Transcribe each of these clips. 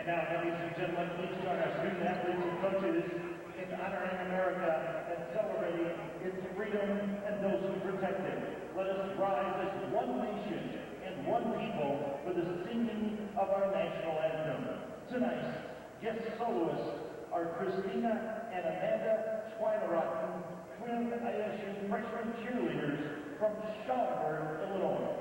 And now, ladies and gentlemen, please join our student athletes and coaches in honoring America and celebrating its freedom and those who protect it. Let us rise as one nation and one people for the singing of our national anthem. Tonight's guest soloists are Christina and Amanda Schweinerotten, twin ISU freshman cheerleaders from Schaumburg, Illinois.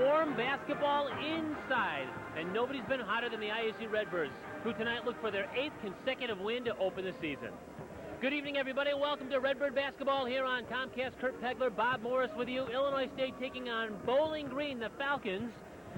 Warm basketball inside, and nobody's been hotter than the ISU Redbirds, who tonight look for their 8th consecutive win to open the season. Good evening, everybody. Welcome to Redbird basketball here on Comcast. Kurt Pegler, Bob Morris with you. Illinois State taking on Bowling Green, the Falcons.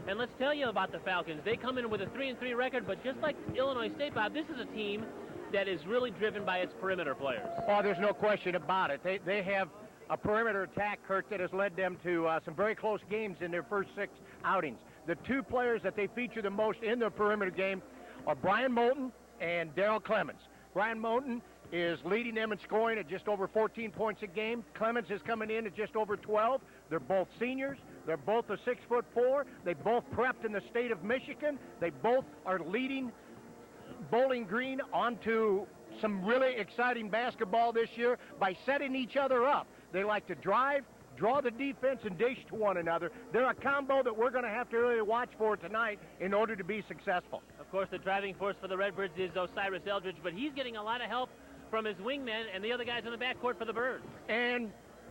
And let's tell you about the Falcons. They come in with a 3-3 record, but just like Illinois State, Bob, this is a team that is really driven by its perimeter players. Oh, there's no question about it. They have a perimeter attack, Kurt, that has led them to some very close games in their first 6 outings. The 2 players that they feature the most in their perimeter game are Brian Moulton and Daryl Clemens. Brian Moulton is leading them in scoring at just over 14 points a game. Clemens is coming in at just over 12. They're both seniors. They're both a 6'4". They both prepped in the state of Michigan. They both are leading Bowling Green onto some really exciting basketball this year by setting each other up. They like to drive, draw the defense, and dish to one another. They're a combo that we're going to have to really watch for tonight in order to be successful. Of course, the driving force for the Redbirds is Osiris Eldridge, but he's getting a lot of help from his wingmen and the other guys on the backcourt for the Birds. And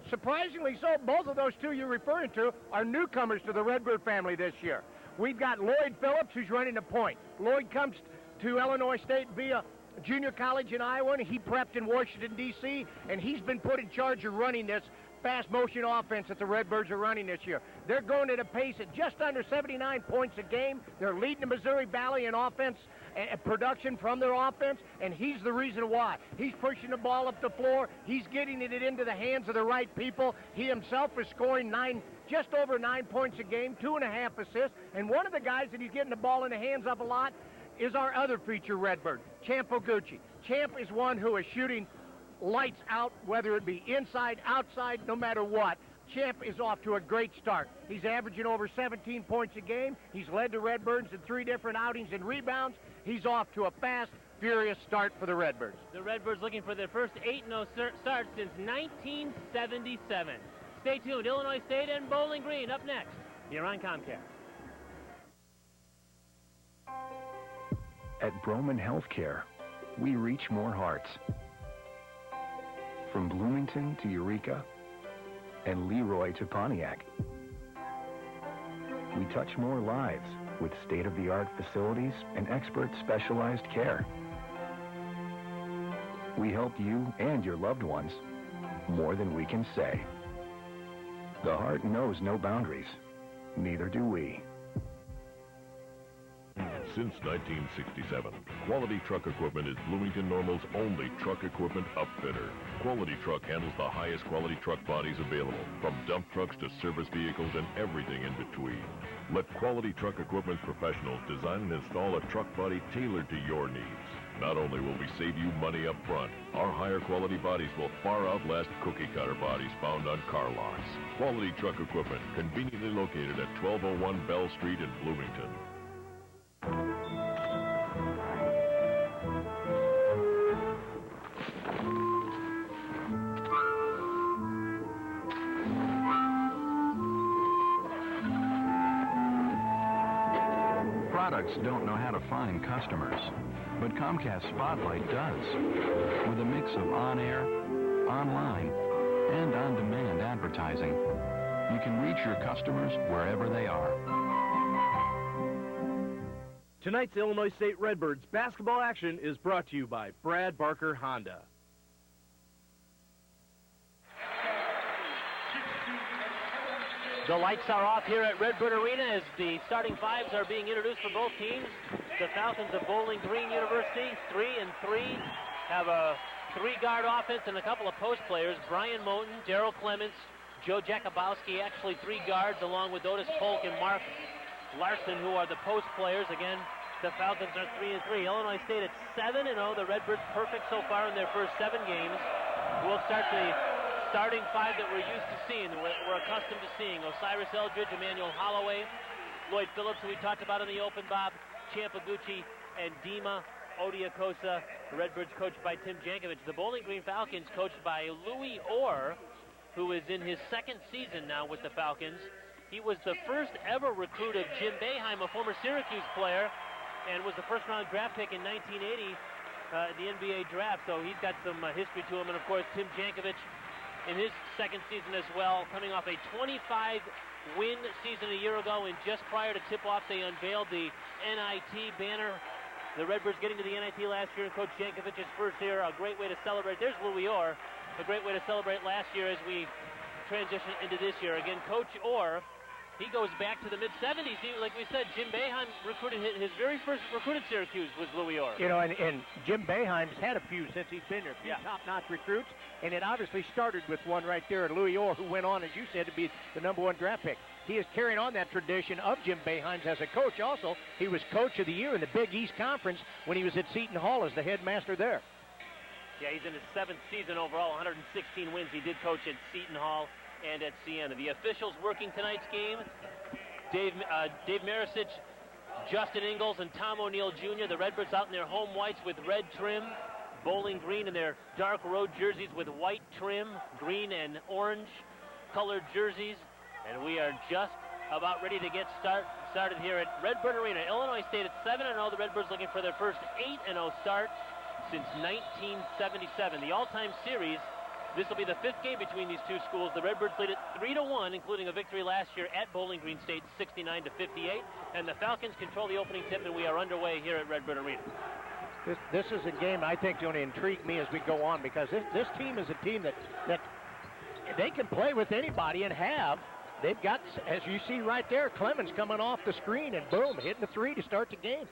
surprisingly so, both of those two you're referring to are newcomers to the Redbird family this year. We've got Lloyd Phillips, who's running the point. Lloyd comes to Illinois State via junior college in Iowa, and he prepped in Washington, D.C., and he's been put in charge of running this fast motion offense that the Redbirds are running this year. They're going at a pace at just under 79 points a game. They're leading the Missouri Valley in offense and production from their offense, and he's the reason why. He's pushing the ball up the floor. He's getting it into the hands of the right people. He himself is scoring just over 9 points a game, 2.5 assists, and one of the guys that he's getting the ball in the hands of a lot is our other feature Redbird, Champ Oguchi. Champ is one who is shooting lights out, whether it be inside, outside, no matter what. Champ is off to a great start. He's averaging over 17 points a game. He's led the Redbirds in 3 different outings and rebounds. He's off to a fast, furious start for the Redbirds. The Redbirds looking for their first 8-0 start since 1977. Stay tuned. Illinois State and Bowling Green up next here on Comcast. At Broman Healthcare, we reach more hearts. From Bloomington to Eureka and Leroy to Pontiac. We touch more lives with state-of-the-art facilities and expert specialized care. We help you and your loved ones more than we can say. The heart knows no boundaries. Neither do we. Since 1967, Quality Truck Equipment is Bloomington Normal's only truck equipment upfitter. Quality Truck handles the highest quality truck bodies available, from dump trucks to service vehicles and everything in between. Let Quality Truck Equipment professionals design and install a truck body tailored to your needs. Not only will we save you money up front, our higher quality bodies will far outlast cookie cutter bodies found on car lots. Quality Truck Equipment, conveniently located at 1201 Bell Street in Bloomington. Products don't know how to find customers, but Comcast Spotlight does. With a mix of on-air, online, and on-demand advertising, you can reach your customers wherever they are. Tonight's Illinois State Redbirds basketball action is brought to you by Brad Barker Honda. The lights are off here at Redbird Arena as the starting fives are being introduced for both teams. The Falcons of Bowling Green University, 3-3, have a 3-guard offense and a couple of post players. Brian Moten, Daryl Clements, Joe Jakubowski, actually 3 guards, along with Otis Polk and Mark Larson, who are the post players. Again, the Falcons are 3-3. Illinois State at 7-0. The Redbirds perfect so far in their first 7 games. We'll start the starting 5 that we're used to seeing, that we're accustomed to seeing. Osiris Eldridge, Emmanuel Holloway, Lloyd Phillips, who we talked about in the open, Bob, Champ Oguchi, and Dima Odiakosa. The Redbirds coached by Tim Jankovic. The Bowling Green Falcons coached by Louis Orr, who is in his 2nd season now with the Falcons. He was the first ever recruit of Jim Boeheim, a former Syracuse player, and was the first-round draft pick in 1980 the NBA draft. So he's got some history to him. And, of course, Tim Jankovic in his 2nd season as well, coming off a 25-win season a year ago. And just prior to tip-off, they unveiled the NIT banner. The Redbirds getting to the NIT last year in Coach Jankovic's first year. A great way to celebrate. There's Louis Orr. A great way to celebrate last year as we transition into this year. Again, Coach Orr, he goes back to the mid-70s. Like we said, Jim Boeheim recruited, his very first recruited Syracuse was Louis Orr. You know, and Jim Boeheim's had a few since he's been there, a few top-notch recruits, and it obviously started with one right there, Louis Orr, who went on, as you said, to be the #1 draft pick. He is carrying on that tradition of Jim Boeheim's as a coach. Also, he was Coach of the Year in the Big East Conference when he was at Seton Hall as the headmaster there. Yeah, he's in his 7th season overall, 116 wins. He did coach at Seton Hall and at Siena. The officials working tonight's game, Dave Marisic, Justin Ingalls, and Tom O'Neill Jr. The Redbirds out in their home whites with red trim. Bowling Green in their dark road jerseys with white trim, green and orange colored jerseys. And we are just about ready to get started here at Redbird Arena. Illinois State at 7-0. The Redbirds looking for their first 8-0 start since 1977. The all-time series, this will be the 5th game between these two schools. The Redbirds lead it 3-1, including a victory last year at Bowling Green State, 69-58. And the Falcons control the opening tip, and we are underway here at Redbird Arena. This is a game I think is going to intrigue me as we go on, because this team is a team that they can play with anybody and have. They've got, as you see right there, Clemens coming off the screen and boom, hitting the three to start the game.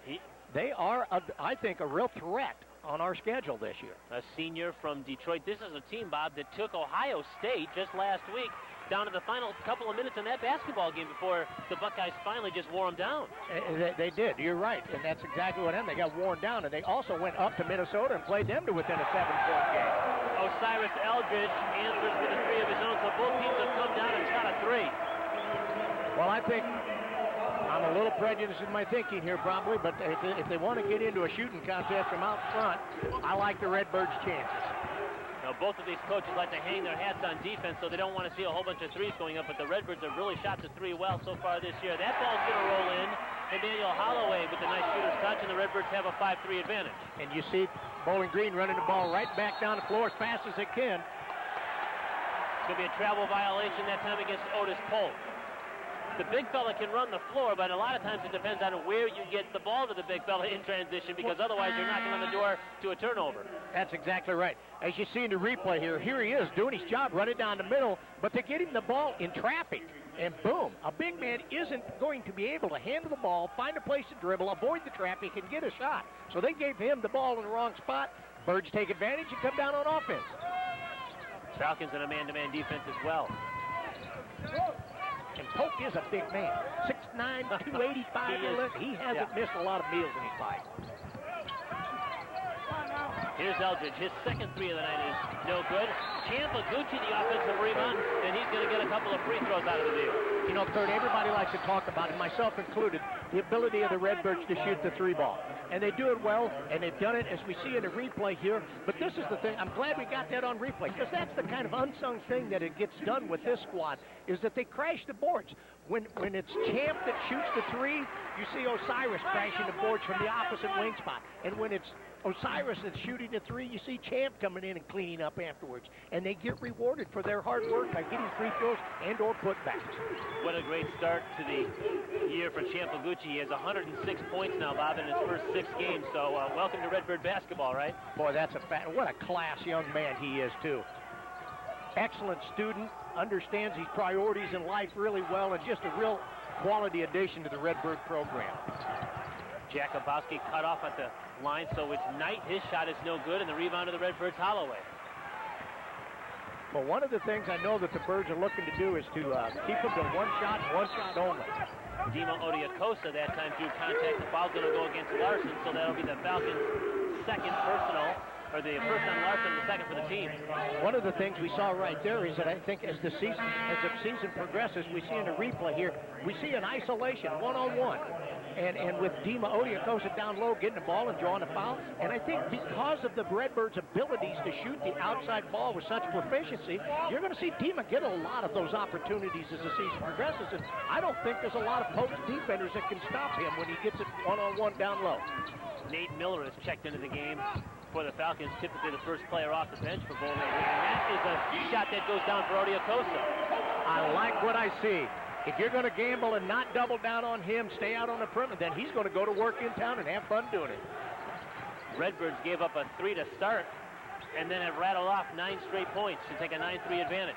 They are, I think, a real threat on our schedule this year. A senior from Detroit. This is a team, Bob, that took Ohio State just last week down to the final couple of minutes in that basketball game before the Buckeyes finally just wore them down. They did. You're right, and that's exactly what happened. They got worn down, and they also went up to Minnesota and played them to within a 7-point game. Osiris Eldridge answers with a three of his own, so both teams have come down and shot a three. Well, I think I'm a little prejudiced in my thinking here probably, but if they want to get into a shooting contest from out front, I like the Redbirds' chances. Now, both of these coaches like to hang their hats on defense, so they don't want to see a whole bunch of threes going up, but the Redbirds have really shot the three well so far this year. That ball's going to roll in. Emmanuel Holloway with the nice shooter's touch, and the Redbirds have a 5-3 advantage. And you see Bowling Green running the ball right back down the floor as fast as it can. It's going to be a travel violation that time against Otis Polk. The big fella can run the floor, but a lot of times it depends on where you get the ball to the big fella in transition, because otherwise you're knocking on the door to a turnover. That's exactly right. As you see in the replay here he is doing his job, running down the middle, but they get him the ball in traffic, and boom, a big man isn't going to be able to handle the ball, find a place to dribble, avoid the traffic, and get a shot. So they gave him the ball in the wrong spot. Birds take advantage and come down on offense. Falcons in a man-to-man defense as well. And Polk is a big man. 6'9", 285. He hasn't missed a lot of meals in his life. Here's Eldridge. His second three of the night is no good. Ciampagucci, the offensive rebound, and he's going to get a couple of free throws out of the deal. You know, Kurt, everybody likes to talk about it, myself included, the ability of the Redbirds to shoot the three ball. And they do it well, and they've done it as we see in the replay here. But this is the thing. I'm glad we got that on replay, because that's the kind of unsung thing that it gets done with this squad, is that they crash the boards. When it's Champ that shoots the three, you see Osiris crashing the boards from the opposite wing spot. And when it's Osiris that's shooting the three, you see Champ coming in and cleaning up afterwards. And they get rewarded for their hard work by getting free throws and or putbacks. What a great start to the year for Ciampagucci. He has 106 points now, Bob, in his first 6 games. So welcome to Redbird basketball, right? Boy, that's what a class young man he is, too. Excellent student, understands his priorities in life really well, and just a real quality addition to the Redbird program. Jakubowski cut off at the line, so it's Knight. His shot is no good, and the rebound of the Redbirds, Holloway. Well, one of the things I know that the Birds are looking to do is to keep them to one shot only. Dima Odiakosa that time through contact. The foul's going to go against Larson, so that'll be the Falcons' second personal, or the first on Larson, the second for the team. One of the things we saw right there is that I think as the season progresses, we see in the replay here, we see an isolation, one-on-one. And with Dima Odiakosa down low, getting the ball and drawing a foul. And I think because of the Redbirds' abilities to shoot the outside ball with such proficiency, you're going to see Dima get a lot of those opportunities as the season progresses. And I don't think there's a lot of post defenders that can stop him when he gets it one-on-one down low. Nate Miller has checked into the game for the Falcons, typically the first player off the bench for Bowling Green. And that is a shot that goes down for Odiakosa. I like what I see. If you're going to gamble and not double down on him, stay out on the perimeter, then he's going to go to work in town and have fun doing it. Redbirds gave up a 3 to start and then have rattled off 9 straight points to take a 9-3 advantage.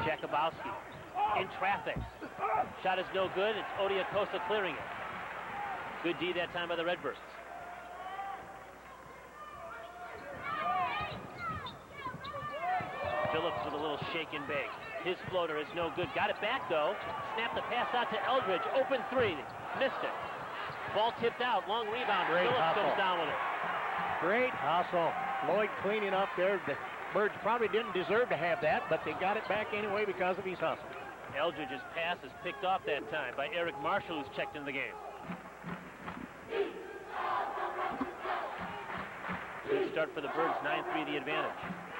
Jakubowski in traffic. Shot is no good. It's Odiakosa clearing it. Good D that time by the Redbirds. Phillips with a little shake and bake. His floater is no good. Got it back, though. Snapped the pass out to Eldridge. Open 3. Missed it. Ball tipped out. Long rebound. Great Phillips hustle. comes down with it. Great hustle. Lloyd cleaning up there. The Birds probably didn't deserve to have that, but they got it back anyway because of his hustle. Eldridge's pass is picked off that time by Eric Marshall, who's checked in the game. Good start for the Birds. 9-3 the advantage.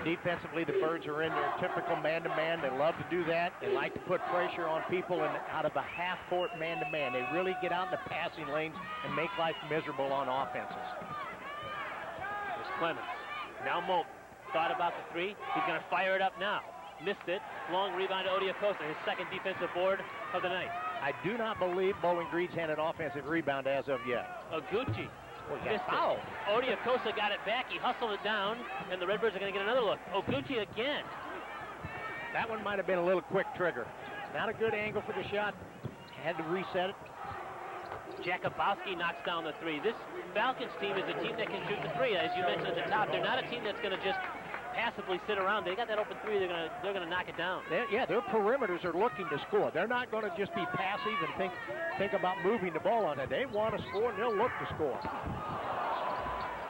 Defensively, the Birds are in their typical man-to-man. They love to do that. They like to put pressure on people and out of a half-court man-to-man. They really get out in the passing lanes and make life miserable on offenses. There's Clemens. Now Moulton. Thought about the 3. He's going to fire it up now. Missed it. Long rebound to Odiakosa, his second defensive board of the night. I do not believe Bowling Green's had an offensive rebound as of yet. Oguchi missed fouled. it. Odiokosa got it back. He hustled it down, and the Redbirds are going to get another look. Oguchi again. That one might have been a little quick trigger. Not a good angle for the shot. Had to reset it. Jakubowski knocks down the three. This Falcons team is a team that can shoot the three. As you mentioned at the top, they're not a team that's going to just passively sit around. They got that open three. They're gonna knock it down. Their perimeters are looking to score. They're not going to just be passive and think about moving the ball on it. They want to score, and they'll look to score.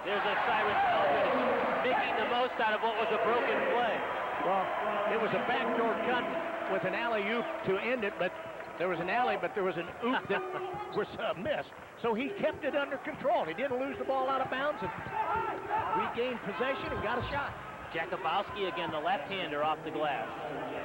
There's Osiris Eldridge making the most out of what was a broken play. Well, it was a backdoor cut with an alley-oop to end it, but there was an alley, but there was an oop that was missed. So he kept it under control. He didn't lose the ball out of bounds and regained possession and got a shot. Jakubowski, again, the left-hander off the glass.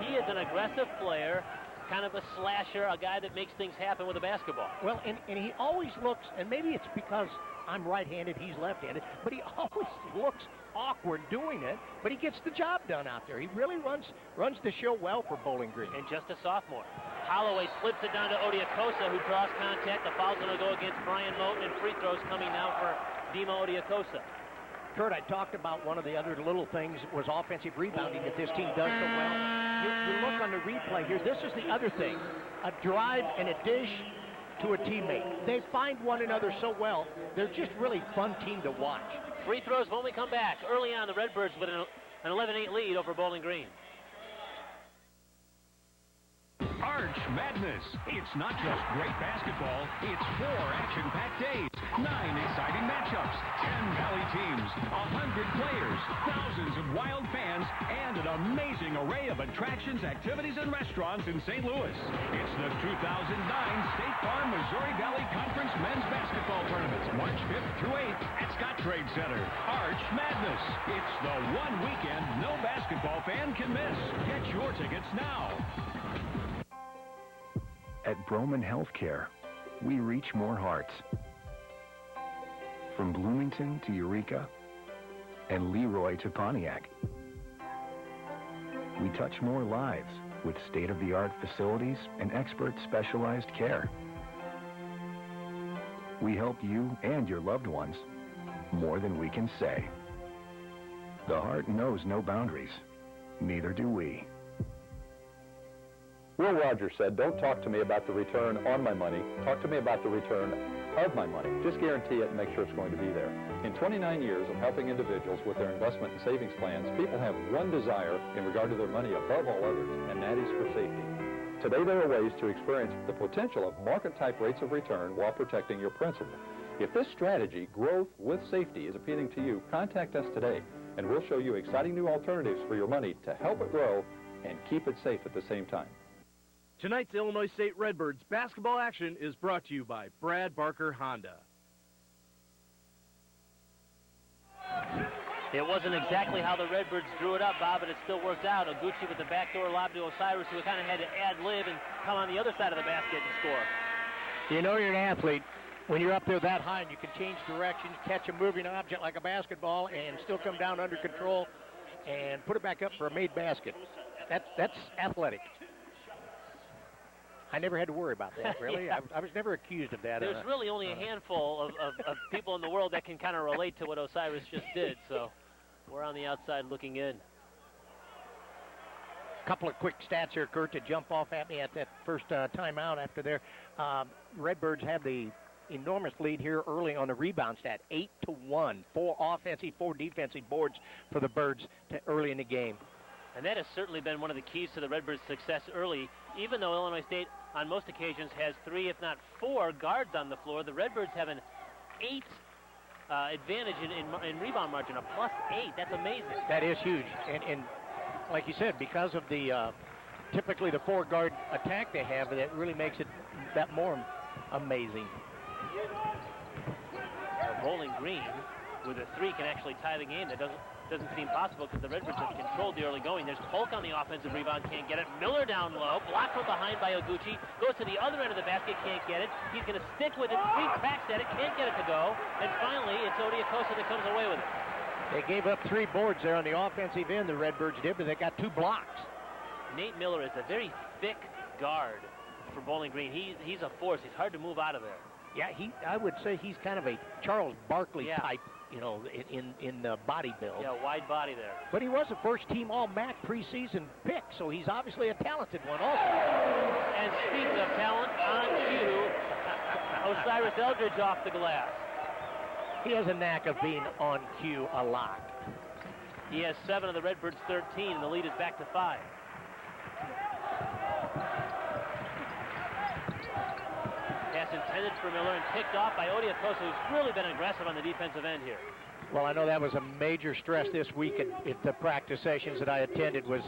He is an aggressive player, kind of a slasher, a guy that makes things happen with a basketball. Well, and he always looks, and maybe it's because I'm right-handed, he's left-handed, but he always looks awkward doing it, but he gets the job done out there. He really runs the show well for Bowling Green. And just a sophomore. Holloway slips it down to Odiokosa, who draws contact. The foul's going to go against Brian Moten, and free throws coming now for Dima Odiokosa. Kurt, I talked about one of the other little things was offensive rebounding that this team does so well. You look on the replay here. This is the other thing. A drive and a dish to a teammate. They find one another so well. They're just really fun team to watch. Free throws when we come back. Early on, the Redbirds with an 11-8 lead over Bowling Green. Arch Madness. It's not just great basketball, it's 4 action-packed days, 9 exciting matchups, 10 Valley teams, 100 players, thousands of wild fans, and an amazing array of attractions, activities, and restaurants in St. Louis. It's the 2009 State Farm Missouri Valley Conference Men's Basketball Tournament, March 5th through 8th at Scottrade Center. Arch Madness. It's the one weekend no basketball fan can miss. Get your tickets now. At Broman Healthcare, we reach more hearts. From Bloomington to Eureka and Leroy to Pontiac. We touch more lives with state-of-the-art facilities and expert specialized care. We help you and your loved ones more than we can say. The heart knows no boundaries. Neither do we. Will Rogers said, "Don't talk to me about the return on my money. Talk to me about the return of my money. Just guarantee it and make sure it's going to be there." In 29 years of helping individuals with their investment and savings plans, people have one desire in regard to their money above all others, and that is for safety. Today, there are ways to experience the potential of market-type rates of return while protecting your principal. If this strategy, growth with safety, is appealing to you, contact us today, and we'll show you exciting new alternatives for your money to help it grow and keep it safe at the same time. Tonight's Illinois State Redbirds basketball action is brought to you by Brad Barker Honda. It wasn't exactly how the Redbirds drew it up, Bob, but it still worked out. Oguchi with the backdoor lob to Osiris, who kind of had to ad-lib and come on the other side of the basket and score. You know you're an athlete when you're up there that high and you can change directions, catch a moving object like a basketball, and still come down under control and put it back up for a made basket. That's athletic. I never had to worry about that, really. Yeah. I was never accused of that. There's really only a handful of people in the world that can kind of relate to what Osiris just did, so we're on the outside looking in. A couple of quick stats here, Kurt, to jump off at me at that first timeout after there. Redbirds have the enormous lead here early on the rebound stat, 8-1. 4 offensive, 4 defensive boards for the Birds early in the game. And that has certainly been one of the keys to the Redbirds' success early. Even though Illinois State, on most occasions, has 3, if not 4, guards on the floor, the Redbirds have an 8 advantage in rebound margin, a +8. That's amazing. That is huge. And like you said, because of the typically the 4-guard attack they have, that really makes it that more amazing. Bowling Green, with a 3, can actually tie the game. That doesn't seem possible because the Redbirds have controlled the early going. There's Polk on the offensive rebound, can't get it. Miller down low, blocked from behind by Oguchi, goes to the other end of the basket, can't get it. He's going to stick with it, 3 cracks at it, can't get it to go. And finally, it's Odiokosa that comes away with it. They gave up 3 boards there on the offensive end, the Redbirds did, but they got 2 blocks. Nate Miller is a very thick guard for Bowling Green. He's a force. He's hard to move out of there. Yeah, I would say he's kind of a Charles Barkley type, you know, in the body build. Yeah, wide body there. But he was a first-team All-MAC preseason pick, so he's obviously a talented one also. And speaking of talent, on cue, Osiris Eldridge off the glass. He has a knack of being on cue a lot. He has 7 of the Redbirds 13, and the lead is back to 5. Pass intended for Miller and picked off by Odiakosa, who's really been aggressive on the defensive end here. Well, I know that was a major stress this week at the practice sessions that I attended, was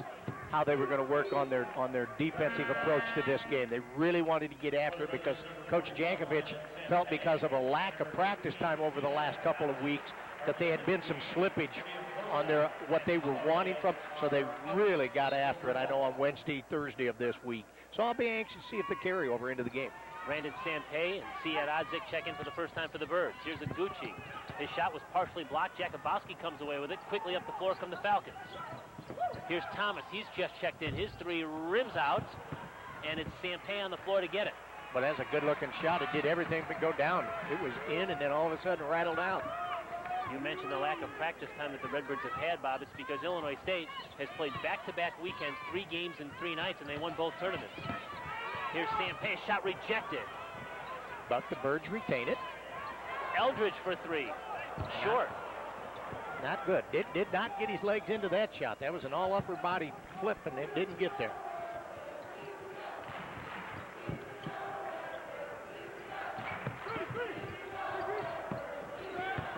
how they were going to work on their defensive approach to this game. They really wanted to get after it because Coach Jankovic felt because of a lack of practice time over the last couple of weeks that there had been some slippage on what they were wanting from, so they really got after it, I know, on Wednesday, Thursday of this week. So I'll be anxious to see if they carry over into the game. Brandon Sampay and Siad Odzik check in for the first time for the Birds. Here's Iguchi. His shot was partially blocked. Jakubowski comes away with it. Quickly up the floor come the Falcons. Here's Thomas. He's just checked in. His 3 rims out, and it's Sampay on the floor to get it. But that's a good-looking shot. It did everything but go down. It was in and then all of a sudden rattled out. You mentioned the lack of practice time that the Redbirds have had, Bob. It's because Illinois State has played back-to-back weekends, 3 games in 3 nights, and they won both tournaments. Here's Sampay, shot rejected. But the Birds retain it. Eldridge for 3. Short. Not good. Did not get his legs into that shot. That was an all upper body flip, and it didn't get there.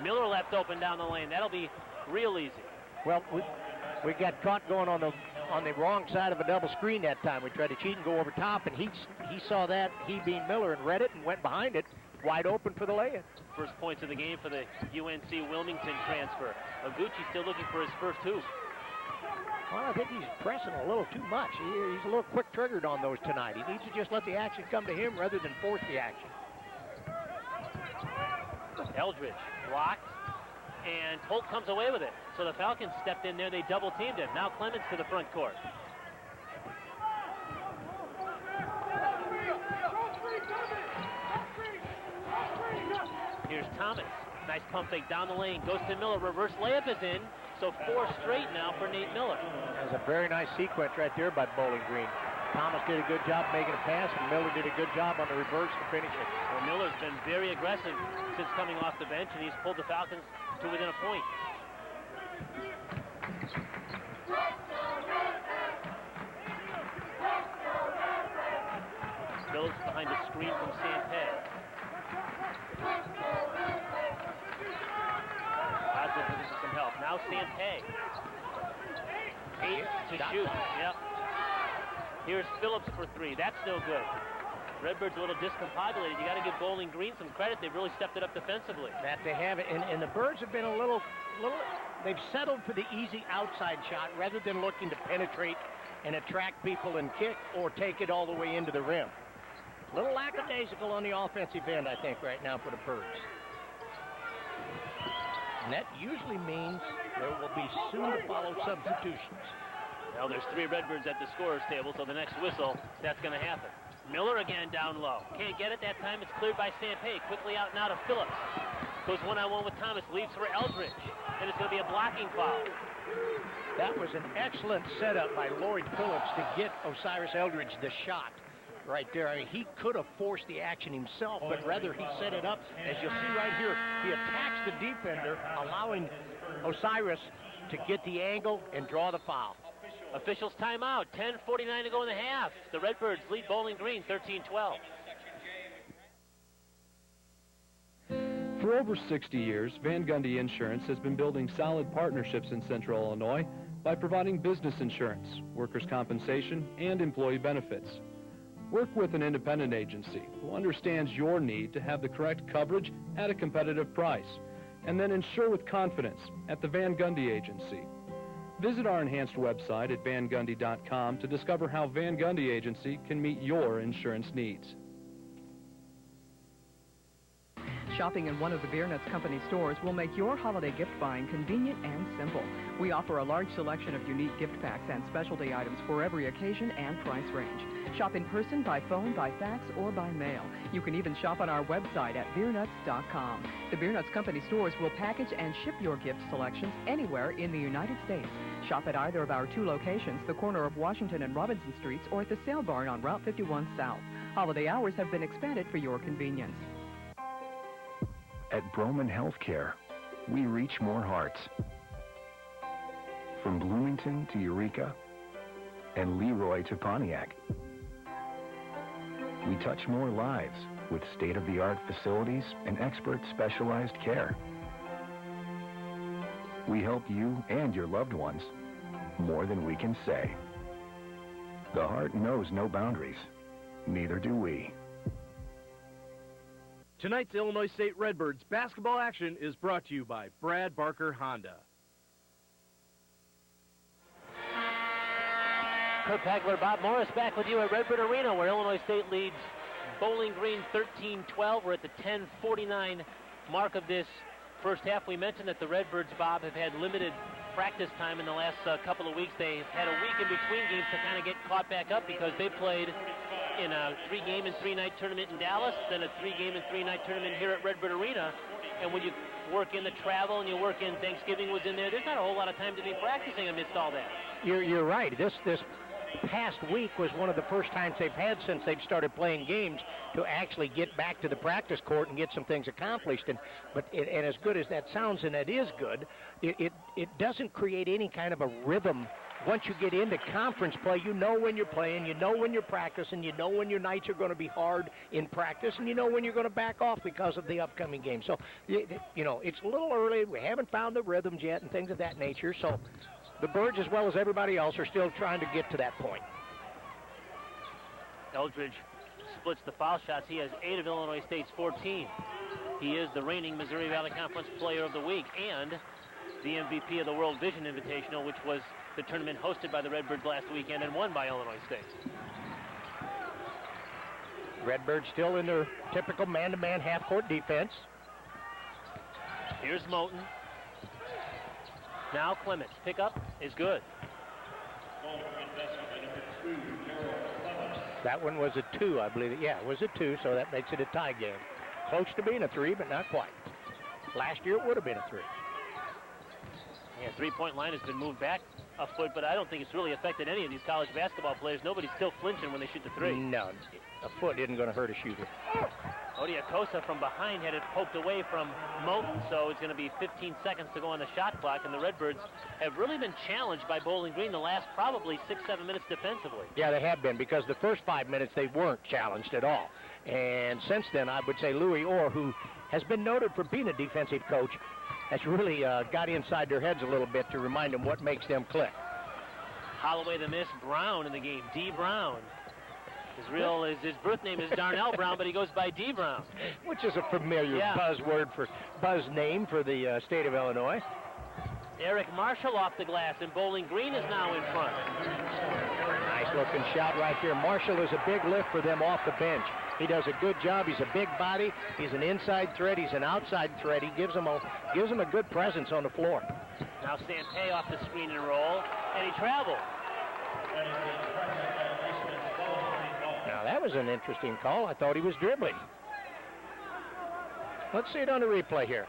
Miller left open down the lane. That'll be real easy. Well, we got caught going on the wrong side of a double screen that time. We tried to cheat and go over top, and he saw that, he being Miller, and read it and went behind it, wide open for the lay-in. First points of the game for the UNC Wilmington transfer. Iguchi still looking for his first 2. Well, I think he's pressing a little too much. He's a little quick-triggered on those tonight. He needs to just let the action come to him rather than force the action. Eldridge blocked, and Holt comes away with it. So the Falcons stepped in there. They double-teamed him. Now Clemens to the front court. Here's Thomas. Nice pump fake down the lane. Goes to Miller. Reverse layup is in. So 4 straight now for Nate Miller. That was a very nice sequence right there by Bowling Green. Thomas did a good job making a pass, and Miller did a good job on the reverse to finish it. Well, Miller's been very aggressive since coming off the bench, and he's pulled the Falcons to within a point. Phillips behind a screen from Sampay. Odzik looking for some help. Now Sampay. 8 to shoot. Yep. Here's Phillips for 3. That's no good. Redbirds a little discombobulated. You got to give Bowling Green some credit. They've really stepped it up defensively. That they have it. And the Birds have been a little, they've settled for the easy outside shot rather than looking to penetrate and attract people and kick or take it all the way into the rim. A little lackadaisical on the offensive end, I think, right now for the Birds. And that usually means there will be soon to follow substitutions. Well, there's 3 Redbirds at the scorer's table, so the next whistle, that's going to happen. Miller again down low. Can't get it that time. It's cleared by Sampay. Quickly out and out of Phillips. Goes one-on-one with Thomas. Leaves for Eldridge. And it's going to be a blocking foul. That was an excellent setup by Lloyd Phillips to get Osiris Eldridge the shot right there. I mean, he could have forced the action himself, but rather he set it up. As you'll see right here, he attacks the defender, allowing Osiris to get the angle and draw the foul. Officials timeout. 10:49 to go in the half. The Redbirds lead Bowling Green 13-12. For over 60 years, Van Gundy Insurance has been building solid partnerships in Central Illinois by providing business insurance, workers' compensation, and employee benefits. Work with an independent agency who understands your need to have the correct coverage at a competitive price, and then insure with confidence at the Van Gundy Agency. Visit our enhanced website at vangundy.com to discover how Van Gundy Agency can meet your insurance needs. Shopping in one of the Beer Nuts Company stores will make your holiday gift buying convenient and simple. We offer a large selection of unique gift packs and specialty items for every occasion and price range. Shop in person, by phone, by fax, or by mail. You can even shop on our website at beernuts.com. The Beer Nuts Company stores will package and ship your gift selections anywhere in the United States. Shop at either of our 2 locations, the corner of Washington and Robinson Streets, or at the Sale Barn on Route 51 South. Holiday hours have been expanded for your convenience. At Broman Healthcare, we reach more hearts. From Bloomington to Eureka and Leroy to Pontiac. We touch more lives with state-of-the-art facilities and expert specialized care. We help you and your loved ones more than we can say. The heart knows no boundaries. Neither do we. Tonight's Illinois State Redbirds basketball action is brought to you by Brad Barker Honda. Kurt Pagler, Bob Morris back with you at Redbird Arena, where Illinois State leads Bowling Green 13-12. We're at the 10:49 mark of this first half. We mentioned that the Redbirds, Bob, have had limited practice time in the last couple of weeks. They've had a week in between games to kind of get caught back up because they played in a 3-game and 3-night tournament in Dallas, then a 3-game and 3-night tournament here at Redbird Arena. And when you work in the travel and you work in Thanksgiving was in there, there's not a whole lot of time to be practicing amidst all that. You're right. This past week was one of the first times they've had since they've started playing games to actually get back to the practice court and get some things accomplished. And as good as that sounds, and it is good, it doesn't create any kind of a rhythm. Once you get into conference play, you know when you're playing, you know when you're practicing, you know when your nights are going to be hard in practice, and you know when you're going to back off because of the upcoming game. So, you know, it's a little early. We haven't found the rhythms yet and things of that nature. So the Birds, as well as everybody else, are still trying to get to that point. Eldridge splits the foul shots. He has 8 of Illinois State's 14. He is the reigning Missouri Valley Conference Player of the Week and the MVP of the World Vision Invitational, which was the tournament hosted by the Redbirds last weekend and won by Illinois State. Redbirds still in their typical man-to-man half-court defense. Here's Moten. Now Clements. Pickup is good. That one was a 2, I believe. Yeah, it was a 2, so that makes it a tie game. Close to being a 3, but not quite. Last year it would have been a 3. Yeah, three-point line has been moved back a foot, but I don't think it's really affected any of these college basketball players. Nobody's still flinching when they shoot the 3. No, a foot isn't going to hurt a shooter. Odiakosa from behind had it poked away from Moten, so it's going to be 15 seconds to go on the shot clock, and the Redbirds have really been challenged by Bowling Green the last probably 6-7 minutes defensively. Yeah, they have been, because the first 5 minutes they weren't challenged at all. And since then, I would say Louis Orr, who has been noted for being a defensive coach, has really got inside their heads a little bit to remind them what makes them click. Holloway the miss, Brown in the game, D. Brown. His birth name is Darnell Brown, but he goes by D. Brown. Which is a familiar buzz name for the state of Illinois. Eric Marshall off the glass, and Bowling Green is now in front. Nice looking shot right there. Marshall is a big lift for them off the bench. He does a good job. He's a big body. He's an inside threat. He's an outside threat. He gives them a good presence on the floor. Now Sampay off the screen and roll, and he traveled. Now that was an interesting call. I thought he was dribbling. Let's see it on the replay here.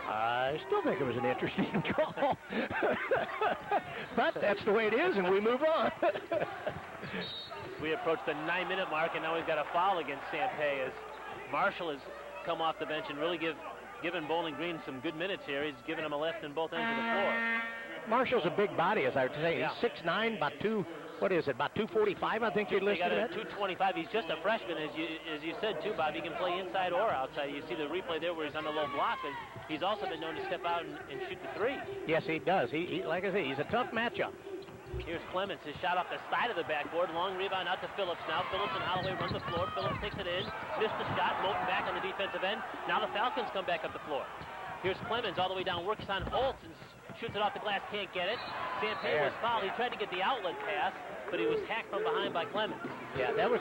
I still think it was an interesting call. But that's the way it is, and we move on. We approach the 9-minute mark, and now we've got a foul against Sampay as Marshall has come off the bench and really given Bowling Green some good minutes here. He's given them a lift in both ends of the floor. Marshall's a big body, as I would say. Yeah. He's 6'9", about 245, I think you'd listed at at. 225. He's just a freshman, as you said too, Bob. He can play inside or outside. You see the replay there where he's on the low block, and he's also been known to step out and shoot the 3. Yes, he does. He like I say, he's a tough matchup. Here's Clements, his shot off the side of the backboard. Long rebound out to Phillips now. Phillips and Holloway run the floor. Phillips takes it in. Missed the shot. Moten back on the defensive end. Now the Falcons come back up the floor. Here's Clements all the way down. Works on Holtz and shoots it off the glass. Can't get it. Sampay was fouled. He tried to get the outlet pass, but he was hacked from behind by Clements. Yeah, that was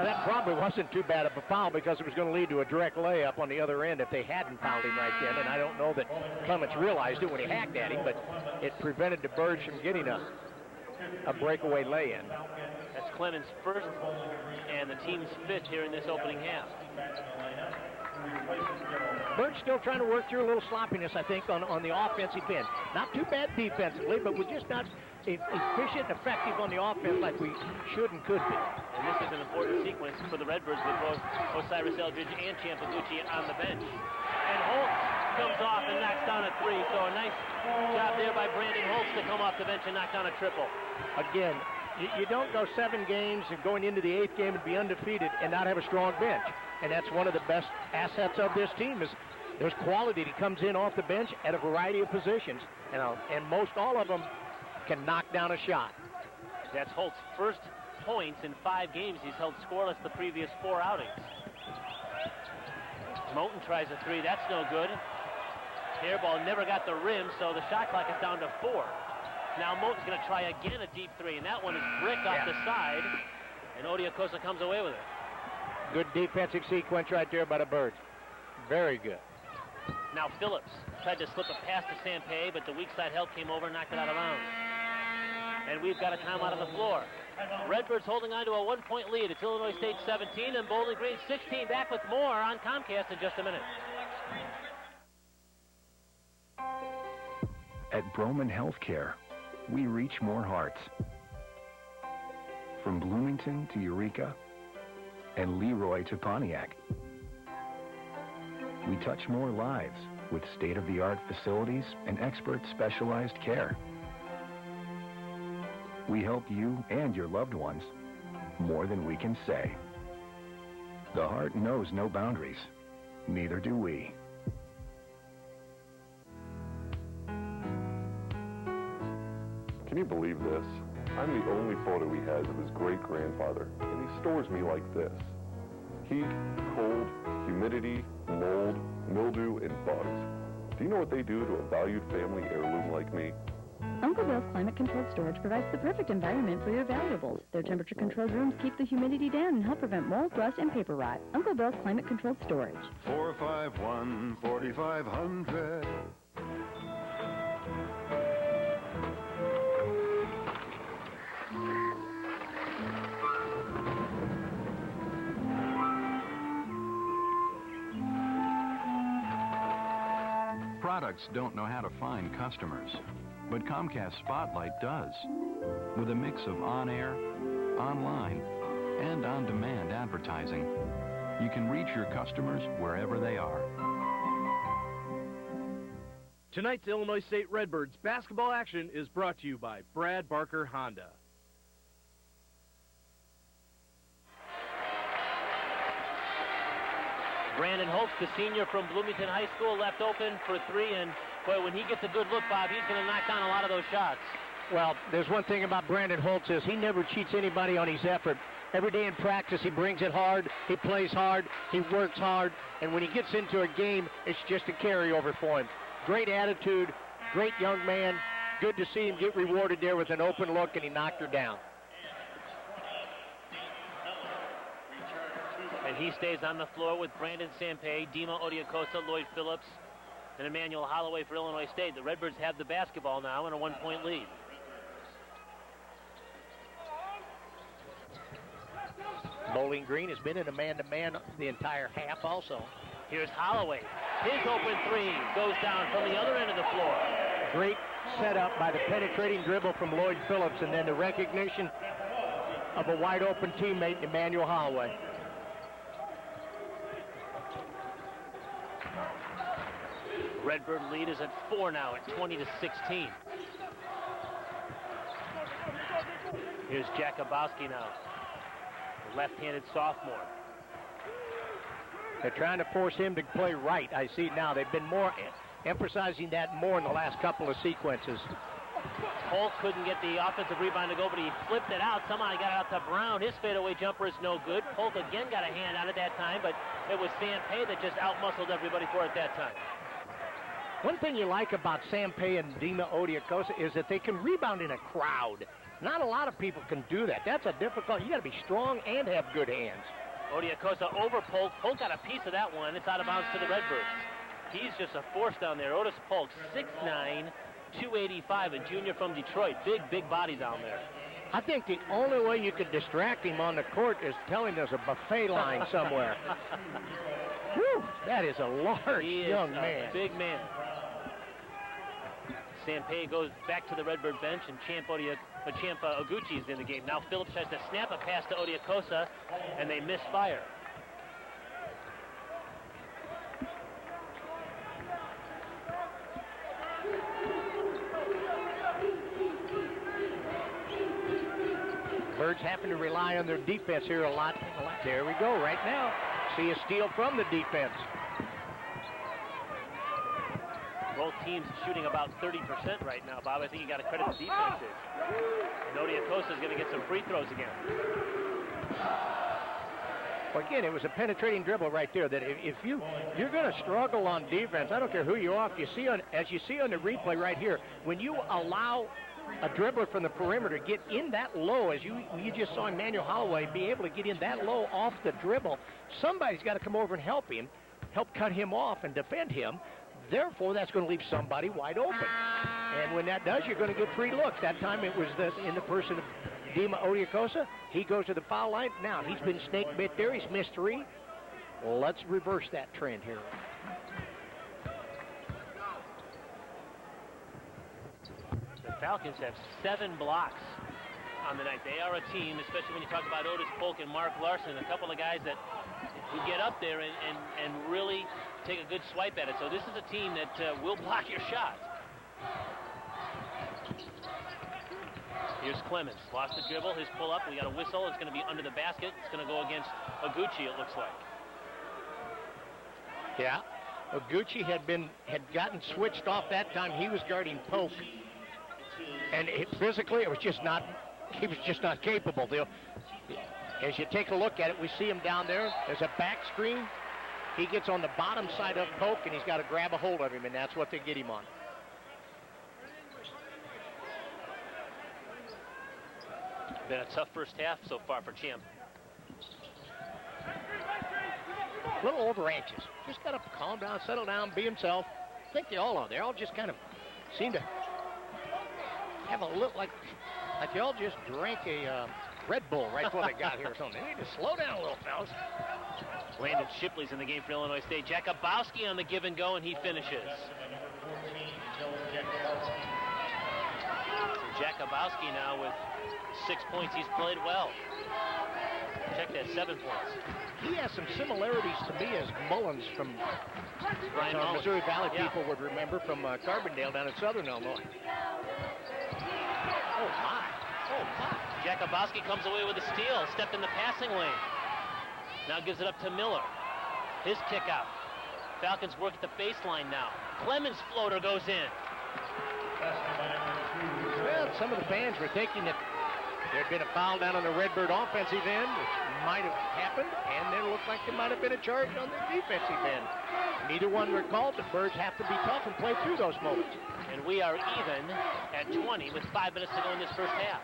that probably wasn't too bad of a foul because it was going to lead to a direct layup on the other end if they hadn't fouled him right then. And I don't know that Clements realized it when he hacked at him, but it prevented the Birds from getting a breakaway lay-in. That's Clements' first and the team's fifth here in this opening half. Birds still trying to work through a little sloppiness, I think, on the offensive end. Not too bad defensively, but we're just not efficient and effective on the offense like we should and could be. And this is an important sequence for the Redbirds with both Osiris Eldridge and Champaguchi on the bench. And Holtz comes off and knocks down a three, so a nice job there by Brandon Holtz to come off the bench and knock down a triple. Again, you don't go 7 games and going into the 8th game and be undefeated and not have a strong bench. And that's one of the best assets of this team is there's quality that comes in off the bench at a variety of positions. And most all of them can knock down a shot. That's Holt's first points in 5 games. He's held scoreless the previous 4 outings. Moten tries a 3. That's no good. Airball never got the rim, so the shot clock is down to 4. Now Moten's going to try again a deep 3, and that one is bricked off the side, and Odiakosa comes away with it. Good defensive sequence right there by the Birds. Very good. Now Phillips tried to slip a pass to Sampe, but the weak side help came over and knocked it out of bounds. And we've got a timeout on the floor. Redbirds holding on to a 1-point lead. It's Illinois State 17 and Bowling Green 16. Back with more on Comcast in just a minute. At Broman Healthcare, we reach more hearts. From Bloomington to Eureka and Leroy to Pontiac. We touch more lives with state-of-the-art facilities and expert specialized care. We help you and your loved ones more than we can say. The heart knows no boundaries. Neither do we. Can you believe this? I'm the only photo he has of his great-grandfather, and he stores me like this. Heat, cold, humidity, mold, mildew, and bugs. Do you know what they do to a valued family heirloom like me? Uncle Bill's climate-controlled storage provides the perfect environment for your valuables. Their temperature-controlled rooms keep the humidity down and help prevent mold, rust, and paper rot. Uncle Bill's climate-controlled storage. 451-4500. Products don't know how to find customers, but Comcast Spotlight does. With a mix of on-air, online, and on-demand advertising, you can reach your customers wherever they are. Tonight's Illinois State Redbirds basketball action is brought to you by Brad Barker Honda. Brandon Holtz, the senior from Bloomington High School, left open for 3, and boy, when he gets a good look, Bob, he's going to knock down a lot of those shots. Well, there's one thing about Brandon Holtz is he never cheats anybody on his effort. Every day in practice, he brings it hard, he plays hard, he works hard, and when he gets into a game, it's just a carryover for him. Great attitude, great young man. Good to see him get rewarded there with an open look, and he knocked her down. And he stays on the floor with Brandon Sampe, Dima Odiakosa, Lloyd Phillips, and Emmanuel Holloway for Illinois State. The Redbirds have the basketball now in a 1-point lead. Bowling Green has been in a man-to-man the entire half also. Here's Holloway. His open 3 goes down from the other end of the floor. Great setup by the penetrating dribble from Lloyd Phillips, and then the recognition of a wide-open teammate, Emmanuel Holloway. Redbird lead is at 4 now at 20-16. Here's Jakubowski now, the left-handed sophomore. They're trying to force him to play right. I see now. They've been more emphasizing that more in the last couple of sequences. Holt couldn't get the offensive rebound to go, but he flipped it out. Somehow he got it out to Brown. His fadeaway jumper is no good. Holt again got a hand on it that time, but it was Sampe that just outmuscled everybody for it that time. One thing you like about Sampe and Dima Odiakosa is that they can rebound in a crowd. Not a lot of people can do that. That's a difficult. You got to be strong and have good hands. Odiakosa over Polk. Polk got a piece of that one. It's out of bounds to the Redbirds. He's just a force down there. Otis Polk, 6'9", 285, a junior from Detroit. Big body down there. I think the only way you could distract him on the court is telling there's a buffet line somewhere. Whew, that is a large young man. Big man. Sampay goes back to the Redbird bench, and Champ Oguchi is in the game. Now Phillips tries to snap a pass to Odiakosa, and they misfire. Birds happen to rely on their defense here a lot. There we go, right now. See a steal from the defense. Both teams shooting about 30% right now, Bob. I think you got to credit the defenses. And Odiakosa is going to get some free throws again. Well, again, it was a penetrating dribble right there. That if you're going to struggle on defense, I don't care who you are. As you see on the replay right here, when you allow a dribbler from the perimeter get in that low, as you just saw Emmanuel Holloway be able to get in that low off the dribble, somebody's got to come over and help cut him off and defend him. Therefore, that's going to leave somebody wide open. And when that does, you're going to get free looks. That time it was in the person of Dima Odiakosa. He goes to the foul line. Now, he's been snake bit there. He's missed 3. Well, let's reverse that trend here. The Falcons have 7 blocks on the night. They are a team, especially when you talk about Otis Polk and Mark Larson, a couple of guys that who get up there and really take a good swipe at it. So this is a team that will block your shot. Here's Clemens. Lost the dribble. His pull-up. We got a whistle. It's going to be under the basket. It's going to go against Oguchi, it looks like. Yeah. Oguchi had gotten switched off that time. He was guarding Polk. And physically, he was just not capable. As you take a look at it, we see him down there. There's a back screen. He gets on the bottom side of Polk, and he's got to grab a hold of him, and that's what they get him on. Been a tough first half so far for Champ. A little over anxious. Just got to calm down, settle down, be himself. I think they all are. They all just kind of seem to have a little, like they all just drank a Red Bull right before they got here or something. They need to slow down a little, fellas. Landon Shipley's in the game for Illinois State. Jakubowski on the give and go, and he finishes. Jakubowski now with 6 points. He's played well. Check that, 7 points. He has some similarities to me as Mullins from Missouri Valley people would remember from Carbondale down in Southern Illinois. Oh, my. Jakubowski comes away with a steal. Stepped in the passing lane. Now gives it up to Miller. His kick out. Falcons work at the baseline now. Clemens' floater goes in. Well, some of the fans were thinking that there had been a foul down on the Redbird offensive end, which might have happened, and there looked like there might have been a charge on the defensive end. Neither one were called. The Birds have to be tough and play through those moments. And we are even at 20 with 5 minutes to go in this first half.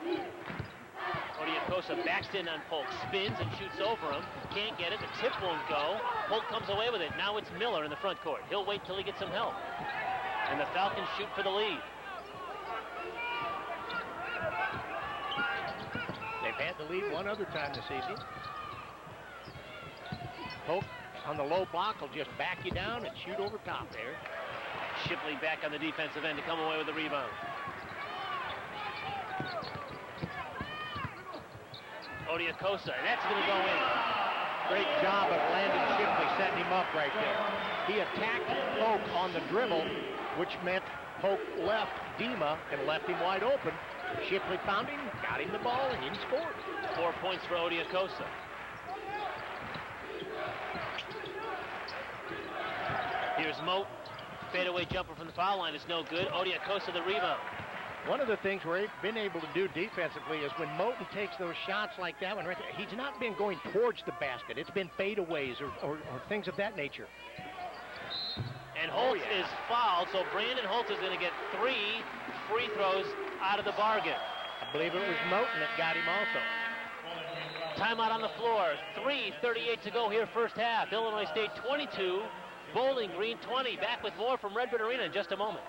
Odiakosa backs in on Polk, spins and shoots over him. Can't get it. The tip won't go. Polk comes away with it. Now it's Miller in the front court. He'll wait till he gets some help. And the Falcons shoot for the lead. They've had the lead one other time this evening. Polk on the low block will just back you down and shoot over top there. Shipley back on the defensive end to come away with the rebound. Odiakosa, and that's going to go in. Great job of Landon Shipley setting him up right there. He attacked Polk on the dribble, which meant Polk left Dima and left him wide open. Shipley found him, got him the ball, and he scored. 4 points for Odiakosa. Here's Moat. Fadeaway jumper from the foul line is no good. Odiakosa the rebound. One of the things we've been able to do defensively is when Moten takes those shots like that one right there, he's not been going towards the basket. It's been fadeaways or things of that nature. And Holtz is fouled, so Brandon Holtz is going to get 3 free throws out of the bargain. I believe it was Moten that got him also. Timeout on the floor. 3:38 to go here first half. Illinois State 22, Bowling Green 20. Back with more from Redbird Arena in just a moment.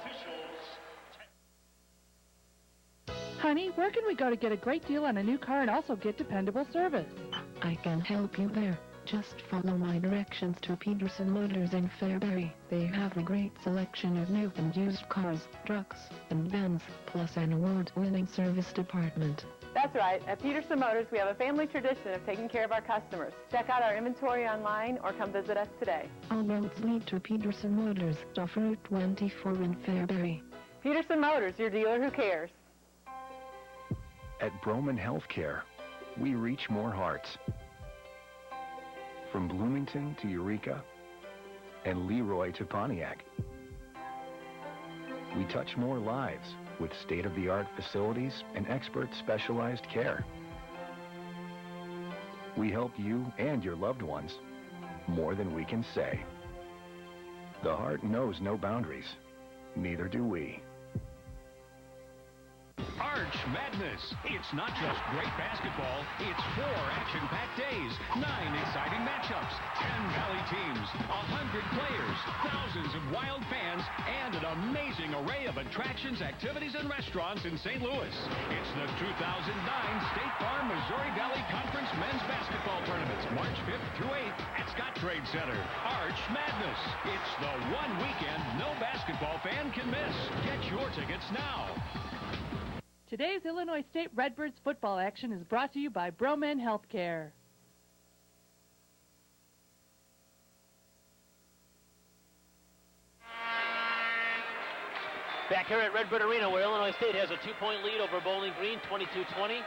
Honey, where can we go to get a great deal on a new car and also get dependable service? I can help you there. Just follow my directions to Peterson Motors in Fairbury. They have a great selection of new and used cars, trucks, and vans, plus an award-winning service department. That's right. At Peterson Motors, we have a family tradition of taking care of our customers. Check out our inventory online or come visit us today. All roads lead to Peterson Motors, off Route 24 in Fairbury. Peterson Motors, your dealer who cares. At Broman Healthcare, we reach more hearts. From Bloomington to Eureka and Leroy to Pontiac. We touch more lives with state-of-the-art facilities and expert specialized care. We help you and your loved ones more than we can say. The heart knows no boundaries. Neither do we. Arch Madness. It's not just great basketball, it's 4 action-packed days, 9 exciting matchups, 10 Valley teams, 100 players, thousands of wild fans, and an amazing array of attractions, activities, and restaurants in St. Louis. It's the 2009 State Farm Missouri Valley Conference Men's Basketball Tournaments, March 5th through 8th at Scott Trade Center. Arch Madness. It's the one weekend no basketball fan can miss. Get your tickets now. Today's Illinois State Redbirds football action is brought to you by Broman Healthcare. Back here at Redbird Arena, where Illinois State has a 2-point lead over Bowling Green, 22-20.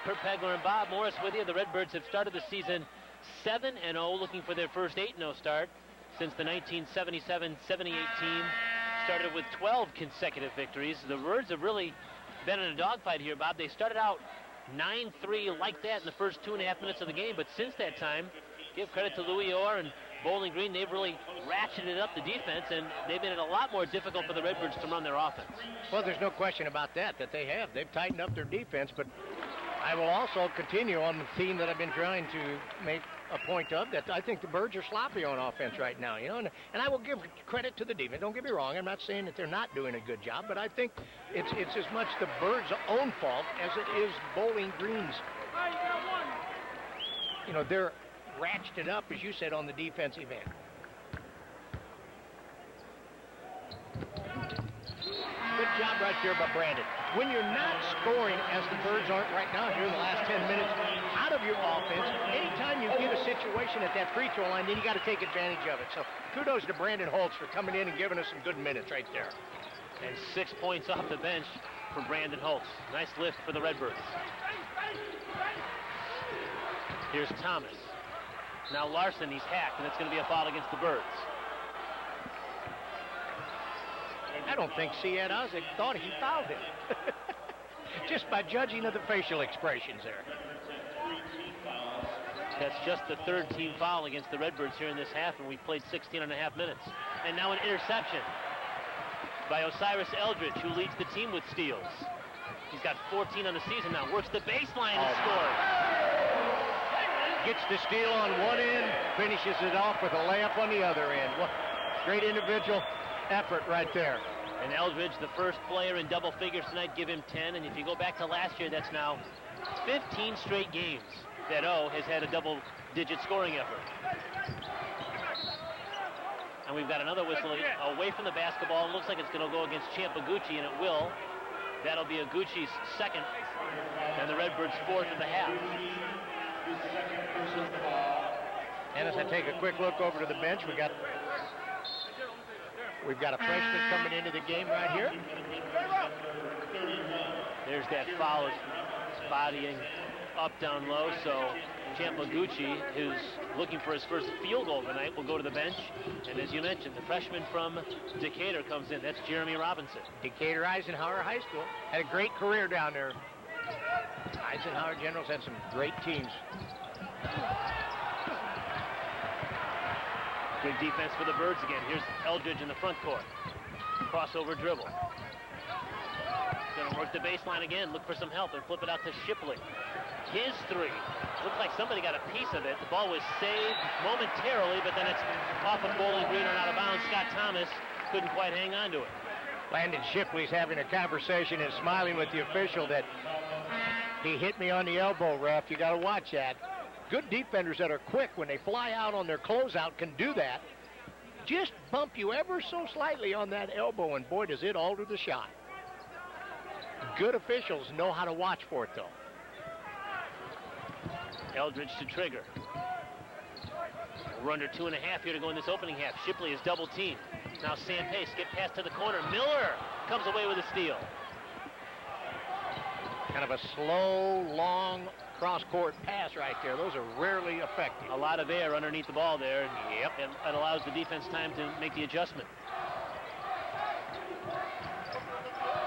Kurt Pegler and Bob Morris with you. The Redbirds have started the season 7-0, looking for their first 8-0 start since the 1977-78 team started with 12 consecutive victories. The Birds have really been in a dogfight here, Bob. They started out 9-3 like that in the first 2.5 minutes of the game, but since that time, give credit to Louis Orr and Bowling Green, they've really ratcheted up the defense, and they've made it a lot more difficult for the Redbirds to run their offense. Well, there's no question about that they have. They've tightened up their defense, but I will also continue on the theme that I've been trying to make a point of, that I think the Birds are sloppy on offense right now, you know, and I will give credit to the defense. Don't get me wrong, I'm not saying that they're not doing a good job, but I think it's as much the Birds' own fault as it is Bowling Green's. You know, they're ratcheted up, as you said, on the defensive end. Good job right there by Brandon. When you're not scoring, as the Birds aren't right now here in the last 10 minutes, out of your offense, anytime you get a situation at that free throw line, then you got to take advantage of it. So kudos to Brandon Holtz for coming in and giving us some good minutes right there. And 6 points off the bench for Brandon Holtz. Nice lift for the Redbirds. Here's Thomas. Now Larson, he's hacked, and it's going to be a foul against the Birds. I don't think Siad Ozick thought he fouled him. Just by judging of the facial expressions there. That's just the third team foul against the Redbirds here in this half, and we've played 16.5 minutes. And now an interception by Osiris Eldridge, who leads the team with steals. He's got 14 on the season now. Works the baseline and scores. Gets the steal on one end, finishes it off with a layup on the other end. What great individual effort right there. And Eldridge, the first player in double figures tonight, give him 10. And if you go back to last year, that's now 15 straight games that O has had a double-digit scoring effort. And we've got another whistle away from the basketball. It looks like it's going to go against Champaguchi, and it will. That'll be Aguchi's second, and the Redbirds' fourth of the half. And as I take a quick look over to the bench, we've got a freshman coming into the game right here. There's that foul, bodying up, down low. So Champaguchi, who's looking for his first field goal tonight, will go to the bench. And as you mentioned, the freshman from Decatur comes in. That's Jeremy Robinson. Decatur Eisenhower High School. Had a great career down there. Eisenhower Generals had some great teams. Good defense for the Birds again. Here's Eldridge in the front court. Crossover dribble. Going to work the baseline again, look for some help, and flip it out to Shipley. His three. Looked like somebody got a piece of it. The ball was saved momentarily, but then it's off of Bowling Green and out of bounds. Scott Thomas couldn't quite hang on to it. Landon Shipley's having a conversation and smiling with the official that he hit me on the elbow, ref. You got to watch that. Good defenders that are quick when they fly out on their closeout can do that. Just bump you ever so slightly on that elbow, and boy, does it alter the shot. Good officials know how to watch for it, though. Eldridge to trigger. We're under 2.5 here to go in this opening half. Shipley is double teamed. Now Sampe, skip pass to the corner. Miller comes away with a steal. Kind of a slow, long cross-court pass right there. Those are rarely effective. A lot of air underneath the ball there. Yep. And that allows the defense time to make the adjustment.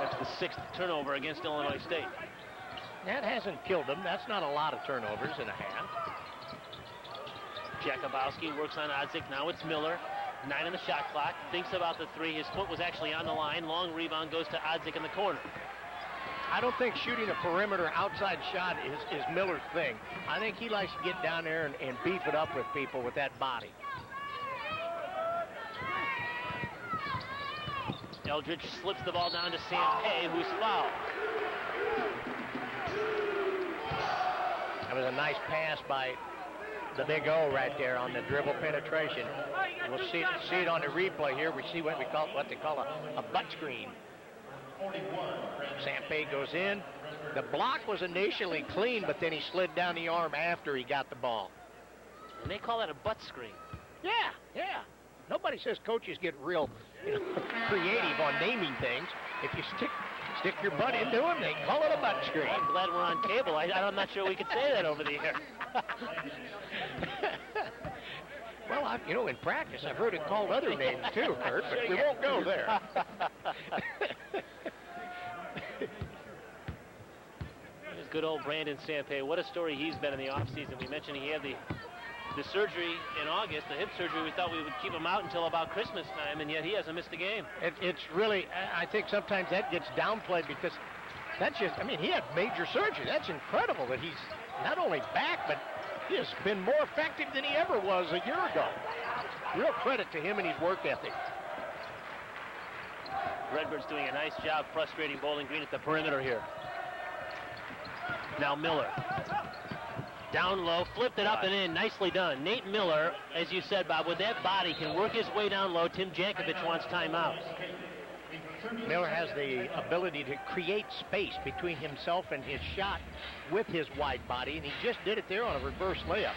That's the 6th turnover against Illinois State. That hasn't killed them. That's not a lot of turnovers in a half. Jakubowski works on Odzik. Now it's Miller. 9 in the shot clock. Thinks about the three. His foot was actually on the line. Long rebound goes to Odzik in the corner. I don't think shooting a perimeter outside shot is Miller's thing. I think he likes to get down there and beef it up with people with that body. Eldridge slips the ball down to Sampe, who's fouled. That was a nice pass by the big O right there on the dribble penetration. We'll see it on the replay here. We see what they call a butt screen. Sampe goes in. The block was initially clean, but then he slid down the arm after he got the ball. And they call that a butt screen. Yeah. Nobody says coaches get real creative on naming things. If you stick your butt into them, they call it a butt screen. I'm glad we're on cable. I'm not sure we could say that over the air. Well, in practice, I've heard it called other names too, Kurt, but we won't go there. There's good old Brandon Sampe. What a story he's been in the offseason. We mentioned he had the surgery in August, the hip surgery. We thought we would keep him out until about Christmas time, and yet he hasn't missed a game. It's really, I think sometimes that gets downplayed because that's just, he had major surgery. That's incredible that he's not only back, but he has been more effective than he ever was a year ago. Real credit to him and his work ethic. Redbirds doing a nice job frustrating Bowling Green at the perimeter here. Now Miller. Down low, flipped it up and in. Nicely done. Nate Miller, as you said, Bob, with that body, can work his way down low. Tim Jankovic wants timeouts. Miller has the ability to create space between himself and his shot with his wide body, and he just did it there on a reverse layup.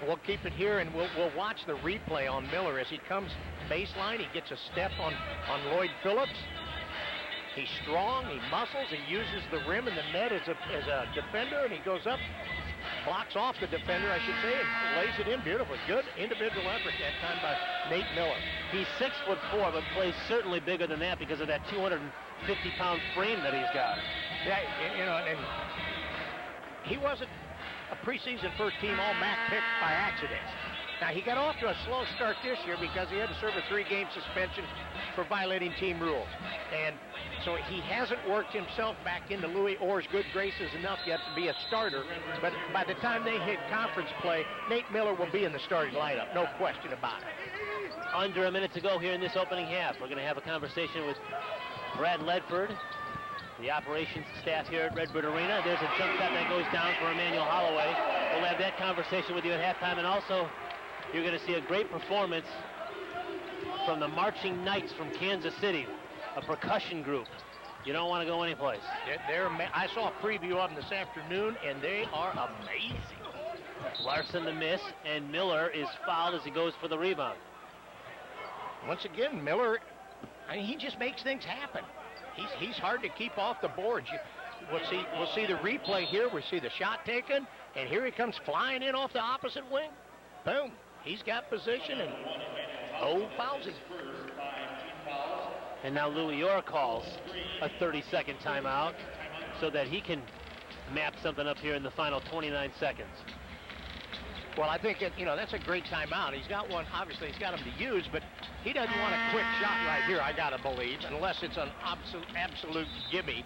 We'll keep it here, and we'll watch the replay on Miller as he comes baseline. He gets a step on Lloyd Phillips. He's strong, he muscles, he uses the rim and the net as a defender, and he goes up, blocks off the defender, I should say, and lays it in beautifully. Good individual effort that time by Nate Miller. He's 6'4", but plays certainly bigger than that because of that 250-pound frame that he's got. Yeah, and he wasn't a preseason first-team All-MAC pick by accident. Now, he got off to a slow start this year because he had to serve a 3-game suspension for violating team rules. And so he hasn't worked himself back into Louis Orr's good graces enough yet to be a starter. But by the time they hit conference play, Nate Miller will be in the starting lineup, no question about it. Under a minute to go here in this opening half. We're going to have a conversation with Brad Ledford, the operations staff here at Redbird Arena. There's a jump shot that goes down for Emmanuel Holloway. We'll have that conversation with you at halftime, and also you're going to see a great performance from the Marching Knights from Kansas City, a percussion group. You don't want to go anyplace. I saw a preview of them this afternoon, and they are amazing. Larson the miss, and Miller is fouled as he goes for the rebound. Once again, Miller, he just makes things happen. He's hard to keep off the boards. We'll see the replay here. We'll see the shot taken, and here he comes flying in off the opposite wing. Boom. He's got position, and fouls him. And now Louis Orr calls a 30-second timeout so that he can map something up here in the final 29 seconds. Well, I think that's a great timeout. He's got one, obviously he's got him to use, but He doesn't want a quick shot right here, I gotta believe, unless it's an absolute gimme.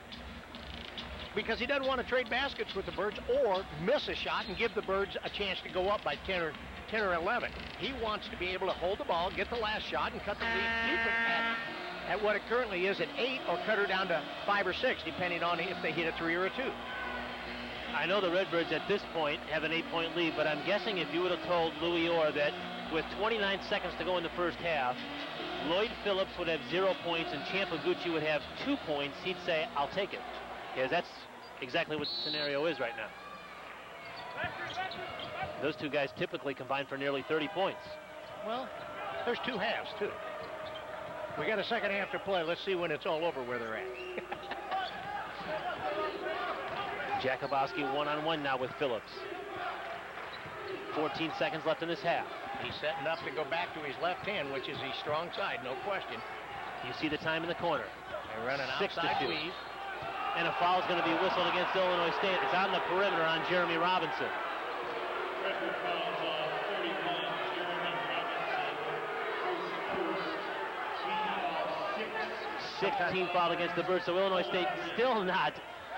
Because he doesn't want to trade baskets with the Birds or miss a shot and give the Birds a chance to go up by 10 or 11. He wants to be able to hold the ball, get the last shot, and cut the lead, keep it at what it currently is at 8, or cut her down to 5 or 6, depending on if they hit a 3 or a 2. I know the Redbirds at this point have an 8-point lead, but I'm guessing if you would have told Louis Orr that with 29 seconds to go in the first half, Lloyd Phillips would have 0 points and Ciampagucci would have 2 points, he'd say, I'll take it. Because that's exactly what the scenario is right now. Those two guys typically combine for nearly 30 points. Well, there's 2 halves, too. We got a second half to play. Let's see when it's all over where they're at. Jakubowski one-on-one now with Phillips. 14 seconds left in this half. He's setting up to go back to his left hand, which is his strong side, no question. You see the time in the corner. They're running outside weave. And a foul's going to be whistled against Illinois State. It's on the perimeter on Jeremy Robinson. 16 foul against the Birds, so Illinois State still not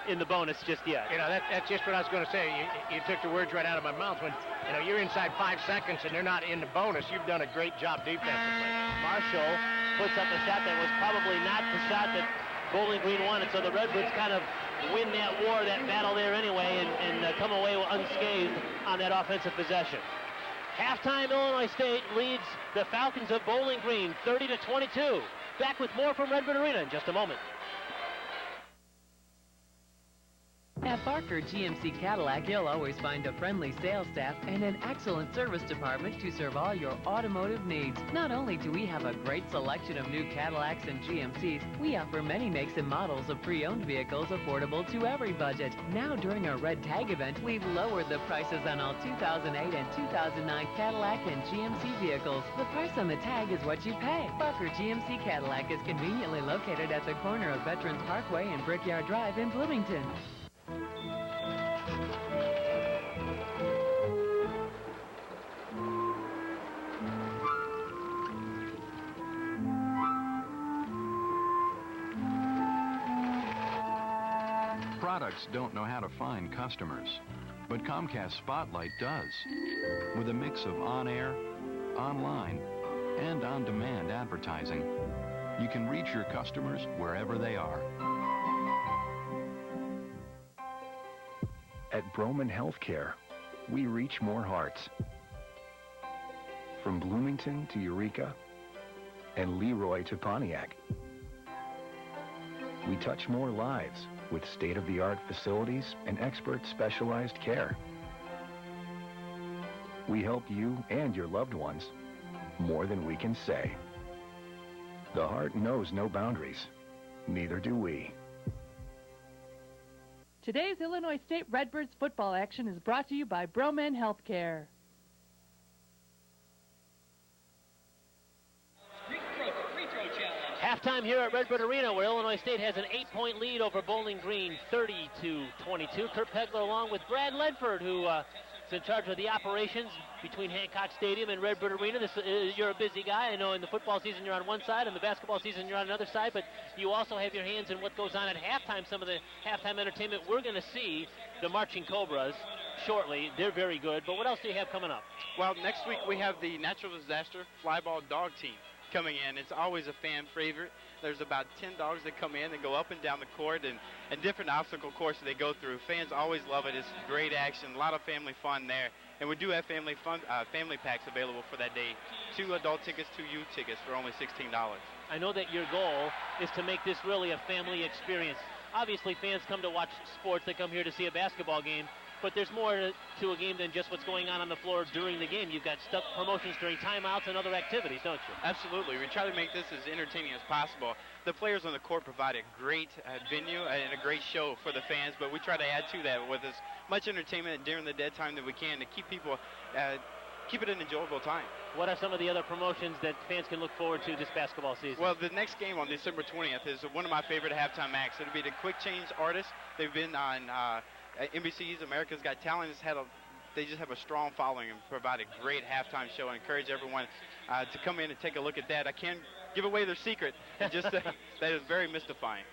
in the bonus just yet. You know, that's just what I was going to say. You took the words right out of my mouth. When, you know, you're inside 5 seconds and they're not in the bonus, you've done a great job defensively. Marshall puts up a shot that was probably not the shot that Bowling Green wanted, so the Redbirds kind of win that war, that battle there anyway, and come away unscathed on that offensive possession. Halftime, Illinois State leads the Falcons of Bowling Green 30-22. Back with more from Redbird Arena in just a moment. At Barker GMC Cadillac, you'll always find a friendly sales staff and an excellent service department to serve all your automotive needs. Not only do we have a great selection of new Cadillacs and GMCs, we offer many makes and models of pre-owned vehicles affordable to every budget. Now during our Red Tag event, we've lowered the prices on all 2008 and 2009 Cadillac and GMC vehicles. The price on the tag is what you pay. Barker GMC Cadillac is conveniently located at the corner of Veterans Parkway and Brickyard Drive in Bloomington. Products don't know how to find customers, but Comcast Spotlight does. With a mix of on-air, online, and on-demand advertising, you can reach your customers wherever they are. At Broman Healthcare, we reach more hearts. From Bloomington to Eureka and Leroy to Pontiac. We touch more lives with state-of-the-art facilities and expert specialized care. We help you and your loved ones more than we can say. The heart knows no boundaries. Neither do we. Today's Illinois State Redbirds football action is brought to you by Broman Healthcare. Halftime here at Redbird Arena, where Illinois State has an 8-point lead over Bowling Green, 30-22. Kurt Pegler along with Brad Ledford, who is in charge of the operations between Hancock Stadium and Redbird Arena. You're a busy guy. I know in the football season you're on one side, and the basketball season you're on another side, but you also have your hands in what goes on at halftime. Some of the halftime entertainment. We're going to see the Marching Cobras shortly. They're very good, but what else do you have coming up? Well, next week we have the Natural Disaster Flyball Dog Team coming in. It's always a fan favorite. There's about 10 dogs that come in and go up and down the court and different obstacle courses they go through. Fans always love it. It's great action, a lot of family fun there. And we do have family packs available for that day. 2 adult tickets, 2 youth tickets for only $16. I know that your goal is to make this really a family experience. Obviously, fans come to watch sports. They come here to see a basketball game. But there's more to a game than just what's going on the floor during the game. You've got stuff, promotions during timeouts and other activities, don't you? Absolutely. We try to make this as entertaining as possible. The players on the court provide a great venue and a great show for the fans, but we try to add to that with as much entertainment during the dead time that we can to keep people, keep it an enjoyable time. What are some of the other promotions that fans can look forward to this basketball season? Well, the next game on December 20th is one of my favorite halftime acts. It'll be the Quick Change Artists. They've been on NBC's America's Got Talent. Has had a they just have a strong following and provide a great halftime show. I encourage everyone to come in and take a look at that. I can't give away their secret, and just that is very mystifying.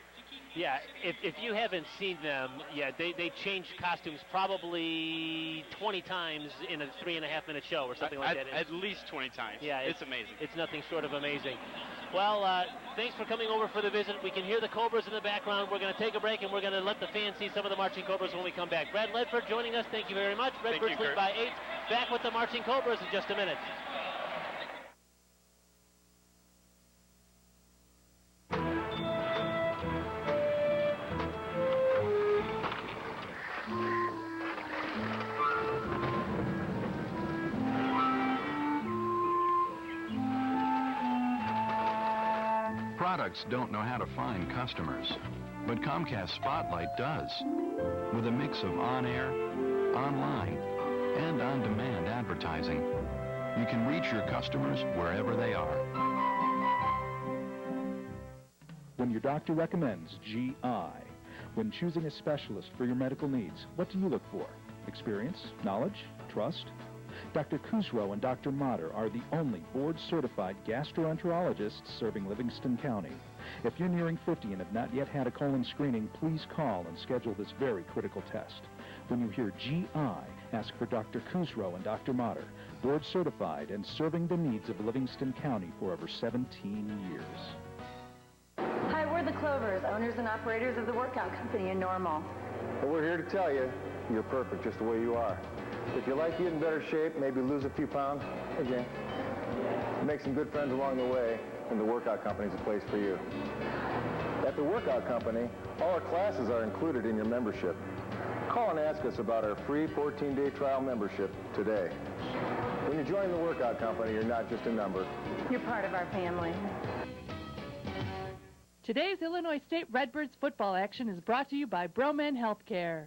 Yeah, if you haven't seen them, yeah, they change costumes probably 20 times in a 3.5-minute show or something like that. At least 20 times. Yeah, it's amazing. It's nothing short of amazing. Well, thanks for coming over for the visit. We can hear the Cobras in the background. We're going to take a break, and we're going to let the fans see some of the Marching Cobras when we come back. Brad Ledford joining us. Thank you very much. Redbirds lead by 8. Back with the Marching Cobras in just a minute. Products don't know how to find customers, but Comcast Spotlight does. With a mix of on-air, online, and on-demand advertising, you can reach your customers wherever they are. When your doctor recommends GI, when choosing a specialist for your medical needs, what do you look for? Experience, knowledge, trust? Dr. Kuzro and Dr. Motter are the only board-certified gastroenterologists serving Livingston County. If you're nearing 50 and have not yet had a colon screening, please call and schedule this very critical test. When you hear GI, ask for Dr. Kuzro and Dr. Motter, board-certified and serving the needs of Livingston County for over 17 years. Hi, we're the Clovers, owners and operators of the Workout Company in Normal. But we're here to tell you, you're perfect just the way you are. If you like to get in better shape, maybe lose a few pounds, again, make some good friends along the way, and the Workout Company is a place for you. At the Workout Company, all our classes are included in your membership. Call and ask us about our free 14-day trial membership today. When you join the Workout Company, you're not just a number. You're part of our family. Today's Illinois State Redbirds football action is brought to you by Broman Healthcare.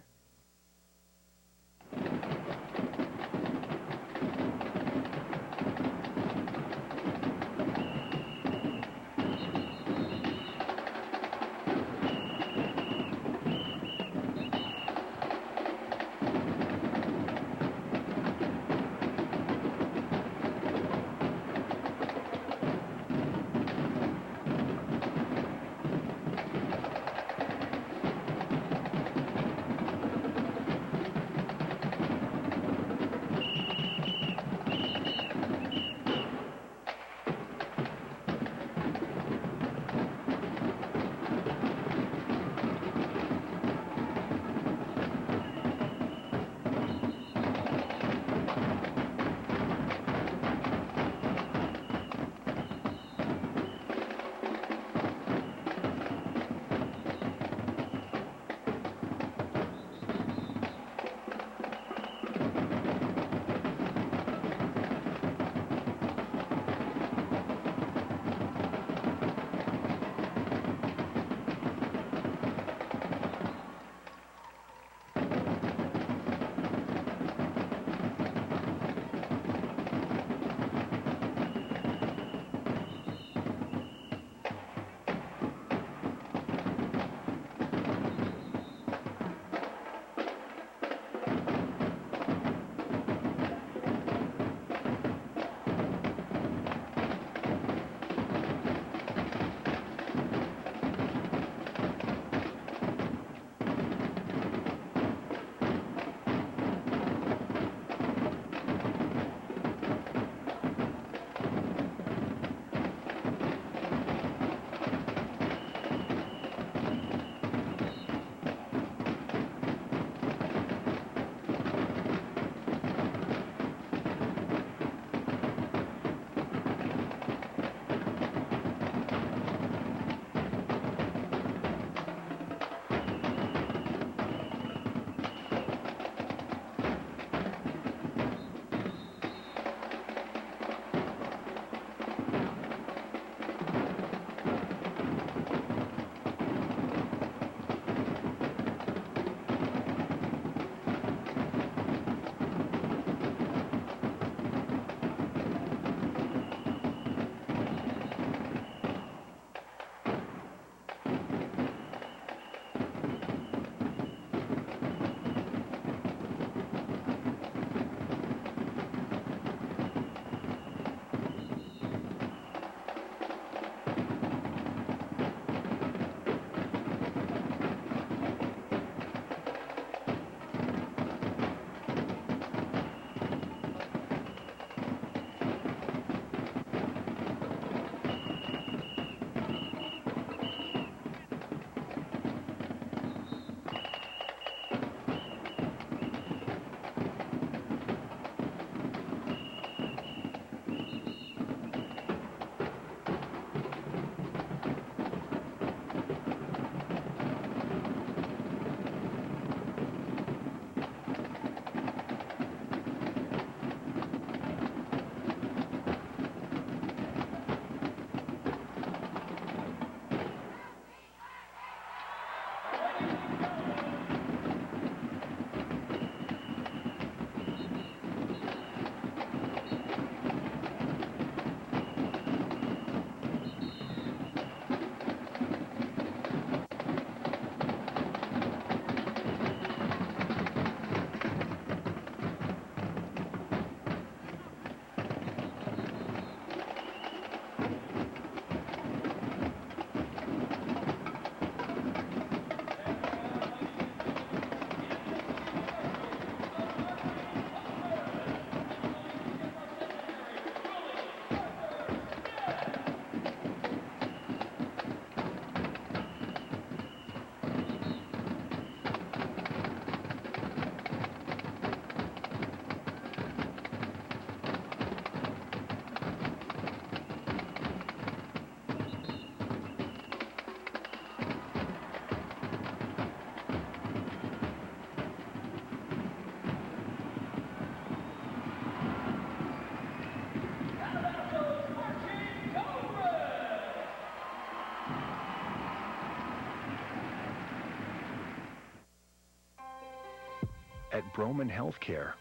At Broman Healthcare,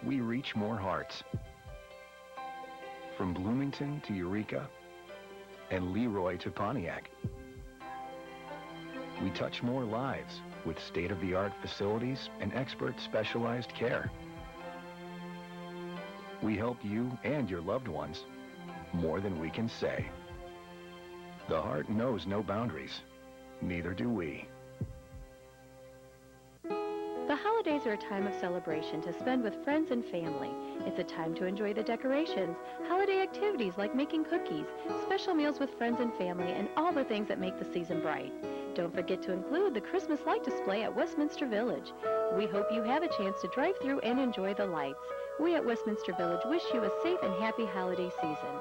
we reach more hearts. From Bloomington to Eureka and Leroy to Pontiac. We touch more lives with state-of-the-art facilities and expert specialized care. We help you and your loved ones more than we can say. The heart knows no boundaries. Neither do we. The holidays are a time of celebration to spend with friends and family. It's a time to enjoy the decorations, holiday activities like making cookies, special meals with friends and family, and all the things that make the season bright. Don't forget to include the Christmas light display at Westminster Village. We hope you have a chance to drive through and enjoy the lights. We at Westminster Village wish you a safe and happy holiday season.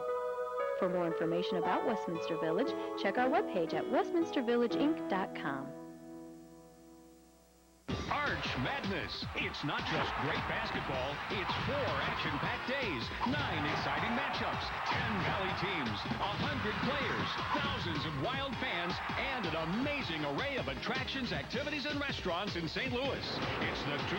For more information about Westminster Village, check our webpage at westminstervillageinc.com. Arch Madness. It's not just great basketball, it's 4 action-packed days, 9 exciting matchups, 10 Valley teams, 100 players, thousands of wild fans, and an amazing array of attractions, activities, and restaurants in St. Louis. It's the 2009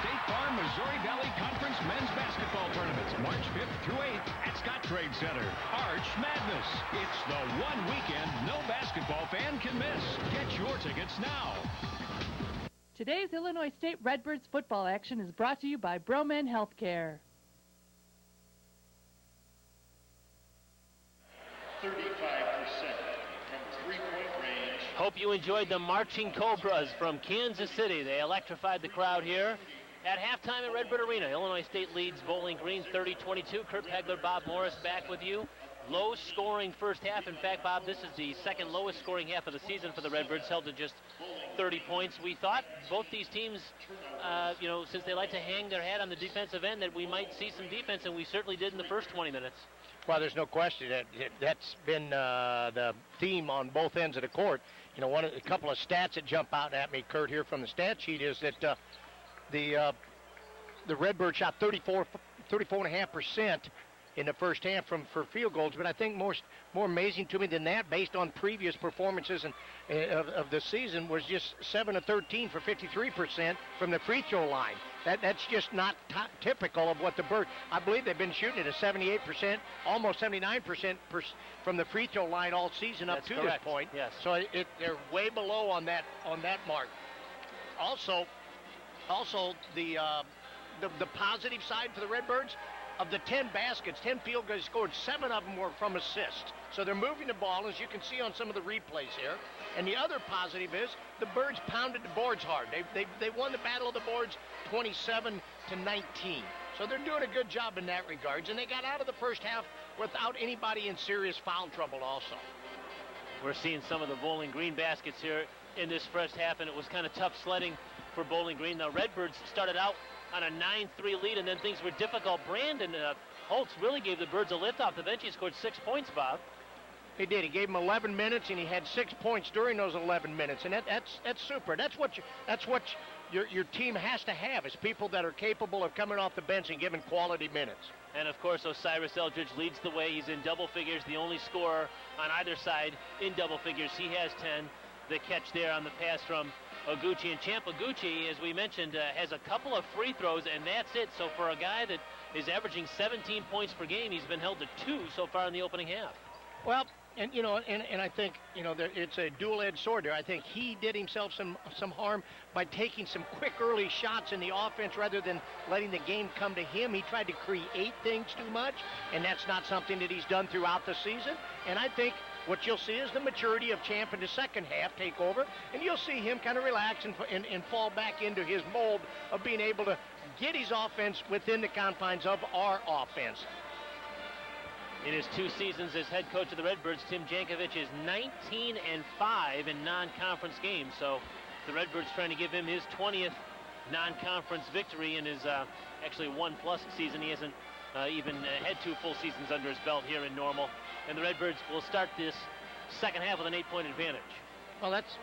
State Farm Missouri Valley Conference Men's Basketball Tournament, March 5th through 8th at Scott Trade Center. Arch Madness. It's the one weekend no basketball fan can miss. Get your tickets now. Today's Illinois State Redbirds football action is brought to you by Broman Healthcare. 35% from three-point range. Hope you enjoyed the Marching Cobras from Kansas City. They electrified the crowd here. At halftime at Redbird Arena, Illinois State leads Bowling Green 30-22. Kurt Pegler, Bob Morris back with you. Low-scoring first half. In fact, Bob, this is the second lowest scoring half of the season for the Redbirds, held to just 30 points. We thought both these teams, since they like to hang their hat on the defensive end, that we might see some defense, and we certainly did in the first 20 minutes. Well, there's no question that's been the theme on both ends of the court. You know, a couple of stats that jump out at me, Kurt, here from the stat sheet is that the Redbirds shot 34.5% in the first half for field goals, but I think more amazing to me than that, based on previous performances of the season, was just 7 of 13 for 53% from the free throw line. That's just not typical of what the Birds. I believe they've been shooting at a 78%, almost 79% from the free throw line all season up to this point. Yes. So they're way below on that mark. Also the positive side for the Redbirds. Of the 10 baskets, 10 field goals scored, 7 of them were from assists. So they're moving the ball, as you can see on some of the replays here. And the other positive is the Birds pounded the boards hard. They won the battle of the boards 27-19. So they're doing a good job in that regards. And they got out of the first half without anybody in serious foul trouble also. We're seeing some of the Bowling Green baskets here in this first half, and it was kind of tough sledding for Bowling Green. The Redbirds started out on a 9-3 lead, and then things were difficult. Brandon Holtz really gave the Birds a lift off the bench. He scored 6 points, Bob. He did. He gave them 11 minutes, and he had 6 points during those 11 minutes, and that's super. That's what your team has to have, is people that are capable of coming off the bench and giving quality minutes. And of course, Osiris Eldridge leads the way. He's in double figures, the only scorer on either side in double figures. He has 10. The catch there on the pass from Oguchi. And Champ Oguchi, as we mentioned, has a couple of free throws, and that's it. So for a guy that is averaging 17 points per game, he's been held to 2 so far in the opening half. Well, and I think it's a dual-edged sword there. I think he did himself some harm by taking some quick early shots in the offense rather than letting the game come to him. He tried to create things too much, and that's not something that he's done throughout the season. And I think what you'll see is the maturity of Champ in the second half take over, and you'll see him kind of relax and fall back into his mold of being able to get his offense within the confines of our offense. In his 2 seasons as head coach of the Redbirds, Tim Jankovic is 19-5 in non-conference games. So the Redbirds trying to give him his 20th non-conference victory in his actually 1+ season. He hasn't even had 2 full seasons under his belt here in Normal. And the Redbirds will start this second half with an 8-point advantage. Well, that's,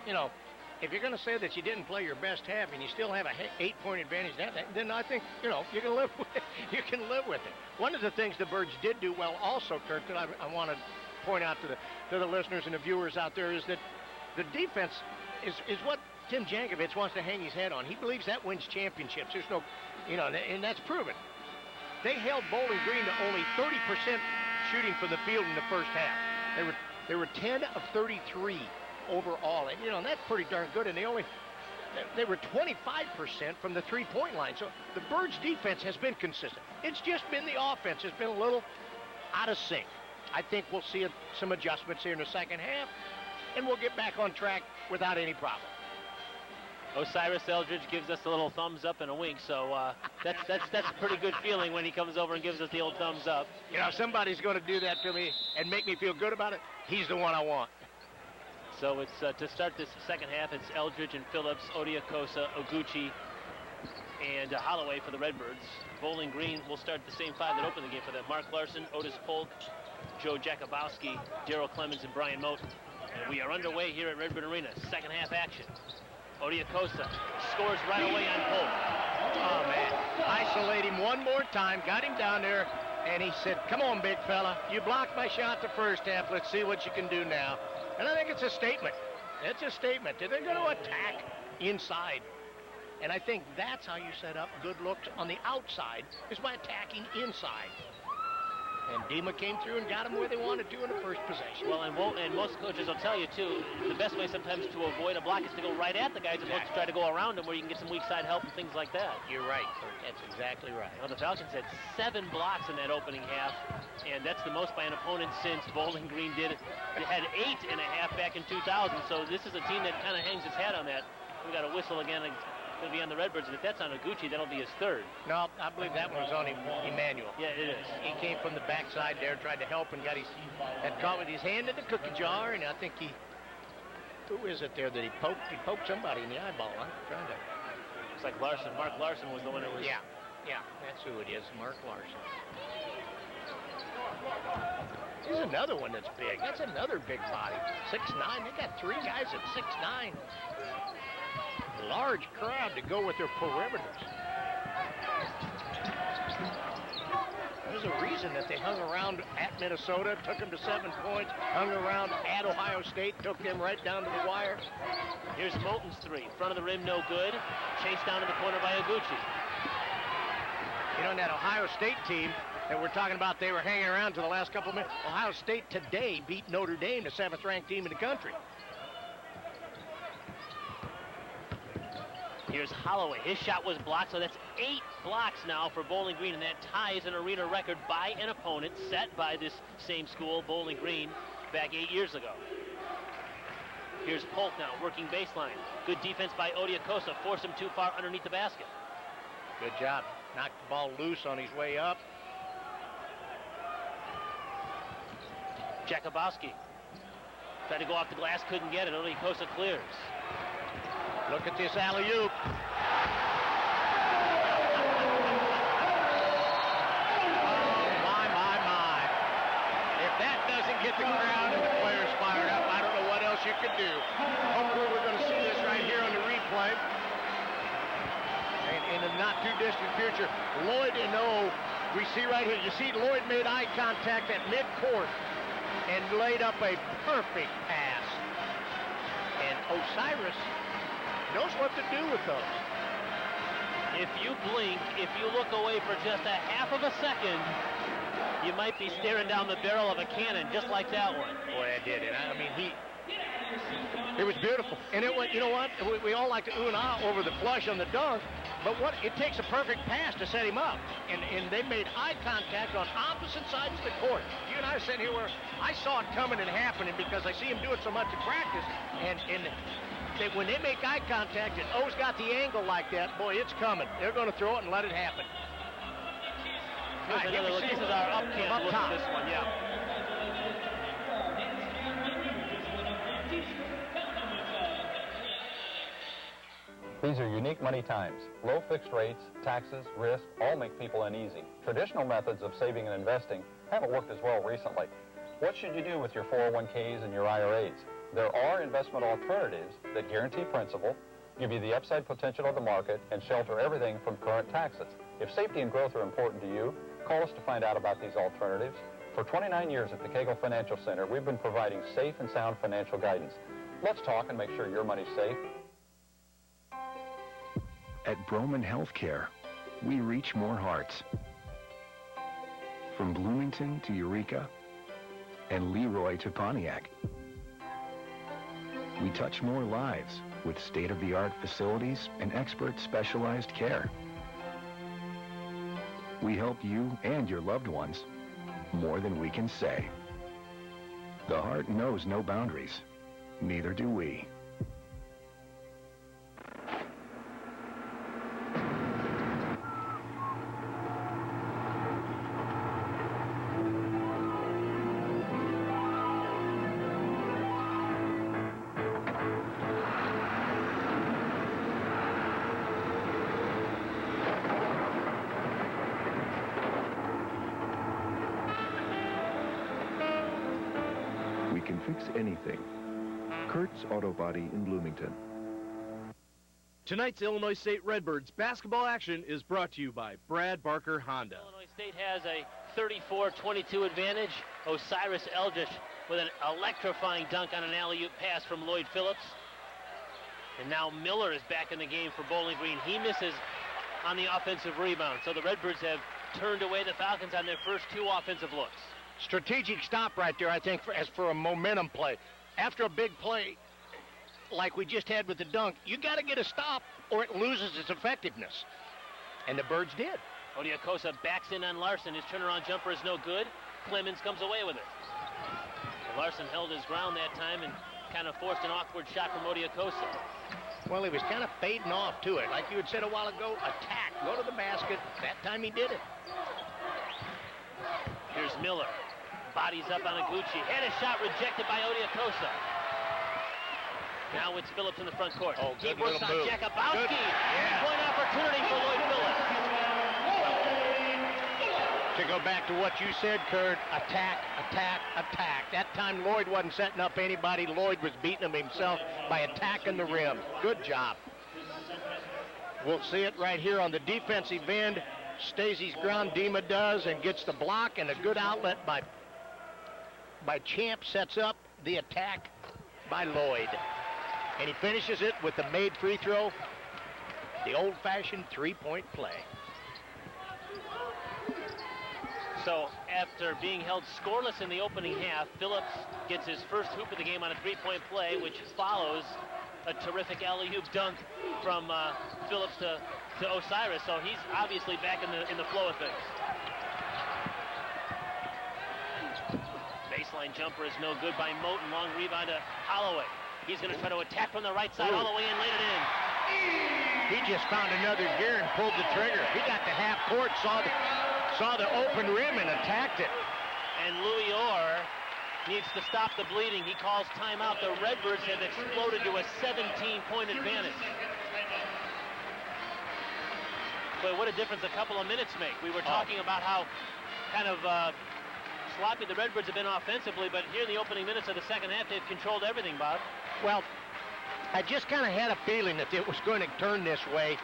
if you're going to say that you didn't play your best half and you still have a 8-point advantage, then I think, you can live with it. You can live with it. One of the things the Birds did do well also, Kurt, that I want to point out to the listeners and the viewers out there, is that the defense is what Tim Jankovich wants to hang his head on. He believes that wins championships. There's no, and that's proven. They held Bowling Green to only 30% shooting from the field in the first half. They were 10 of 33 overall, and that's pretty darn good. And they were 25% from the three-point line. So the Birds' defense has been consistent. It's just been the offense has been a little out of sync. I think we'll see some adjustments here in the second half, and we'll get back on track without any problem. Osiris Eldridge gives us a little thumbs up and a wink, so that's a pretty good feeling when he comes over and gives us the old thumbs up. If somebody's going to do that to me and make me feel good about it, he's the one I want. So it's to start this second half, it's Eldridge and Phillips, Odiakosa, Oguchi, and Holloway for the Redbirds. Bowling Green will start the same five that opened the game for them. Mark Larson, Otis Polk, Joe Jakubowski, Daryl Clemens, and Brian Moten. And we are underway here at Redbird Arena. Second half action. Odiakosa scores right away on Polk. Oh, man. Isolate him one more time, got him down there, and he said, come on, big fella. You blocked my shot the first half. Let's see what you can do now. And I think it's a statement. It's a statement. They're going to attack inside. And I think that's how you set up good looks on the outside, is by attacking inside. And Dima came through and got them where they wanted to in the first possession. Well, and most coaches will tell you, too, the best way sometimes to avoid a block is to go right at the guys as opposed to try to go around them where you can get some weak side help and things like that. You're right, Kurt. That's exactly right. Well, the Falcons had 7 blocks in that opening half, and that's the most by an opponent since Bowling Green had 8.5 back in 2000. So this is a team that kind of hangs its hat on that. We got a whistle again. Going to be on the Redbirds, and if that's on Oguchi, that'll be his third. No, I believe that one was on Emmanuel. Yeah, it is. He came from the backside there, tried to help, and had caught with his hand in the cookie jar, and I think who is it there that he poked? He poked somebody in the eyeball. I'm trying to. Looks like Larson. Mark Larson was the one that was. Yeah, that's who it is, Mark Larson. Here's another one that's big. That's another big body. 6'9". They got 3 guys at 6'9". Large crowd to go with their perimeters. There's a reason that they hung around at Minnesota, took them to 7 points, hung around at Ohio State, took them right down to the wire. Here's Moten's 3. Front of the rim, no good. Chased down to the corner by Oguchi. In that Ohio State team that we're talking about, they were hanging around to the last couple of minutes. Ohio State today beat Notre Dame, the 7th-ranked team in the country. Here's Holloway. His shot was blocked, so that's 8 blocks now for Bowling Green, and that ties an arena record by an opponent set by this same school, Bowling Green, back 8 years ago. Here's Polk now, working baseline. Good defense by Odiakosa. Forced him too far underneath the basket. Good job. Knocked the ball loose on his way up. Jakubowski tried to go off the glass, couldn't get it. Odiakosa clears. Look at this alley-oop. My. If that doesn't get the crowd and the players fired up, I don't know what else you could do. Hopefully we're going to see this right here on the replay. And in the not-too-distant future, Lloyd and O, we see right here, you see Lloyd made eye contact at mid-court and laid up a perfect pass. And Osiris knows what to do with those. If you blink, if you look away for just a half of a second, you might be staring down the barrel of a cannon, just like that one. Boy, I did it. I mean, it was beautiful. And it went, you know what? We all like to ooh and ah over the flush on the dunk, but it takes a perfect pass to set him up. And they made eye contact on opposite sides of the court. You and I are sitting here where I saw it coming and happening because I see him do it so much in practice. And when they make eye contact and O's got the angle like that, boy, it's coming. They're going to throw it and let it happen. Right, look, this is our up-camp look at this one, yeah. These are unique money times. Low fixed rates, taxes, risk, all make people uneasy. Traditional methods of saving and investing haven't worked as well recently. What should you do with your 401ks and your IRAs? There are investment alternatives that guarantee principal, give you the upside potential of the market, and shelter everything from current taxes. If safety and growth are important to you, call us to find out about these alternatives. For 29 years at the Cagle Financial Center, we've been providing safe and sound financial guidance. Let's talk and make sure your money's safe. At Broman Healthcare, we reach more hearts. From Bloomington to Eureka and Leroy to Pontiac. We touch more lives with state-of-the-art facilities and expert specialized care. We help you and your loved ones more than we can say. The heart knows no boundaries. Neither do we. We can fix anything. Kurt's Auto Body in Bloomington. Tonight's Illinois State Redbirds basketball action is brought to you by Brad Barker Honda. Illinois State has a 34-22 advantage. Osiris Eldridge with an electrifying dunk on an alley-oop pass from Lloyd Phillips. And now Miller is back in the game for Bowling Green. He misses on the offensive rebound. So the Redbirds have turned away the Falcons on their first 2 offensive looks. Strategic stop right there, I think, as for a momentum play. After a big play, like we just had with the dunk, you got to get a stop or it loses its effectiveness. And the Birds did. Odiakosa backs in on Larson. His turnaround jumper is no good. Clemens comes away with it. Larson held his ground that time and kind of forced an awkward shot from Odiakosa. Well, he was kind of fading off to it. Like you had said a while ago, attack, go to the basket. That time he did it. Here's Miller. Bodies up on Iguchi. Had a shot rejected by Odiakosa. Now it's Phillips in the front court. Oh, he good works on little move. Jakubowski. Good. Yeah. Point opportunity for Lloyd Phillips. To go back to what you said, Kurt, attack, attack, attack. That time Lloyd wasn't setting up anybody. Lloyd was beating him himself by attacking the rim. Good job. We'll see it right here on the defensive end. Stays his ground, Dima does, and gets the block, and a good outlet by Champ sets up the attack by Lloyd. And he finishes it with the made free throw, the old-fashioned three-point play. So after being held scoreless in the opening half, Phillips gets his first hoop of the game on a three-point play, which follows a terrific alley-oop dunk from Phillips to Osiris. So he's obviously back in the flow of things. Baseline jumper is no good by Moten. Long rebound to Holloway. He's going to try to attack from the right side all the way in, laid it in. He just found another gear and pulled the trigger. He got to half court, saw the open rim and attacked it. And Louis Orr needs to stop the bleeding. He calls timeout. The Redbirds have exploded to a 17-point advantage. Boy, what a difference a couple of minutes make. We were talking about how kind of sloppy the Redbirds have been offensively, but here in the opening minutes of the second half, they've controlled everything, Bob. Well, I just kind of had a feeling that it was going to turn this way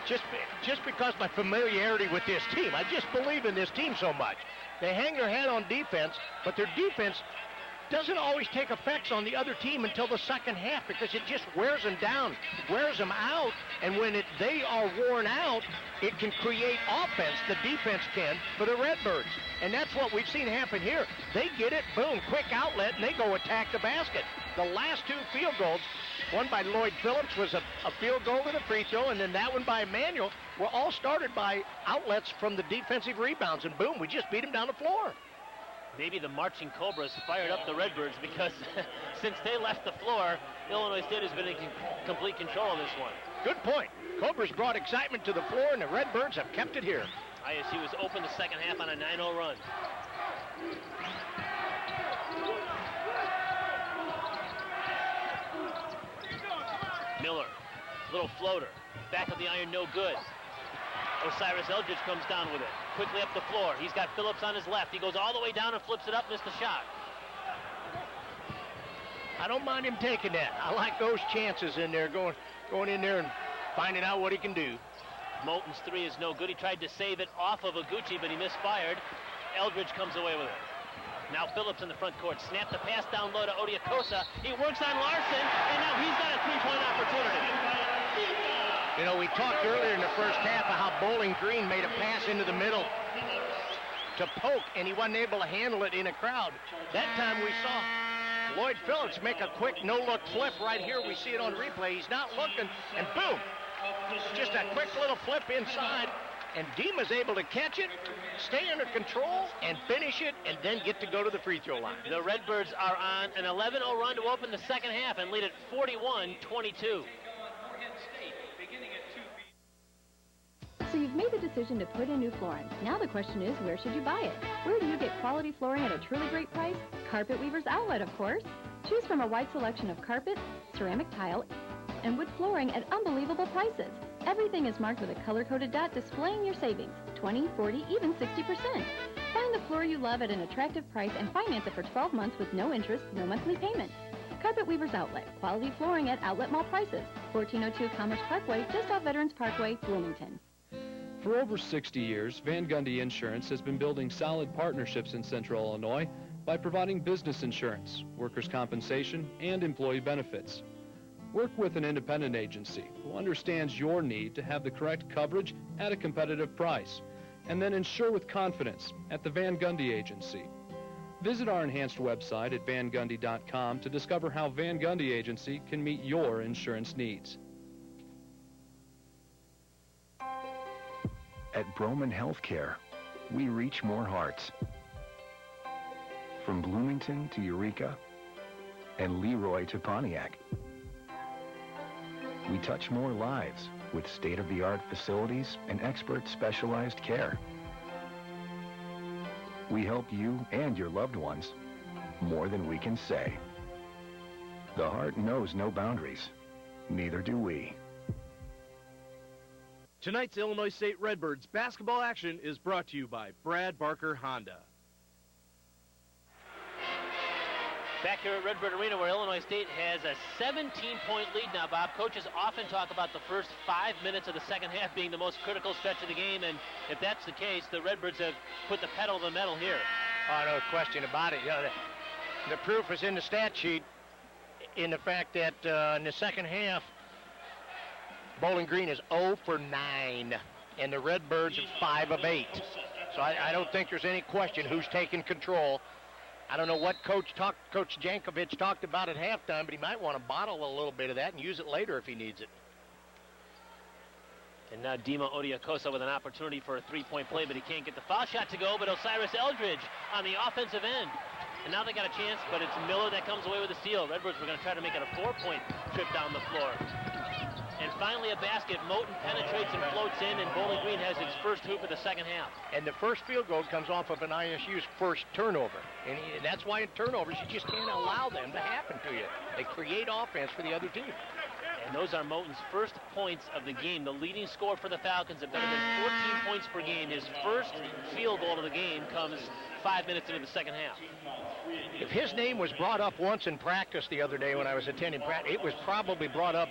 just because my familiarity with this team. I just believe in this team so much. They hang their head on defense, but their defense doesn't always take effects on the other team until the second half because it just wears them down, wears them out, and when they are worn out, it can create offense, the defense can, for the Redbirds. And that's what we've seen happen here. They get it, boom, quick outlet, and they go attack the basket. The last 2 field goals, one by Lloyd Phillips was a field goal and a free throw, and then that one by Emanuel, were all started by outlets from the defensive rebounds, and boom, we just beat them down the floor. Maybe the Marching Cobras fired up the Redbirds because since they left the floor, Illinois State has been in complete control of this one. Good point. Cobras brought excitement to the floor, and the Redbirds have kept it here. ISU was open the second half on a 9-0 run. Miller, little floater. Back of the iron, no good. Osiris Eldridge comes down with it. Quickly up the floor. He's got Phillips on his left. He goes all the way down and flips it up, missed the shot. I don't mind him taking that. I like those chances in there, going in there and finding out what he can do. Moten's three is no good. He tried to save it off of Iguchi, but he misfired. Eldridge comes away with it. Now Phillips in the front court. Snap the pass down low to Odiakosa. He works on Larson, and now he's got a three-point opportunity. You know, we talked earlier in the first half of how Bowling Green made a pass into the middle to Polk, and he wasn't able to handle it in a crowd. That time we saw Lloyd Phillips make a quick no-look flip right here. We see it on replay. He's not looking, and boom! Just a quick little flip inside, and Dima's able to catch it, stay under control, and finish it, and then get to go to the free throw line. The Redbirds are on an 11-0 run to open the second half and lead at 41-22. So you've made the decision to put in new flooring. Now the question is, where should you buy it? Where do you get quality flooring at a truly great price? Carpet Weaver's Outlet, of course. Choose from a wide selection of carpet, ceramic tile, and wood flooring at unbelievable prices. Everything is marked with a color-coded dot displaying your savings, 20, 40, even 60%. Find the floor you love at an attractive price and finance it for 12 months with no interest, no monthly payment. Carpet Weaver's Outlet, quality flooring at outlet mall prices, 1402 Commerce Parkway, just off Veterans Parkway, Bloomington. For over 60 years, Van Gundy Insurance has been building solid partnerships in Central Illinois by providing business insurance, workers' compensation, and employee benefits. Work with an independent agency who understands your need to have the correct coverage at a competitive price, and then insure with confidence at the Van Gundy Agency. Visit our enhanced website at vangundy.com to discover how Van Gundy Agency can meet your insurance needs. At Broman Healthcare, we reach more hearts. From Bloomington to Eureka and Leroy to Pontiac. We touch more lives with state-of-the-art facilities and expert specialized care. We help you and your loved ones more than we can say. The heart knows no boundaries. Neither do we. Tonight's Illinois State Redbirds basketball action is brought to you by Brad Barker Honda. Back here at Redbird Arena, where Illinois State has a 17-point lead now, Bob. Coaches often talk about the first 5 minutes of the second half being the most critical stretch of the game, and if that's the case, the Redbirds have put the pedal to the metal here. Oh, no question about it. You know, the proof is in the stat sheet in the fact that in the second half, Bowling Green is 0 for 9, and the Redbirds are 5 of 8. So I don't think there's any question who's taking control. I don't know what Coach Jankovic talked about at halftime, but he might want to bottle a little bit of that and use it later if he needs it. And now Dima Odiakosa with an opportunity for a three-point play, but he can't get the foul shot to go, but Osiris Eldridge on the offensive end. And now they got a chance, but it's Miller that comes away with the steal. Redbirds were going to try to make it a 4-point trip down the floor. And finally a basket. Moten penetrates and floats in, and Bowling Green has its first hoop of the second half. And the first field goal comes off of an ISU's first turnover. And that's why in turnovers, you just can't allow them to happen to you. They create offense for the other team. And those are Moten's first points of the game. The leading scorer for the Falcons have better than 14 points per game. His first field goal of the game comes 5 minutes into the second half. If his name was brought up once in practice the other day when I was attending practice, it was probably brought up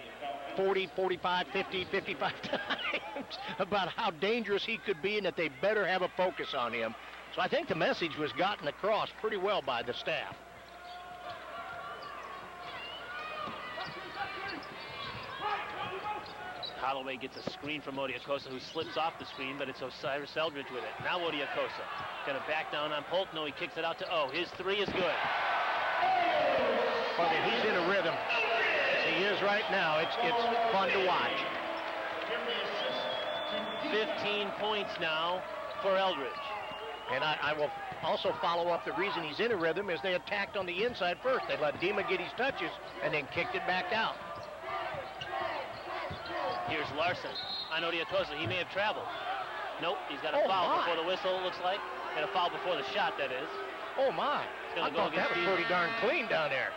40, 45, 50, 55 times about how dangerous he could be and that they better have a focus on him. So I think the message was gotten across pretty well by the staff. Holloway gets a screen from Odiakosa, who slips off the screen, but it's Osiris Eldridge with it. Now Odiakosa going to back down on Polk. No, he kicks it out to O. His three is good. Okay, he's in a rhythm. He is right now. It's fun to watch. 15 points now for Eldridge. And I will also follow up. The reason he's in a rhythm is they attacked on the inside first. They let Dima get his touches and then kicked it back out. Here's Larson on Odiakosa. He may have traveled. Nope, he's got a foul before the whistle, it looks like. Got a foul before the shot, that is. Oh, my. I thought that was pretty darn clean down there.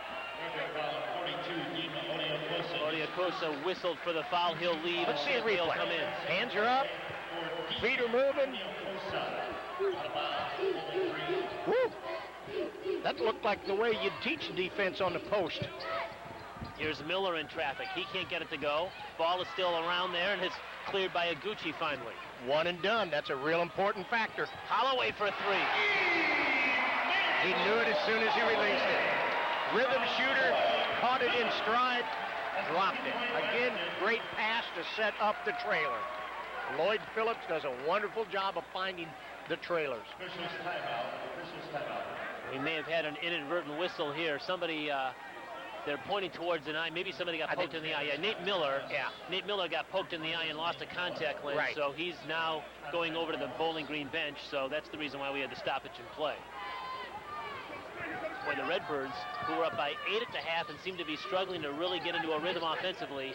Odiakosa whistled for the foul. He'll leave. Let's see a replay. He'll come in. Hands are up. Feet are moving. Woo. That looked like the way you'd teach defense on the post. Here's Miller in traffic. He can't get it to go. Ball is still around there, and it's cleared by Iguchi finally. One and done. That's a real important factor. Holloway for three. He knew it as soon as he released it. Rhythm shooter, caught it in stride. dropped it. Again, great pass to set up the trailer. Lloyd Phillips does a wonderful job of finding the trailers. Officials timeout. We may have had an inadvertent whistle here. Somebody, they're pointing towards an eye. Maybe somebody got poked in the eye. Yeah, Nate Miller. Yeah. Nate Miller got poked in the eye and lost a contact lens. Right. So he's now going over to the Bowling Green bench. So that's the reason why we had the stoppage in play. Boy, the Redbirds, who were up by 8 at the half and seem to be struggling to really get into a rhythm offensively,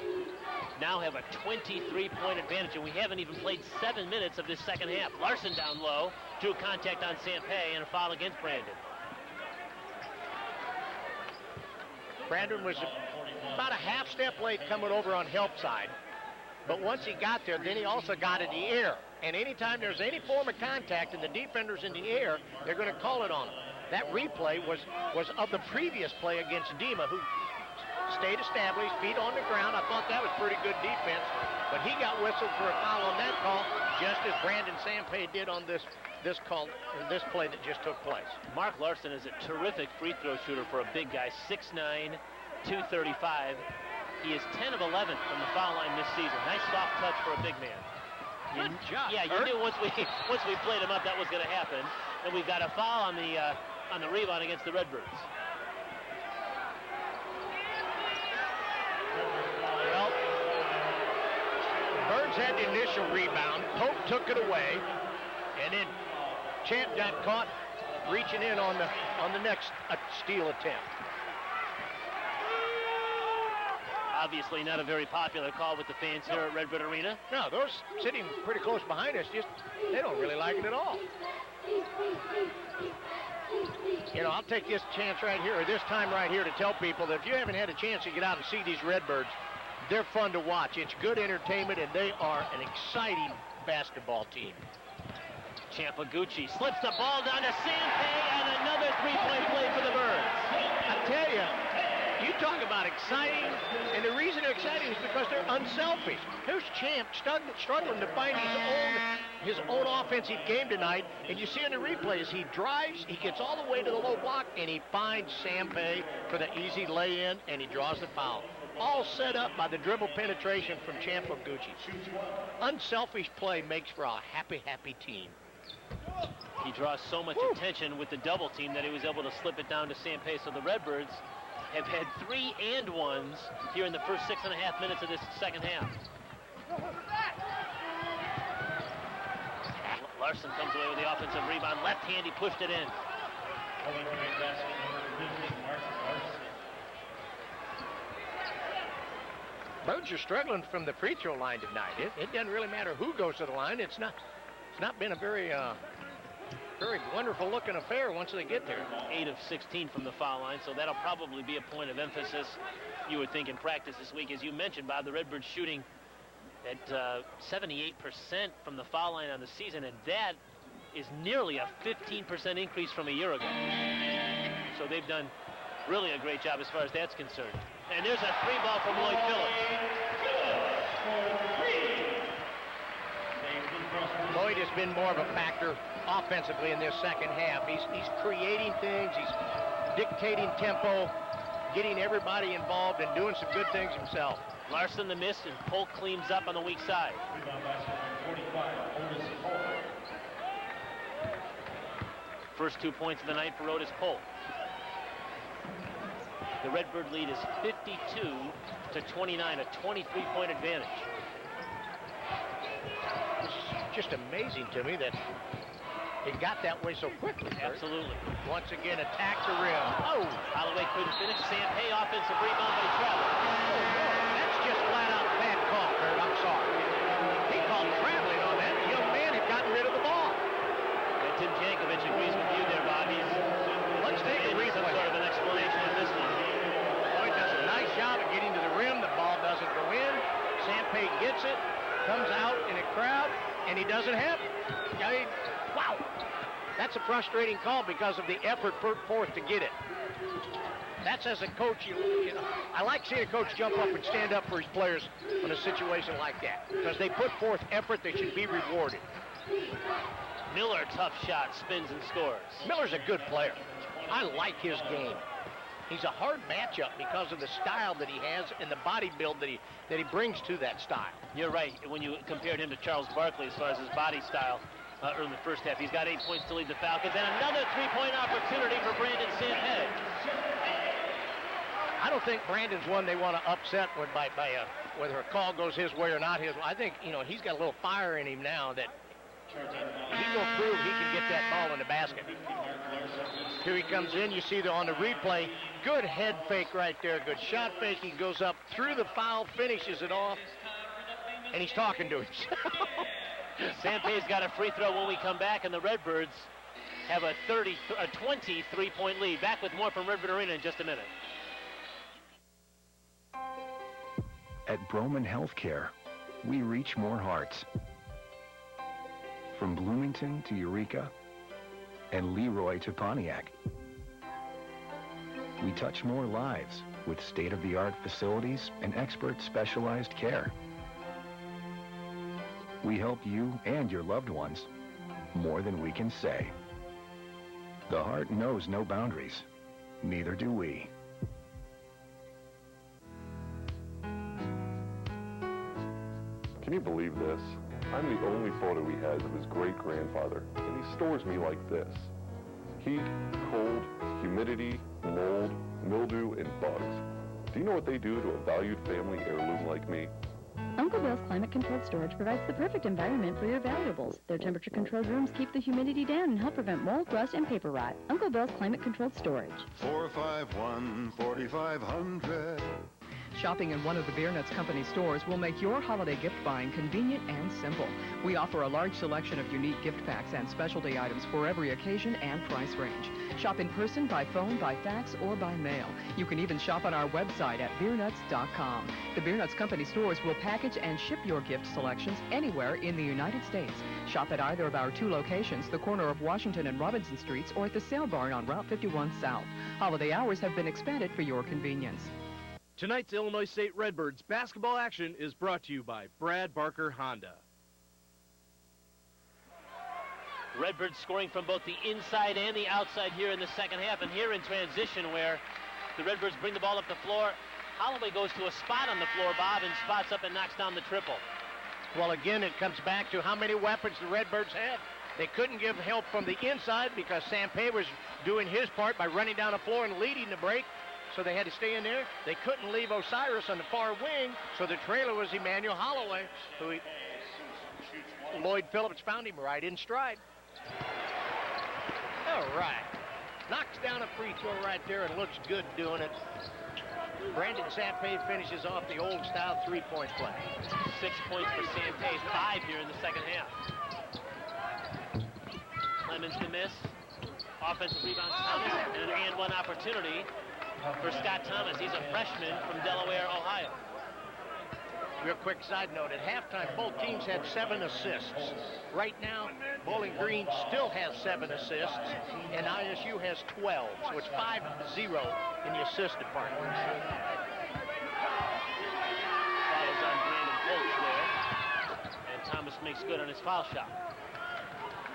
now have a 23-point advantage, and we haven't even played 7 minutes of this second half. Larson down low, drew contact on Sampay, and a foul against Brandon. Brandon was about a half step late coming over on help side, but once he got there, then he also got in the air. And anytime there's any form of contact and the defender's in the air, they're going to call it on him. That replay was of the previous play against Dima, who stayed established, feet on the ground. I thought that was pretty good defense, but he got whistled for a foul on that call, just as Brandon Sampay did on this play that just took place. Mark Larson is a terrific free throw shooter for a big guy, 6'9", 235. He is 10 of 11 from the foul line this season. Nice soft touch for a big man. Good job. Yeah, you knew once we played him up that was going to happen, and we've got a foul on the rebound against the Redbirds. Well, Birds had the initial rebound. Pope took it away, and then Champ got caught reaching in on the next steal attempt. Obviously not a very popular call with the fans here at Redbird Arena. No, those sitting pretty close behind us, they don't really like it at all. You know, I'll take this chance right here, or this time right here, to tell people that if you haven't had a chance to get out and see these Redbirds, they're fun to watch. It's good entertainment, and they are an exciting basketball team. Champaguchi slips the ball down to Sampay, and another three-point play for the Birds. I tell you, you talk about exciting, and the reason they're exciting is because they're unselfish. Here's Champ struggling to find his own offensive game tonight, and you see in the replays, he drives, he gets all the way to the low block, and he finds Sampay for the easy lay-in, and he draws the foul. All set up by the dribble penetration from Champaguchi. Unselfish play makes for a happy, happy team. He draws so much attention with the double team that he was able to slip it down to Sampay, so the Redbirds have had 3 and 1s here in the first 6.5 minutes of this second half. Larson comes away with the offensive rebound. Left hand, he pushed it in. Birds are struggling from the free throw line tonight. It doesn't really matter who goes to the line. It's not been a very wonderful looking affair once they get there. 8 of 16 from the foul line, so that'll probably be a point of emphasis, you would think, in practice this week. As you mentioned, Bob, the Redbirds shooting at 78% from the foul line on the season, and that is nearly a 15% increase from a year ago. So they've done really a great job as far as that's concerned. And there's a three ball from Lloyd Phillips. Lloyd has been more of a factor offensively in this second half. He's creating things, he's dictating tempo, getting everybody involved, and doing some good things himself. Larson the miss, and Polk cleans up on the weak side. First 2 points of the night for Otis Polk. The Redbird lead is 52-29, a 23-point advantage. It's just amazing to me that it got that way so quickly. Absolutely. Once again, attack the rim. Oh! Holloway couldn't finish. Sampay offensive rebound, but he traveled. Oh, no. That's just flat out bad call, Kurt. I'm sorry. He called traveling on that. The young man had gotten rid of the ball. And Tim Jankovic agrees with you there, Bobby. Let's take a replay. Some sort of an explanation on this one. Lloyd does a nice job of getting to the rim. The ball doesn't go in. Sampay gets it, comes out in a crowd, and he doesn't have it. Wow. That's a frustrating call because of the effort put forth to get it. That's, as a coach, you know, I like seeing a coach jump up and stand up for his players in a situation like that, because they put forth effort, they should be rewarded. Miller, tough shot, spins and scores. Miller's a good player. I like his game. He's a hard matchup because of the style that he has and the body build that he brings to that style. You're right. When you compared him to Charles Barkley as far as his body style early in the first half, he's got 8 points to lead the Falcons, and another three-point opportunity for Brandon Sampe. I don't think Brandon's one they want to upset whether a call goes his way or not his way. I think, he's got a little fire in him now that he will prove he can get that ball in the basket. Here he comes in. You see on the replay, good head fake right there. Good shot fake. He goes up through the foul, finishes it off, and he's talking to himself. Sampe's got a free throw when we come back, and the Redbirds have a 23-point lead. Back with more from Redbird Arena in just a minute. At Broman Healthcare, we reach more hearts. From Bloomington to Eureka and Leroy to Pontiac. We touch more lives with state-of-the-art facilities and expert specialized care. We help you and your loved ones more than we can say. The heart knows no boundaries. Neither do we. Can you believe this? I'm the only photo he has of his great-grandfather, and he stores me like this. Heat, cold, humidity, mold, mildew, and bugs. Do you know what they do to a valued family heirloom like me? Uncle Bill's climate-controlled storage provides the perfect environment for your valuables. Their temperature-controlled rooms keep the humidity down and help prevent mold, rust, and paper rot. Uncle Bill's climate-controlled storage. 451-4500. Shopping in one of the Beer Nuts Company stores will make your holiday gift buying convenient and simple. We offer a large selection of unique gift packs and specialty items for every occasion and price range. Shop in person, by phone, by fax, or by mail. You can even shop on our website at beernuts.com. The Beer Nuts Company stores will package and ship your gift selections anywhere in the United States. Shop at either of our 2 locations, the corner of Washington and Robinson Streets, or at the Sale Barn on Route 51 South. Holiday hours have been expanded for your convenience. Tonight's Illinois State Redbirds basketball action is brought to you by Brad Barker Honda. Redbirds scoring from both the inside and the outside here in the second half, and here in transition where the Redbirds bring the ball up the floor. Holloway goes to a spot on the floor, Bob, and spots up and knocks down the triple. Well, again, it comes back to how many weapons the Redbirds had. They couldn't give help from the inside because Sampe was doing his part by running down the floor and leading the break. So they had to stay in there. They couldn't leave Osiris on the far wing, so the trailer was Emmanuel Holloway, who Lloyd Phillips found him right in stride. All right. Knocks down a free throw right there and looks good doing it. Brandon Sampe finishes off the old-style three-point play. 6 points for Sampe, 5 here in the second half. Clemens to miss. Offensive rebound, Thomas, and an and one opportunity for Scott Thomas. He's a freshman from Delaware, Ohio. Real quick side note, at halftime, both teams had 7 assists. Right now, Bowling Green still has 7 assists, and ISU has 12, so it's 5-0 in the assist department. Follows on Brandon Polch there, and Thomas makes good on his foul shot.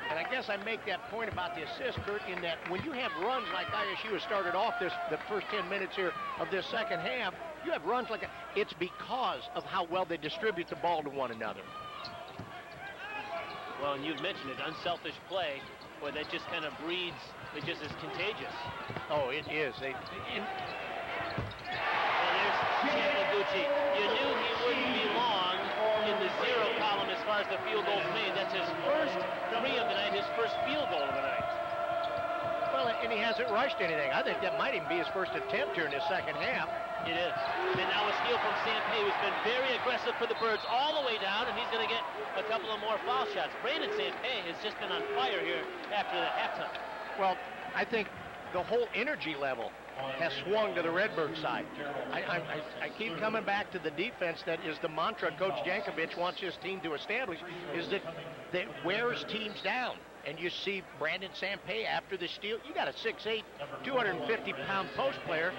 And I guess I make that point about the assist, Kurt, in that when you have runs like ISU has started off the first 10 minutes here of this second half, you have runs like that. It's because of how well they distribute the ball to one another. Well, and you've mentioned it, unselfish play, boy, that just kind of breeds, it just is contagious. Oh, it is. Well, there's Yamaguchi. You knew he wouldn't be long in the 0 column as far as the field goals made. That's his first 3 of the night, his first field goal of the night. Well, and he hasn't rushed anything. I think that might even be his first attempt here in the second half. It is. And now a steal from Sampe, who's been very aggressive for the Birds all the way down, and he's going to get a couple of more foul shots. Brandon Sampe has just been on fire here after the halftime. Well, I think the whole energy level has swung to the Redbird side. I keep coming back to the defense that is the mantra Coach Jankovic wants his team to establish, is that wears teams down. And you see Brandon Sampe after the steal. You got a 6'8", 250-pound post player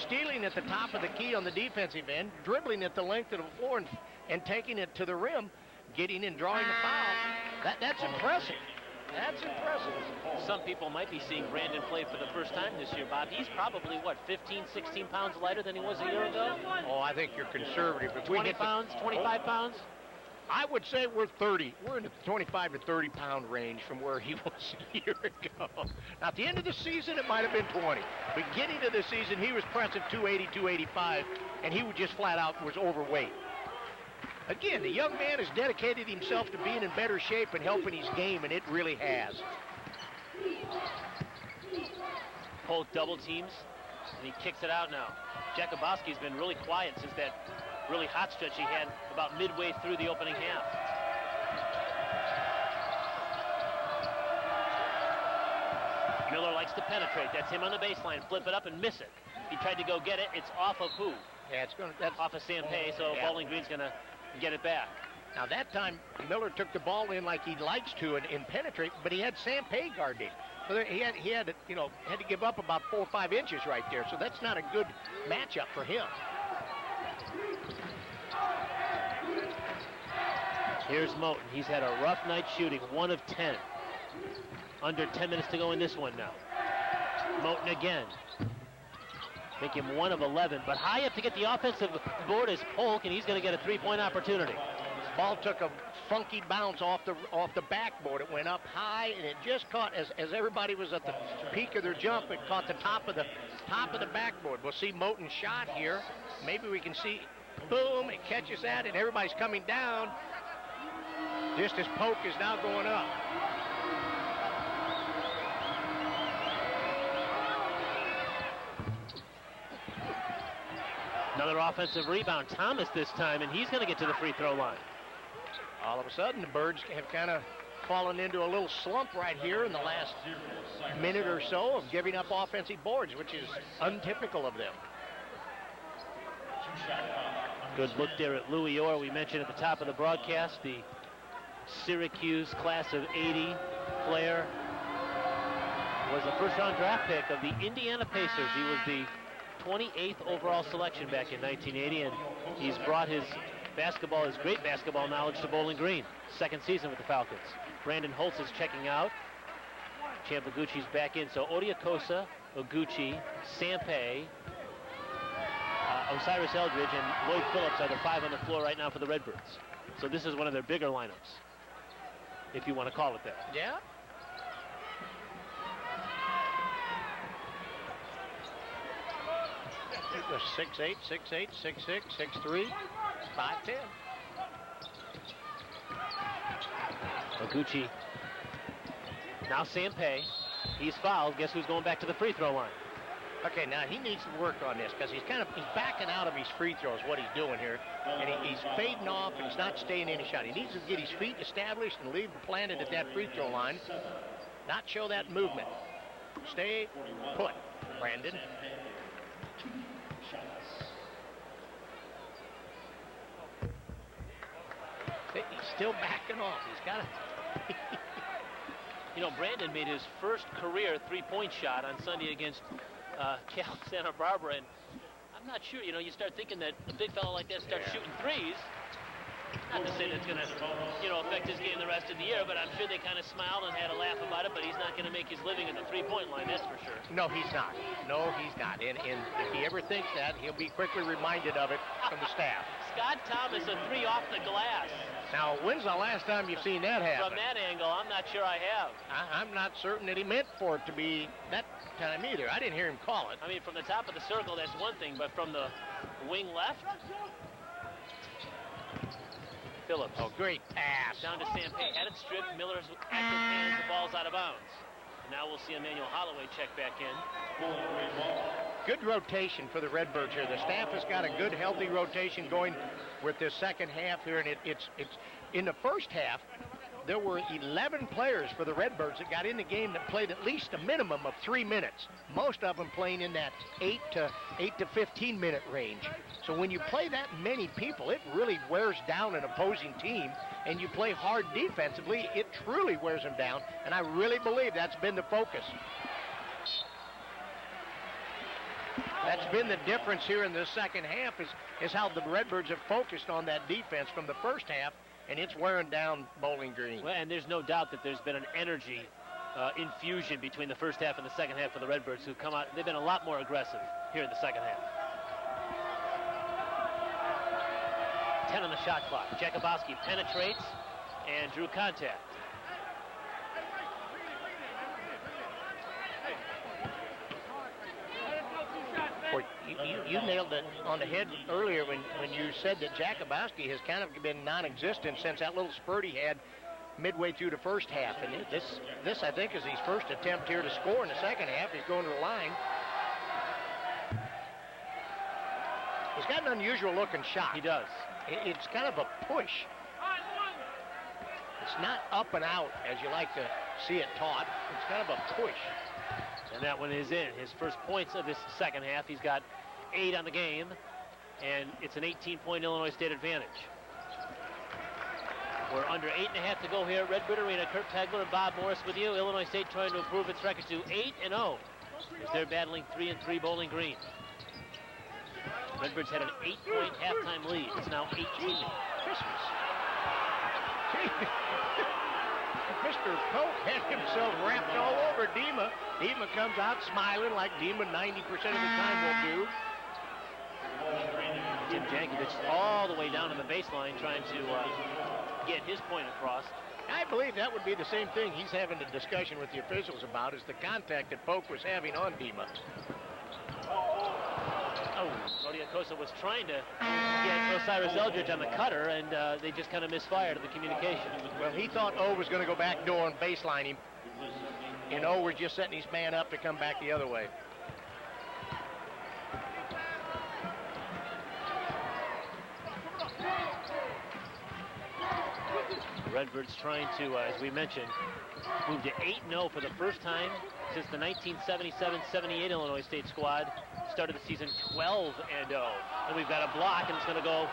stealing at the top of the key on the defensive end, dribbling at the length of the floor and taking it to the rim, getting and drawing the foul. That's impressive. That's impressive. Some people might be seeing Brandon play for the first time this year, Bob. He's probably, what, 15, 16 pounds lighter than he was a year ago? Oh, I think you're conservative. If 20 pounds, 25 pounds? I would say we're 30. We're in the 25 to 30 pound range from where he was a year ago. Now, at the end of the season, it might have been 20. Beginning of the season, he was pressing 280, 285, and he would just flat out was overweight. Again, the young man has dedicated himself to being in better shape and helping his game, and it really has. Polk double teams, and he kicks it out now. Jakubowski's been really quiet since that really hot stretch he had about midway through the opening half. Miller likes to penetrate. That's him on the baseline. Flip it up and miss it. He tried to go get it. It's off of who? Yeah, that's off of Sampay, so Bowling Green's going to get it back. Now, that time, Miller took the ball in like he likes to and penetrate, but he had Sampay guarding. So he had to give up about 4 or 5 inches right there, so that's not a good matchup for him. Here's Moten. He's had a rough night shooting, 1 of 10. Under 10 minutes to go in this one now. Moten again. Make him 1 of 11, but high up to get the offensive board is Polk, and he's going to get a 3-point opportunity. Ball took a funky bounce off the backboard. It went up high, and it just caught as everybody was at the peak of their jump. It caught the top of the backboard. We'll see Moten's shot here. Maybe we can see, boom! It catches that, and everybody's coming down. Just as Polk is now going up. Another offensive rebound. Thomas this time, and he's going to get to the free throw line. All of a sudden, the Birds have kind of fallen into a little slump right here in the last minute or so of giving up offensive boards, which is untypical of them. Good look there at Louis Orr. We mentioned at the top of the broadcast, the Syracuse class of 80 player was a first-round draft pick of the Indiana Pacers. He was the 28th overall selection back in 1980, and he's brought his great basketball knowledge to Bowling Green. Second season with the Falcons. Brandon Holtz is checking out. Champ Oguchi's back in. So Odiakosa, Oguchi, Sampay, Osiris Eldridge, and Lloyd Phillips are the 5 on the floor right now for the Redbirds. So this is one of their bigger lineups, if you want to call it that. Yeah. It was 6'8", 6'8", 6'6", 6'3", 5'10". Oguchi. Now Sampay. He's fouled. Guess who's going back to the free throw line? Okay, now he needs to work on this because he's backing out of his free throws, what he's doing here. And he's fading off and he's not staying in his shot. He needs to get his feet established and leave them planted at that free throw line. Not show that movement. Stay put, Brandon. He's still backing off. He's got to... You know, Brandon made his first career three-point shot on Sunday against Cal Santa Barbara, and I'm not sure, you know, you start thinking that a big fellow like that starts shooting threes. Not to say that's going to, you know, affect his game the rest of the year, but I'm sure they kind of smiled and had a laugh about it, but he's not going to make his living at the three-point line, that's for sure. No, he's not. No, he's not. And if he ever thinks that, he'll be quickly reminded of it from the staff. Scott Thomas, a 3 off the glass. Now, when's the last time you've seen that happen? From that angle, I'm not sure I have. I'm not certain that he meant for it to be that time either. I didn't hear him call it. I mean, from the top of the circle, that's one thing, but from the wing left? Phillips. Oh, great pass. Down to Sampay. Had it stripped. Miller's active hands. The ball's out of bounds. And now we'll see Emmanuel Holloway check back in. Good rotation for the Redbirds here. The staff has got a good, healthy rotation going with this second half here. And it's in the first half, there were 11 players for the Redbirds that got in the game that played at least a minimum of 3 minutes. Most of them playing in that 8 to 15 minute range. So when you play that many people, it really wears down an opposing team, and you play hard defensively, it truly wears them down, and I really believe that's been the focus. That's been the difference here in the second half is how the Redbirds have focused on that defense from the first half, and it's wearing down Bowling Green. Well, and there's no doubt that there's been an energy infusion between the first half and the second half for the Redbirds, who've come out. They've been a lot more aggressive here in the second half. 10 on the shot clock. Jakubowski penetrates and drew contact. Boy, you nailed it on the head earlier when you said that Jakubowski has kind of been non-existent since that little spurt he had midway through the first half. And this I think, is his first attempt here to score in the second half. He's going to the line. He's got an unusual looking shot. He does. It's kind of a push. It's not up and out as you like to see it taught. It's kind of a push. And that one is in. His first points of this second half. He's got 8 on the game, and it's an 18-point Illinois State advantage. We're under 8.5 to go here at Redbird Arena. Kurt Pegler and Bob Morris with you. Illinois State trying to improve its record to 8-0 as they're battling 3-3 Bowling Green. Redbirds had an 8-point halftime lead. It's now 18. Christmas. Mr. Pope had himself wrapped all over Dima. Dima comes out smiling like Dima 90% of the time will do. Tim Jankovic all the way down to the baseline trying to get his point across. I believe that would be the same thing he's having a discussion with the officials about, is the contact that Polk was having on Dima. Oh, Cody Acosta was trying to get Osiris Eldridge on the cutter, and they just kind of misfired at the communication. Well, he thought O was going to go back door and baseline him. And O was just setting his man up to come back the other way. The Redbirds trying to, as we mentioned, move to 8-0 for the first time since the 1977-78 Illinois State squad started the season 12-0. And we've got a block, and it's going to go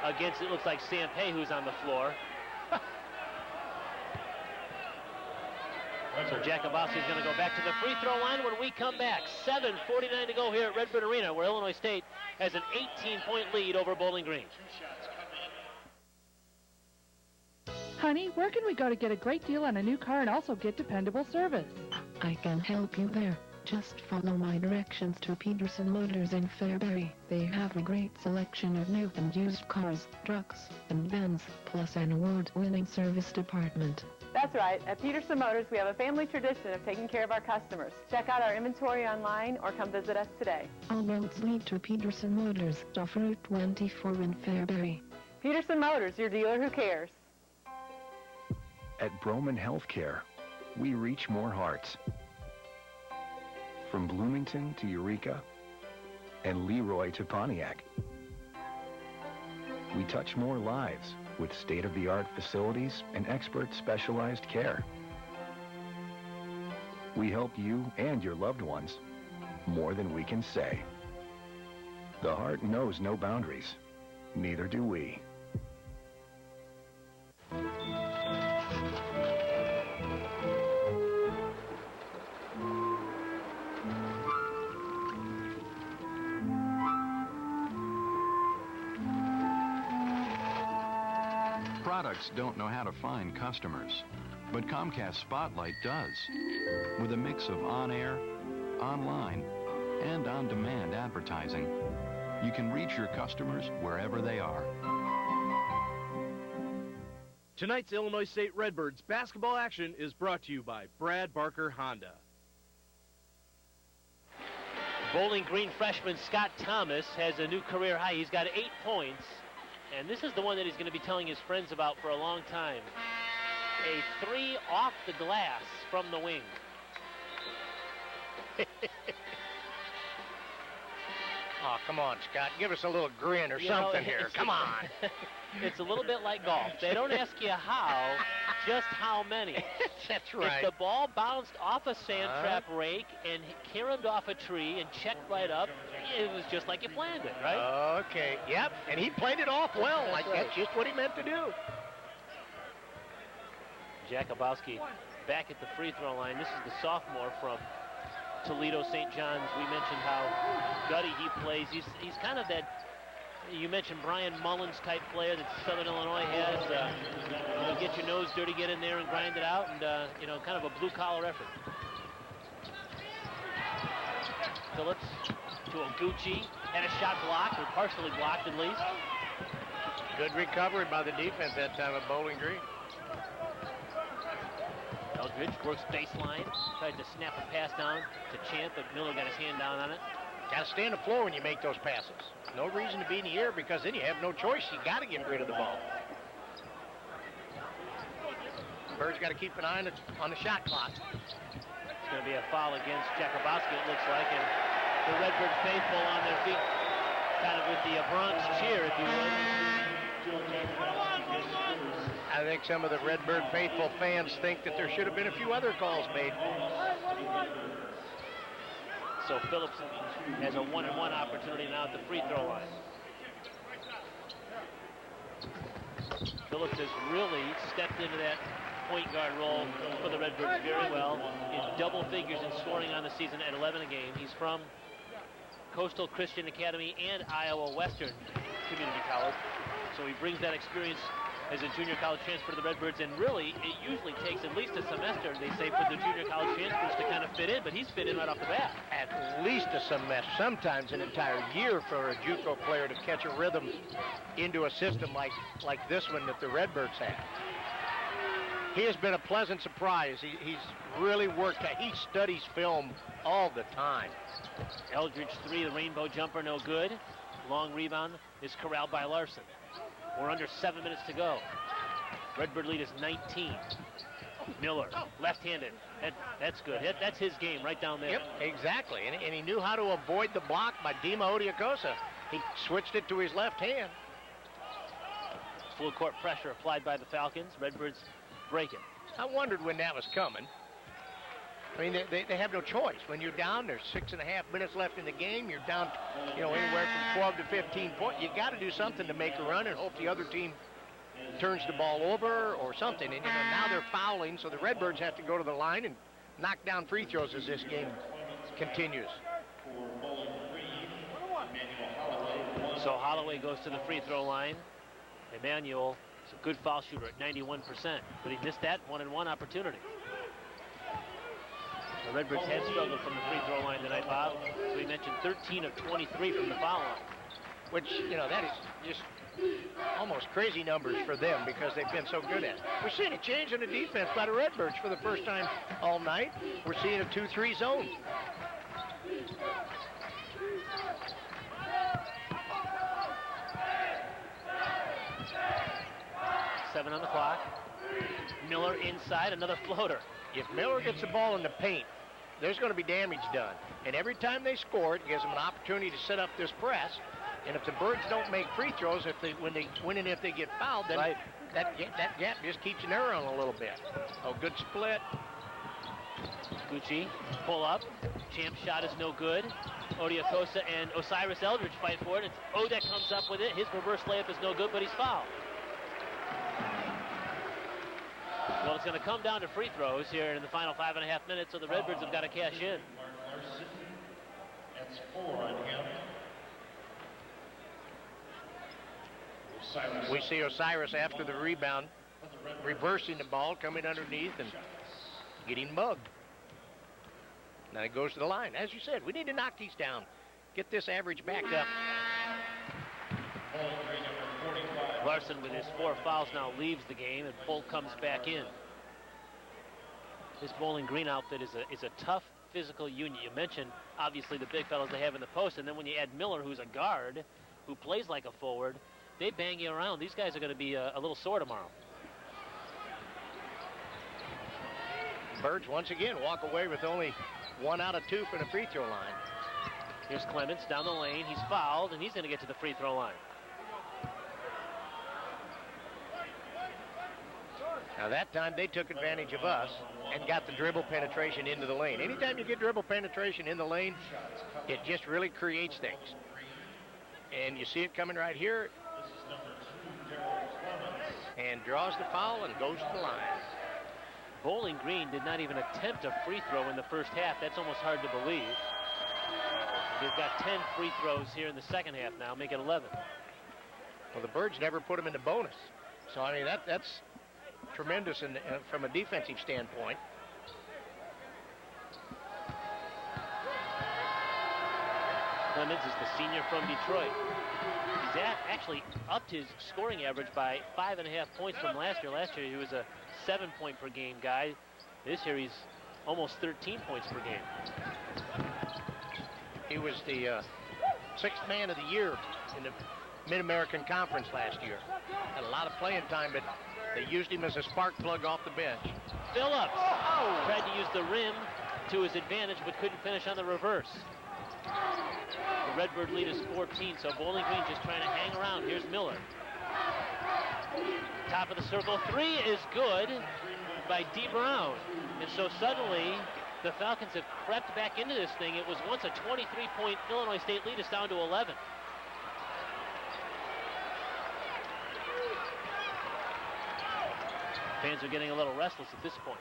against, it looks like Sampay, who's on the floor. So Jakubowski is going to go back to the free throw line when we come back. 7:49 to go here at Redbird Arena, where Illinois State has an 18-point lead over Bowling Green. Honey, where can we go to get a great deal on a new car and also get dependable service? I can help you there. Just follow my directions to Peterson Motors in Fairbury. They have a great selection of new and used cars, trucks, and vans, plus an award-winning service department. That's right. At Peterson Motors, we have a family tradition of taking care of our customers. Check out our inventory online or come visit us today. All roads lead to Peterson Motors, off Route 24 in Fairbury. Peterson Motors, your dealer who cares. At Broman Healthcare, we reach more hearts. From Bloomington to Eureka, and Leroy to Pontiac. We touch more lives with state-of-the-art facilities and expert specialized care. We help you and your loved ones more than we can say. The heart knows no boundaries. Neither do we. Products don't know how to find customers, but Comcast Spotlight does. With a mix of on-air, online, and on-demand advertising, you can reach your customers wherever they are. Tonight's Illinois State Redbirds basketball action is brought to you by Brad Barker Honda. Bowling Green freshman Scott Thomas has a new career high. He's got 8 points. And this is the one that he's going to be telling his friends about for a long time. A 3 off the glass from the wing. Oh, come on, Scott. Give us a little grin or something here. Come on. It's a little bit like golf. They don't ask you how, just how many. That's right. If the ball bounced off a sand trap rake and caromed off a tree and checked right up, it was just like you planned it, right? Okay, yep. And he played it off well. That's just what he meant to do. Jakubowski back at the free throw line. This is the sophomore from Toledo St. John's. We mentioned how gutty he plays. He's kind of that, You mentioned Brian Mullins type player that Southern Illinois has. Get your nose dirty, get in there and grind it out, and kind of a blue collar effort. Phillips to Oguchi, and a shot blocked, or partially blocked at least. Good recovery by the defense that time of Bowling Green. Eldridge works baseline, tried to snap a pass down to Champ, but Miller got his hand down on it. Got to stay on the floor when you make those passes. No reason to be in the air because then you have no choice. You got to get rid of the ball. Bird's got to keep an eye on the shot clock. It's going to be a foul against Jakubowski, it looks like, and the Redbird faithful on their feet, kind of with the Bronx cheer, if you will. I think some of the Redbird faithful fans think that there should have been a few other calls made. So Phillips has a 1-and-1 opportunity now at the free throw line. Phillips has really stepped into that point guard role for the Redbirds very well. In double figures in scoring on the season at 11 a game. He's from Coastal Christian Academy and Iowa Western Community College. So he brings that experience as a junior college transfer to the Redbirds, and really, it usually takes at least a semester, they say, for the junior college transfers to kind of fit in, but he's fit in right off the bat. At least a semester, sometimes an entire year for a JUCO player to catch a rhythm into a system like this one that the Redbirds have. He has been a pleasant surprise. He's really worked. He studies film all the time. Eldridge 3, the rainbow jumper, no good. Long rebound is corralled by Larson. We're under 7 minutes to go. Redbird lead is 19. Miller, left-handed. That's good. That's his game right down there. Yep, exactly. And he knew how to avoid the block by Dima Odiakosa. He switched it to his left hand. Full court pressure applied by the Falcons. Redbirds break it. I wondered when that was coming. I mean, they have no choice. When you're down, there's 6.5 minutes left in the game. You're down, anywhere from 12 to 15 points. You got to do something to make a run and hope the other team turns the ball over or something. And now they're fouling, so the Redbirds have to go to the line and knock down free throws as this game continues. So Holloway goes to the free throw line. Emmanuel is a good foul shooter at 91%, but he missed that 1-and-1 opportunity. The Redbirds have struggled from the free throw line tonight, Bob. So we mentioned 13 of 23 from the foul line. Which, that is just almost crazy numbers for them because they've been so good at it. We're seeing a change in the defense by the Redbirds for the first time all night. We're seeing a 2-3 zone. Seven on the clock. Miller inside, another floater. If Miller gets the ball in the paint, there's going to be damage done. And every time they score, it gives them an opportunity to set up this press. And if the Birds don't make free throws, if they get fouled, then that gap just keeps narrowing a little bit. Oh, good split. Gucci, pull up. Champ shot is no good. Odiakosa and Osiris Eldridge fight for it. It's Odek comes up with it. His reverse layup is no good, but he's fouled. Well, it's going to come down to free throws here in the final 5.5 minutes, so the Redbirds have got to cash in. That's 4 on him. We see Osiris after the rebound, reversing the ball, coming underneath and getting mugged. Now it goes to the line. As you said, we need to knock these down. Get this average back up. Larson, with his 4 fouls now, leaves the game, and Polk comes back in. This Bowling Green outfit is a tough physical unit. You mentioned, obviously, the big fellas they have in the post, and then when you add Miller, who's a guard, who plays like a forward, they bang you around. These guys are going to be a little sore tomorrow. Birds, once again, walk away with only 1 out of 2 for the free throw line. Here's Clements down the lane. He's fouled, and he's going to get to the free throw line. Now that time they took advantage of us and got the dribble penetration into the lane. Anytime you get dribble penetration in the lane, it just really creates things. And you see it coming right here. And draws the foul and goes to the line. Bowling Green did not even attempt a free throw in the first half. That's almost hard to believe. They've got 10 free throws here in the second half now, make it 11. Well, the Birds never put them into bonus. So, I mean, that's tremendous from a defensive standpoint. Clemens is the senior from Detroit. He's actually upped his scoring average by 5.5 points from last year. Last year he was a 7-point per game guy. This year he's almost 13 points per game. He was the 6th man of the year in the Mid-American Conference last year. Had a lot of playing time, but they used him as a spark plug off the bench. Phillips tried to use the rim to his advantage, but couldn't finish on the reverse. The Redbird lead is 14, so Bowling Green just trying to hang around. Here's Miller. Top of the circle, 3 is good by D. Brown. And so suddenly, the Falcons have crept back into this thing. It was once a 23-point Illinois State lead. It's down to 11. Fans are getting a little restless at this point.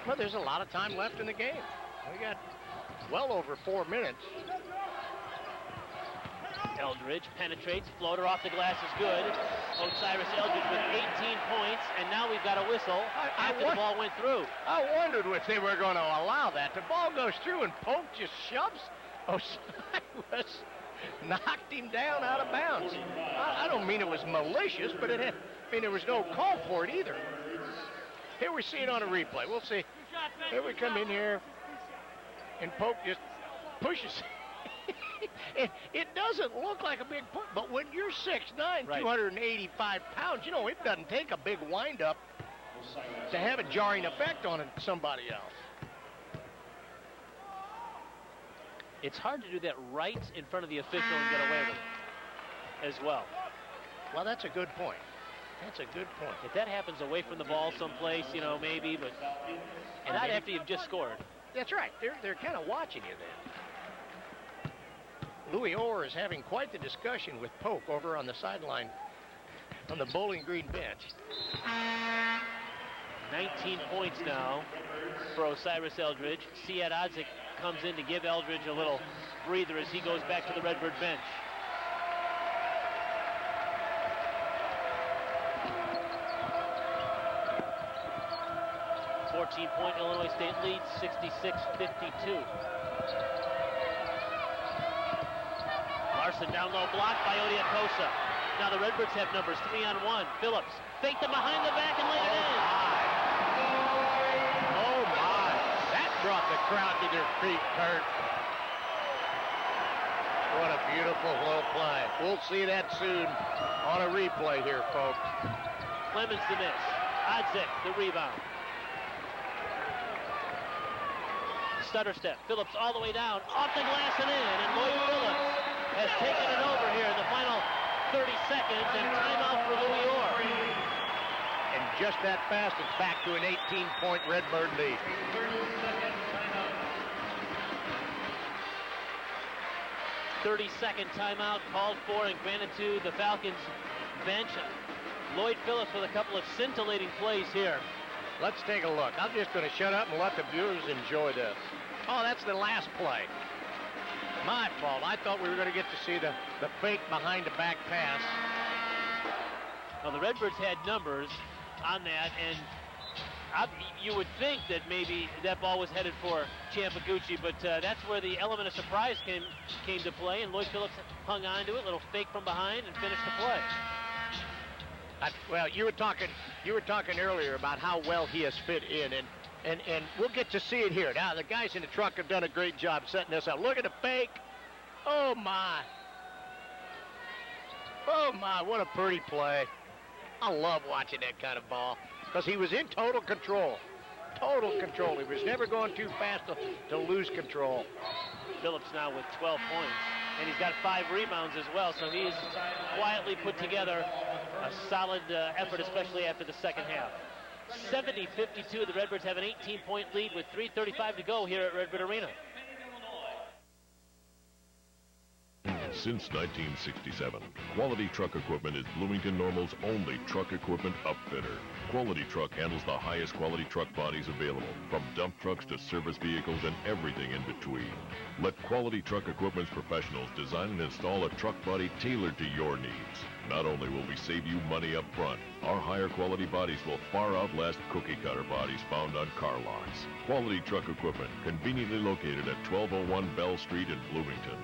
Well, there's a lot of time left in the game. We got well over 4 minutes. Eldridge penetrates, floater off the glass is good. Osiris Eldridge with 18 points, and now we've got a whistle after the ball went through. I wondered if they were going to allow that. The ball goes through and Pope just shoves Osiris, knocked him down out of bounds. I don't mean it was malicious, but there was no call for it either. Here we see it on a replay. We'll see. Here we come in here, and Pope just pushes. It doesn't look like a big push, but when you're 6'9", right, 285 pounds, you know, it doesn't take a big wind-up to have a jarring effect on somebody else. It's hard to do that right in front of the official and get away with it as well. Well, that's a good point. That's a good point. If that happens away from the ball someplace, you know, maybe, but not after you've just scored. That's right. They're kind of watching you then. Louis Orr is having quite the discussion with Pope over on the sideline on the Bowling Green bench. 19 points now for Osiris Eldridge. Siad Odzik comes in to give Eldridge a little breather as he goes back to the Redbird bench. Point Illinois State leads 66-52. Larson down low, blocked by Odiakosa. Now the Redbirds have numbers 3-on-1. Phillips faked them behind the back and laid it in. Oh my! That brought the crowd to their feet, Kurt. What a beautiful little play. We'll see that soon on a replay here, folks. Clemens the miss. Odzik the rebound. Stutter step. Phillips all the way down, off the glass and in, and Lloyd Phillips has taken it over here in the final 30 seconds, and timeout for Louis Orr. And just that fast, it's back to an 18-point Redbird lead. "30-second timeout called for and granted to the Falcons bench. Lloyd Phillips with a couple of scintillating plays here. Let's take a look. I'm just going to shut up and let the viewers enjoy this. Oh, that's the last play. My fault. I thought we were going to get to see the fake behind the back pass. Well, the Redbirds had numbers on that, and you would think that maybe that ball was headed for Ciampagucci, but that's where the element of surprise came to play, and Lloyd Phillips hung on to it, little fake from behind, and finished the play. Well, you were talking earlier about how well he has fit in, and we'll get to see it here. Now, the guys in the truck have done a great job setting this up. Look at the fake. Oh, my. Oh, my, what a pretty play. I love watching that kind of ball because he was in total control. Total control. He was never going too fast to lose control. Phillips now with 12 points, and he's got 5 rebounds as well, so he's quietly put together a solid effort, especially after the second half. 70-52, the Redbirds have an 18-point lead with 3:35 to go here at Redbird Arena. Since 1967, Quality Truck Equipment is Bloomington Normal's only truck equipment upfitter. Quality Truck handles the highest quality truck bodies available, from dump trucks to service vehicles and everything in between. Let Quality Truck Equipment's professionals design and install a truck body tailored to your needs. Not only will we save you money up front, our higher quality bodies will far outlast cookie cutter bodies found on car lots. Quality Truck Equipment, conveniently located at 1201 Bell Street in Bloomington.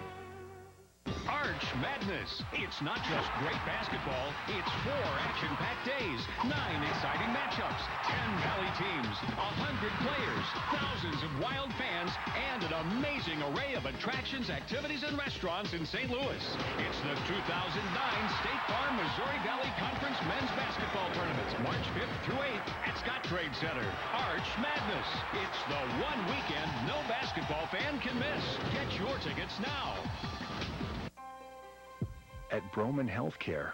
Arch Madness. It's not just great basketball, it's 4 action-packed days, 9 exciting matchups, 10 Valley teams, 100 players, thousands of wild fans, and an amazing array of attractions, activities, and restaurants in St. Louis. It's the 2009 State Farm Missouri Valley Conference Men's Basketball Tournament, March 5th through 8th at Scott Trade Center. Arch Madness. It's the one weekend no basketball fan can miss. Get your tickets now. At Broman Healthcare,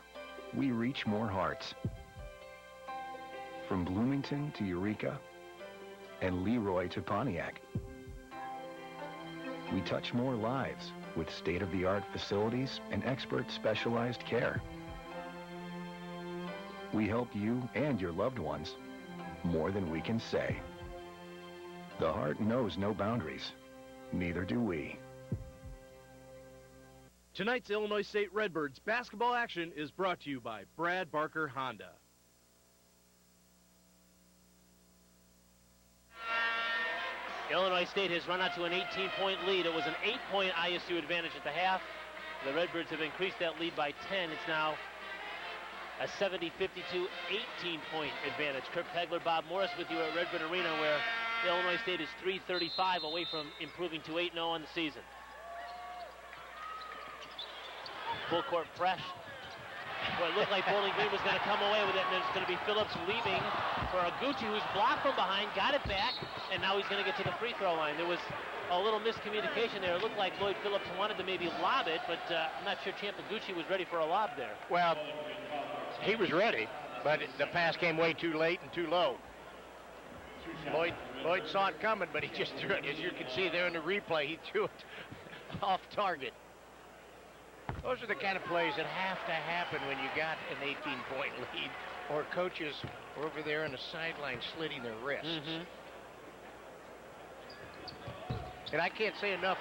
we reach more hearts. From Bloomington to Eureka and Leroy to Pontiac. We touch more lives with state-of-the-art facilities and expert specialized care. We help you and your loved ones more than we can say. The heart knows no boundaries. Neither do we. Tonight's Illinois State Redbirds basketball action is brought to you by Brad Barker Honda. Illinois State has run out to an 18-point lead. It was an 8-point ISU advantage at the half. The Redbirds have increased that lead by 10. It's now a 70-52 18-point advantage. Kirk Pegler, Bob Morris with you at Redbird Arena, where Illinois State is 3:35 away from improving to 8-0 on the season. Full court press. Well, it looked like Bowling Green was going to come away with it, and it's going to be Phillips leaving for Aguchi, who's blocked from behind, got it back, and now he's going to get to the free throw line. There was a little miscommunication there. It looked like Lloyd Phillips wanted to maybe lob it, but I'm not sure Champ Aguchi was ready for a lob there. Well, he was ready, but the pass came way too late and too low. Lloyd saw it coming, but he just threw it. As you can see there in the replay, he threw it off target. Those are the kind of plays that have to happen when you got an 18-point lead, or coaches are over there on the sideline slitting their wrists. And I can't say enough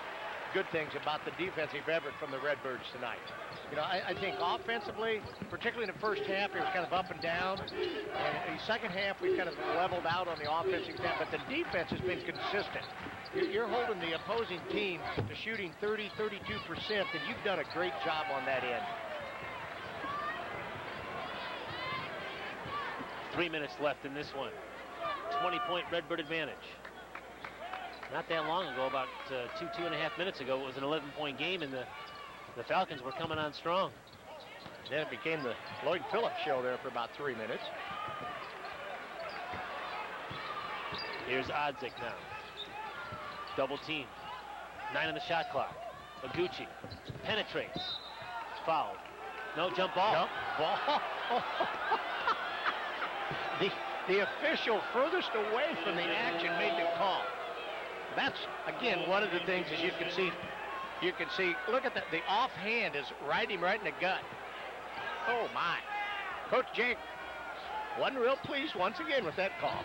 good things about the defensive effort from the Redbirds tonight. You know, I think offensively, particularly in the first half, it was kind of up and down. And in the second half, we've kind of leveled out on the offensive end, but the defense has been consistent. You're holding the opposing team to shooting 30, 32%, and you've done a great job on that end. 3 minutes left in this one. 20-point Redbird advantage. Not that long ago, about 2.5 minutes ago, it was an 11-point game, and the Falcons were coming on strong. Then it became the Lloyd Phillips show there for about 3 minutes. Here's Odzik now. Double team. 9 on the shot clock. Aguchi penetrates. Fouled. No, jump ball. Jump ball. the official furthest away from the action made the call. That's, again, one of the things as you can see, look at that, the offhand is right in the gut. Oh, my. Coach Jake wasn't real pleased once again with that call.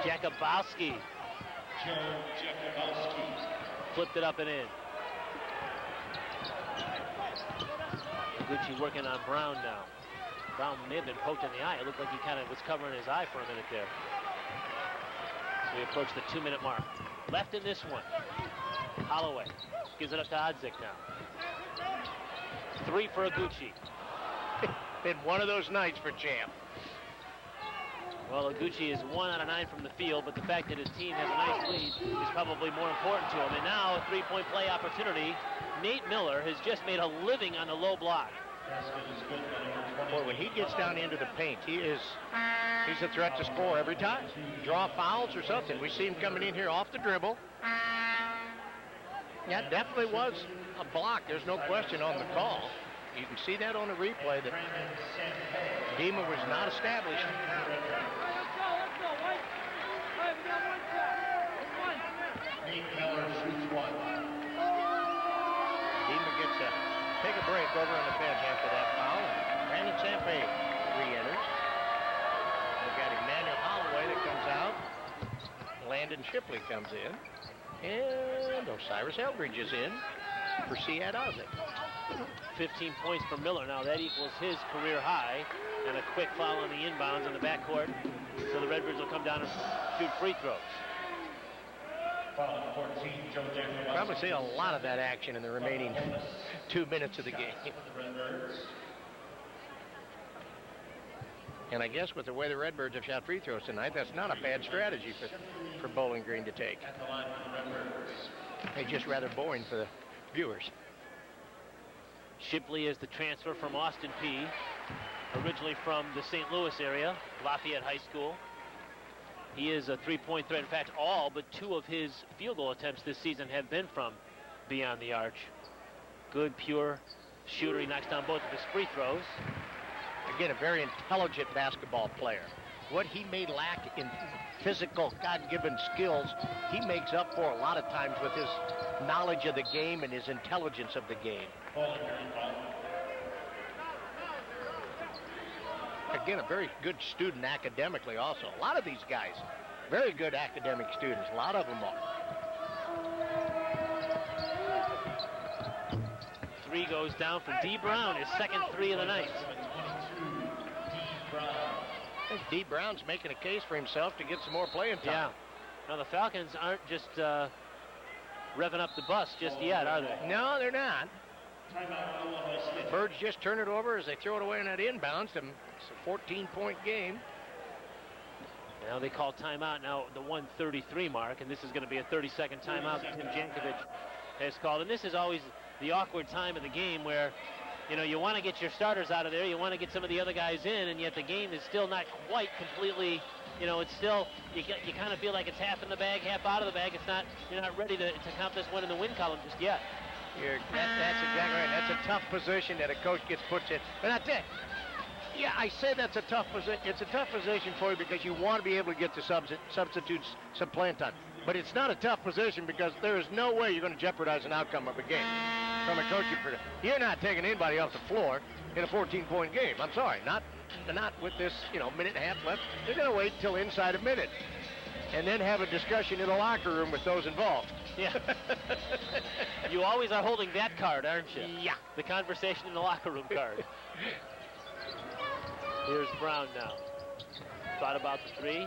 Jakubowski. Flipped it up and in. Aguchi working on Brown now. Brown may have been poked in the eye. It looked like he kind of was covering his eye for a minute there. So we approach the 2-minute mark. Left in this one. Holloway gives it up to Odzik now. 3 for Aguchi. Been one of those nights for Champ. Well, Aguchi is 1 out of 9 from the field, but the fact that his team has a nice lead is probably more important to him. And now a 3-point play opportunity. Nate Miller has just made a living on the low block. Boy, when he gets down into the paint, he's a threat to score every time. Draw fouls or something. We see him coming in here off the dribble. That definitely was a block. There's no question on the call. You can see that on the replay that Dima was not established. break over on the bench after that foul. Brandon Sampe re-enters. We've got Emmanuel Holloway that comes out. Landon Shipley comes in. And Osiris Eldridge is in for Siad Ozick. 15 points for Miller. Now that equals his career high. And a quick foul on the inbounds in the backcourt. So the Redbirds will come down and shoot free throws. Probably see a lot of that action in the remaining 2 minutes of the game. And I guess with the way the Redbirds have shot free throws tonight, that's not a bad strategy for Bowling Green to take. It's just rather boring for the viewers. Shipley is the transfer from Austin Peay, originally from the St. Louis area, Lafayette High School. He is a three-point threat. In fact, all but 2 of his field goal attempts this season have been from beyond the arch. Good, pure shooter. He knocks down both of his free throws. Again, a very intelligent basketball player. What he may lack in physical, God-given skills, he makes up for a lot of times with his knowledge of the game and his intelligence of the game. Again, a very good student academically also. A lot of these guys, very good academic students. A lot of them are. 3 goes down for D. Brown, his second 3 of the night. I think D. Brown's making a case for himself to get some more playing time. Yeah. Now the Falcons aren't just revving up the bus just yet, are they? No, they're not. Birds just turn it over as they throw it away on that inbounds. It's a 14-point game. Now they call timeout now the 1:33 mark, and this is going to be a 30-second timeout that Tim Jankovic has called. And this is always the awkward time of the game where, you know, you want to get your starters out of there, you want to get some of the other guys in, and yet the game is still not quite completely, you know, it's still, you kind of feel like it's half in the bag, half out of the bag. It's not, you're not ready to count this one in the win column just yet. That's exactly right. That's a tough position that a coach gets put in. But that's it. Yeah, I say that's a tough position. It's a tough position for you because you want to be able to get the substitutes some playing time. But it's not a tough position because there is no way you're going to jeopardize an outcome of a game from a coaching perspective. You're not taking anybody off the floor in a 14-point game. I'm sorry, not with this, minute and a half left. They're going to wait till inside a minute and then have a discussion in the locker room with those involved. Yeah. You always are holding that card, aren't you? Yeah. The conversation in the locker room card. Here's Brown now. Thought about the 3.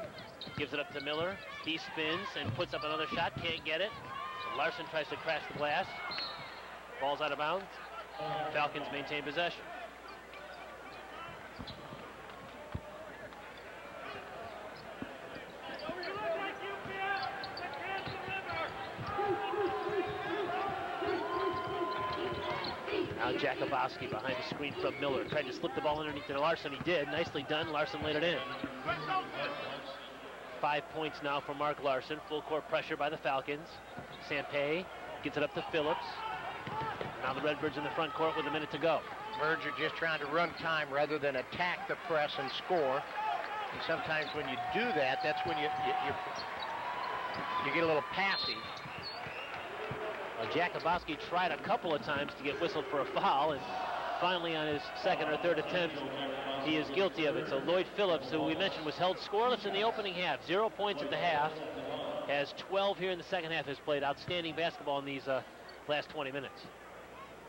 Gives it up to Miller. He spins and puts up another shot. Can't get it. So Larson tries to crash the glass. Ball's out of bounds. Falcons maintain possession. Now Jakubowski behind the screen from Miller. Tried to slip the ball underneath to Larson. He did. Nicely done. Larson laid it in. 5 points now for Mark Larson. Full court pressure by the Falcons. Sampe gets it up to Phillips. Now the Redbirds in the front court with a minute to go. Birds are just trying to run time rather than attack the press and score. And sometimes when you do that, that's when you get a little passive. Jakubowski tried a couple of times to get whistled for a foul, and finally on his second or third attempt, he is guilty of it. So Lloyd Phillips, who we mentioned was held scoreless in the opening half, 0 points at the half, has 12 here in the second half, has played outstanding basketball in these last 20 minutes.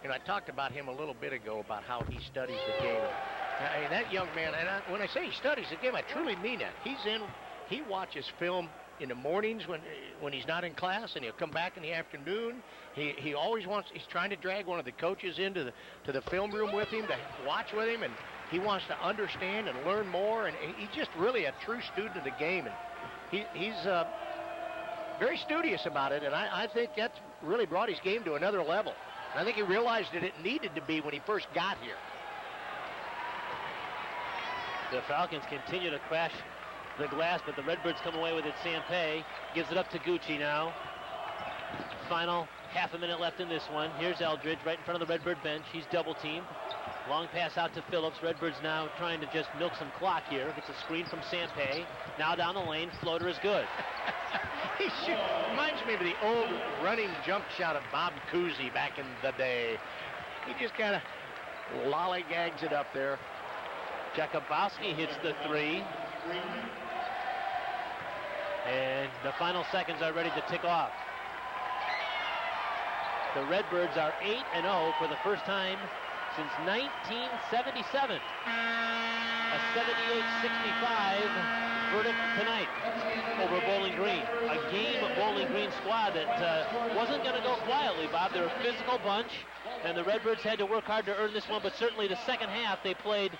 I talked about him a little bit ago about how he studies the game. That young man, and when I say he studies the game, I truly mean that. He watches film in the mornings when he's not in class, and he'll come back in the afternoon. He always he's trying to drag one of the coaches into the film room with him to watch with him, and he wants to understand and learn more, and he's just really a true student of the game, and he's very studious about it, and I think that's really brought his game to another level. And I think he realized that it needed to be when he first got here. The Falcons continue to crash the glass, but the Redbirds come away with it. Sampe gives it up to Gucci now. Final half a minute left in this one. Here's Eldridge right in front of the Redbird bench. He's double teamed. Long pass out to Phillips. Redbirds now trying to just milk some clock here. Gets a screen from Sampe. Now down the lane. Floater is good. He reminds me of the old running jump shot of Bob Cousy back in the day. He just kind of lollygags it up there. Jakubowski hits the 3. And the final seconds are ready to tick off. The Redbirds are 8-0 for the first time since 1977. A 78-65 verdict tonight over Bowling Green. A game Bowling Green squad that wasn't going to go quietly, Bob. They're a physical bunch, and the Redbirds had to work hard to earn this one, but certainly the second half they played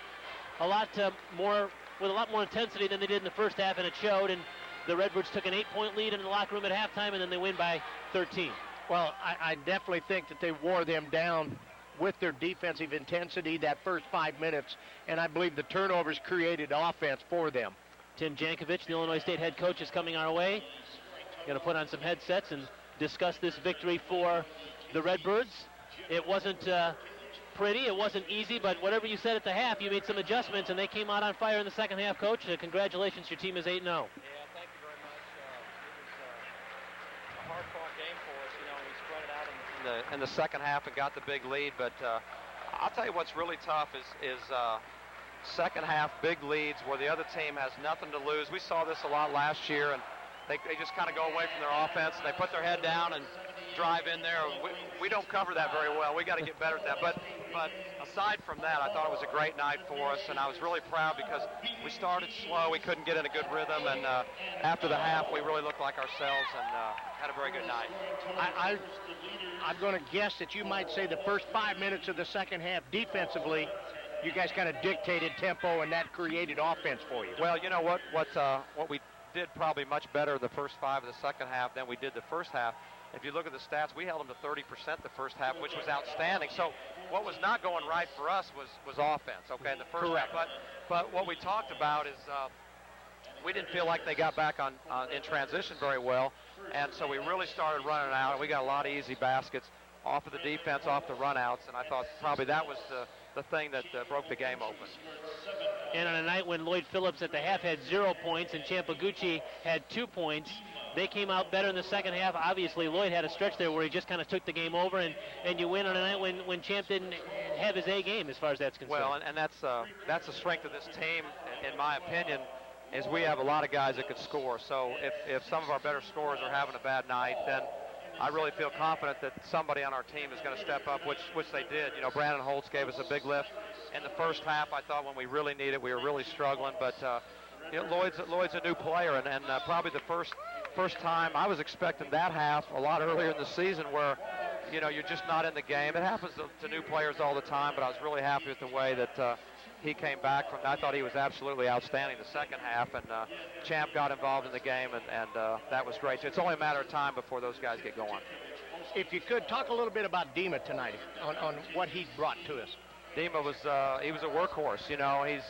a lot more, with a lot more intensity than they did in the first half, and it showed, and the Redbirds took an 8-point lead in the locker room at halftime, and then they win by 13. Well, I definitely think that they wore them down with their defensive intensity that first 5 minutes, and I believe the turnovers created offense for them. Tim Jankovic, the Illinois State head coach, is coming our way. Going to put on some headsets and discuss this victory for the Redbirds. It wasn't pretty, it wasn't easy, but whatever you said at the half, you made some adjustments, and they came out on fire in the second half, Coach. Congratulations, your team is 8-0. Yeah, thank you very much. It was a hard-fought game for us. You know, we spread it out in the second half and got the big lead, but I'll tell you what's really tough is second half big leads where the other team has nothing to lose. We saw this a lot last year, and they just kind of go away from their offense, and they put their head down and drive in there. We don't cover that very well. We got to get better at that. But aside from that, I thought it was a great night for us, and I was really proud because we started slow. We couldn't get in a good rhythm, and after the half, we really looked like ourselves and had a very good night. I'm going to guess that you might say the first 5 minutes of the second half defensively, you guys kind of dictated tempo, and that created offense for you. Well, you know what we did probably much better the first 5 of the second half than we did the first half. If you look at the stats, we held them to 30% the first half, which was outstanding. So what was not going right for us was offense, okay, in the first half. But what we talked about is we didn't feel like they got back in transition very well, and so we really started running out, and we got a lot of easy baskets off of the defense, off the runouts, and I thought probably that was the thing that broke the game open. And on a night when Lloyd Phillips at the half had 0 points and Ciampagucci had 2 points, they came out better in the second half. Obviously, Lloyd had a stretch there where he just kind of took the game over, and you win on a night when Champ didn't have his A game as far as that's concerned. Well, and that's the strength of this team, in my opinion, is we have a lot of guys that could score. So if some of our better scorers are having a bad night, then I really feel confident that somebody on our team is going to step up, which they did. You know, Brandon Holtz gave us a big lift in the first half. I thought when we really needed it, we were really struggling, but you know, Lloyd's a new player, and probably the first time I was expecting that half a lot earlier in the season where, you know, you're just not in the game. It happens to new players all the time, but I was really happy with the way that he came back from. I thought he was absolutely outstanding the second half, and Champ got involved in the game, and that was great. So it's only a matter of time before those guys get going. If you could, talk a little bit about Dima tonight on what he brought to us. Dima was he was a workhorse. You know, he's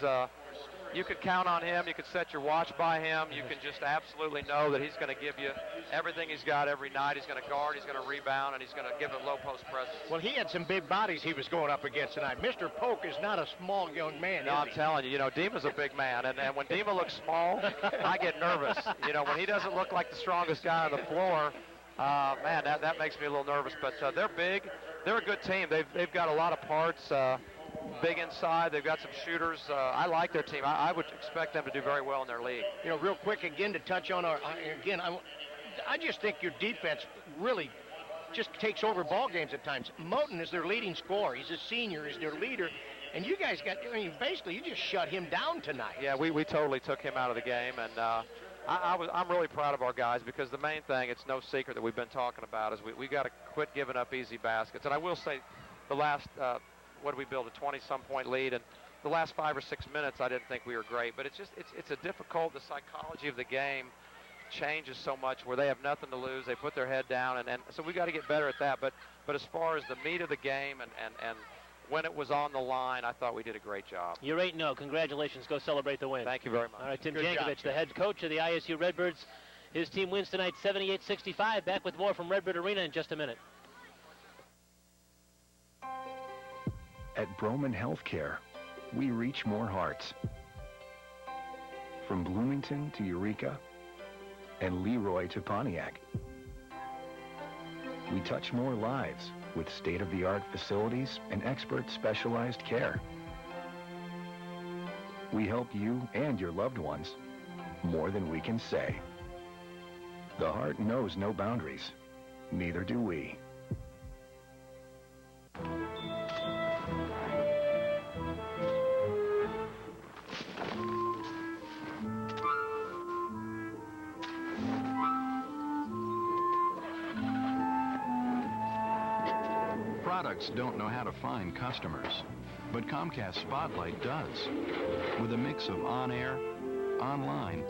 you could count on him. You could set your watch by him. You can just absolutely know that he's going to give you everything he's got every night. He's going to guard, he's going to rebound, and he's going to give a low post presence. Well, he had some big bodies he was going up against tonight. Mr. Polk is not a small young man, No, I'm telling you, you know, Dima's a big man, and when Dima looks small, I get nervous. You know, when he doesn't look like the strongest guy on the floor, man, that makes me a little nervous. But they're big. They're a good team. They've got a lot of parts. Big inside. They've got some shooters. I like their team. I would expect them to do very well in their league. You know, real quick again to touch on I just think your defense really just takes over ball games at times. Moten is their leading scorer. He's a senior. He's their leader. And you guys basically you just shut him down tonight. Yeah, we totally took him out of the game, and I'm really proud of our guys because the main thing, it's no secret that we've been talking about, is we got to quit giving up easy baskets. And I will say the last what did we build, a 20-some point lead, and the last 5 or 6 minutes I didn't think we were great, but it's a difficult, the psychology of the game changes so much where they have nothing to lose, they put their head down, and so we got to get better at that, but as far as the meat of the game and when it was on the line, I thought we did a great job. You're 8-0. Congratulations. Go celebrate the win. Thank you very much. All right, Tim Jankovic, the head coach of the ISU Redbirds. His team wins tonight 78-65. Back with more from Redbird Arena in just a minute. At Broman Healthcare, we reach more hearts. From Bloomington to Eureka and Leroy to Pontiac. We touch more lives with state-of-the-art facilities and expert specialized care. We help you and your loved ones more than we can say. The heart knows no boundaries. Neither do we. Products don't know how to find customers, but Comcast Spotlight does. With a mix of on-air, online,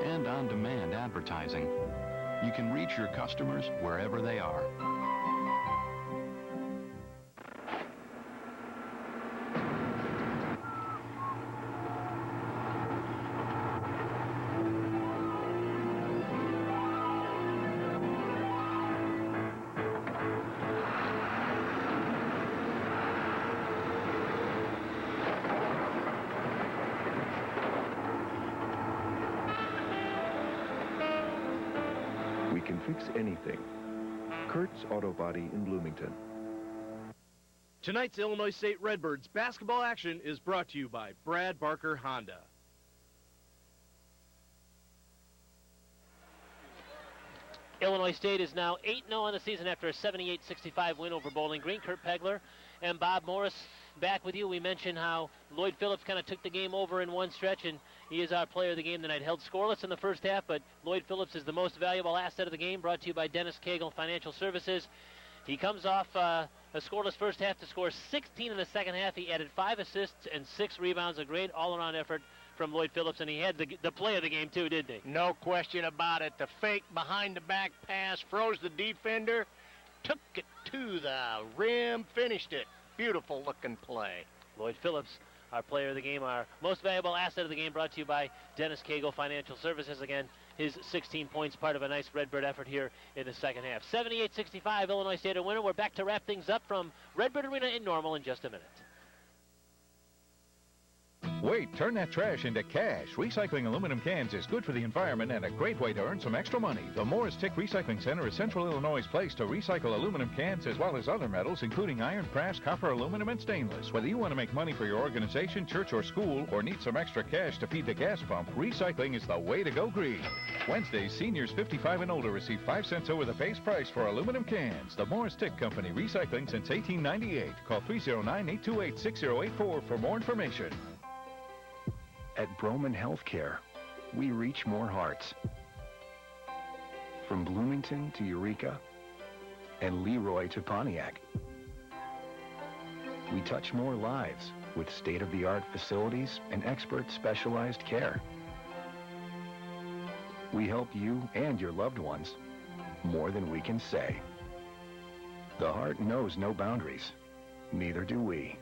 and on-demand advertising, you can reach your customers wherever they are. We can fix anything. Kurt's Auto Body in Bloomington. Tonight's Illinois State Redbirds basketball action is brought to you by Brad Barker Honda. Illinois State is now 8-0 on the season after a 78-65 win over Bowling Green. Kurt Pegler and Bob Morris back with you. We mentioned how Lloyd Phillips kind of took the game over in one stretch, and he is our player of the game tonight. Held scoreless in the first half, but Lloyd Phillips is the most valuable asset of the game, brought to you by Dennis Cagle Financial Services. He comes off a scoreless first half to score 16 in the second half. He added 5 assists and 6 rebounds, a great all-around effort from Lloyd Phillips, and he had the play of the game too, didn't he? No question about it. The fake behind-the-back pass froze the defender, took it to the rim, finished it. Beautiful-looking play. Lloyd Phillips, our player of the game, our most valuable asset of the game, brought to you by Dennis Cagle Financial Services. Again, his 16 points, part of a nice Redbird effort here in the second half. 78-65, Illinois State a winner. We're back to wrap things up from Redbird Arena in Normal in just a minute. Wait, turn that trash into cash. Recycling aluminum cans is good for the environment and a great way to earn some extra money. The Morris Tick Recycling Center is Central Illinois' place to recycle aluminum cans as well as other metals, including iron, brass, copper, aluminum, and stainless. Whether you want to make money for your organization, church, or school, or need some extra cash to feed the gas pump, recycling is the way to go green. Wednesdays, seniors 55 and older receive 5 cents over the base price for aluminum cans. The Morris Tick Company, recycling since 1898. Call 309-828-6084 for more information. At Broman Healthcare, we reach more hearts. From Bloomington to Eureka and Leroy to Pontiac. We touch more lives with state-of-the-art facilities and expert specialized care. We help you and your loved ones more than we can say. The heart knows no boundaries. Neither do we.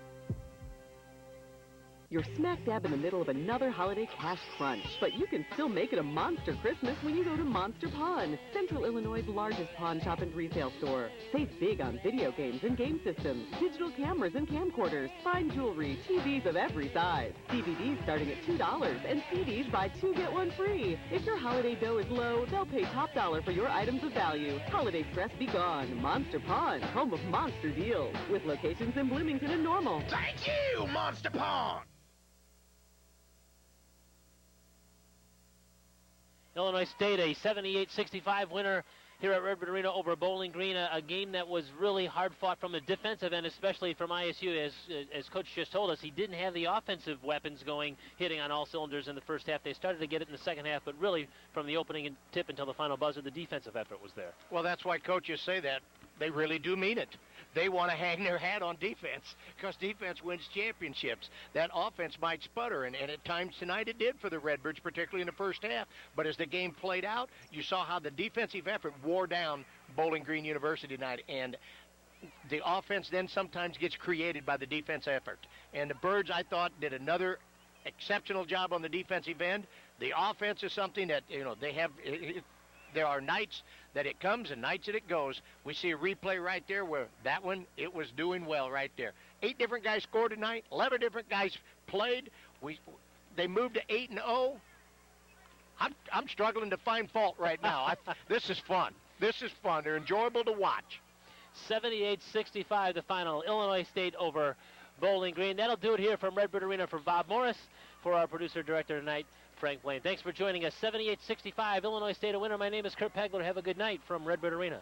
You're smack dab in the middle of another holiday cash crunch, but you can still make it a monster Christmas when you go to Monster Pawn, Central Illinois' largest pawn shop and retail store. Save big on video games and game systems, digital cameras and camcorders, fine jewelry, TVs of every size, DVDs starting at $2, and CDs buy 2 get 1 free. If your holiday dough is low, they'll pay top dollar for your items of value. Holiday stress be gone. Monster Pawn, home of monster deals, with locations in Bloomington and Normal. Thank you, Monster Pawn! Illinois State, a 78-65 winner here at Redbird Arena over Bowling Green, a game that was really hard fought from the defensive end, especially from ISU. As Coach just told us, he didn't have the offensive weapons going, hitting on all cylinders in the first half. They started to get it in the second half, but really from the opening tip until the final buzzer, the defensive effort was there. Well, that's why coaches say that. They really do mean it. They want to hang their hat on defense because defense wins championships. That offense might sputter, and at times tonight it did for the Redbirds, particularly in the first half. But as the game played out, you saw how the defensive effort wore down Bowling Green University tonight, and the offense then sometimes gets created by the defense effort. And the Birds, I thought, did another exceptional job on the defensive end. The offense is something that, they have. There are nights that it comes and nights that it goes. We see a replay right there where that one, it was doing well right there. 8 different guys scored tonight. 11 different guys played. They moved to 8-0. I'm struggling to find fault right now. This is fun. This is fun. They're enjoyable to watch. 78-65 the final. Illinois State over Bowling Green. That'll do it here from Redbird Arena. For Bob Morris, for our producer-director tonight, Frank Blaine. Thanks for joining us. 78-65, Illinois State a winner. My name is Kurt Pegler. Have a good night from Redbird Arena.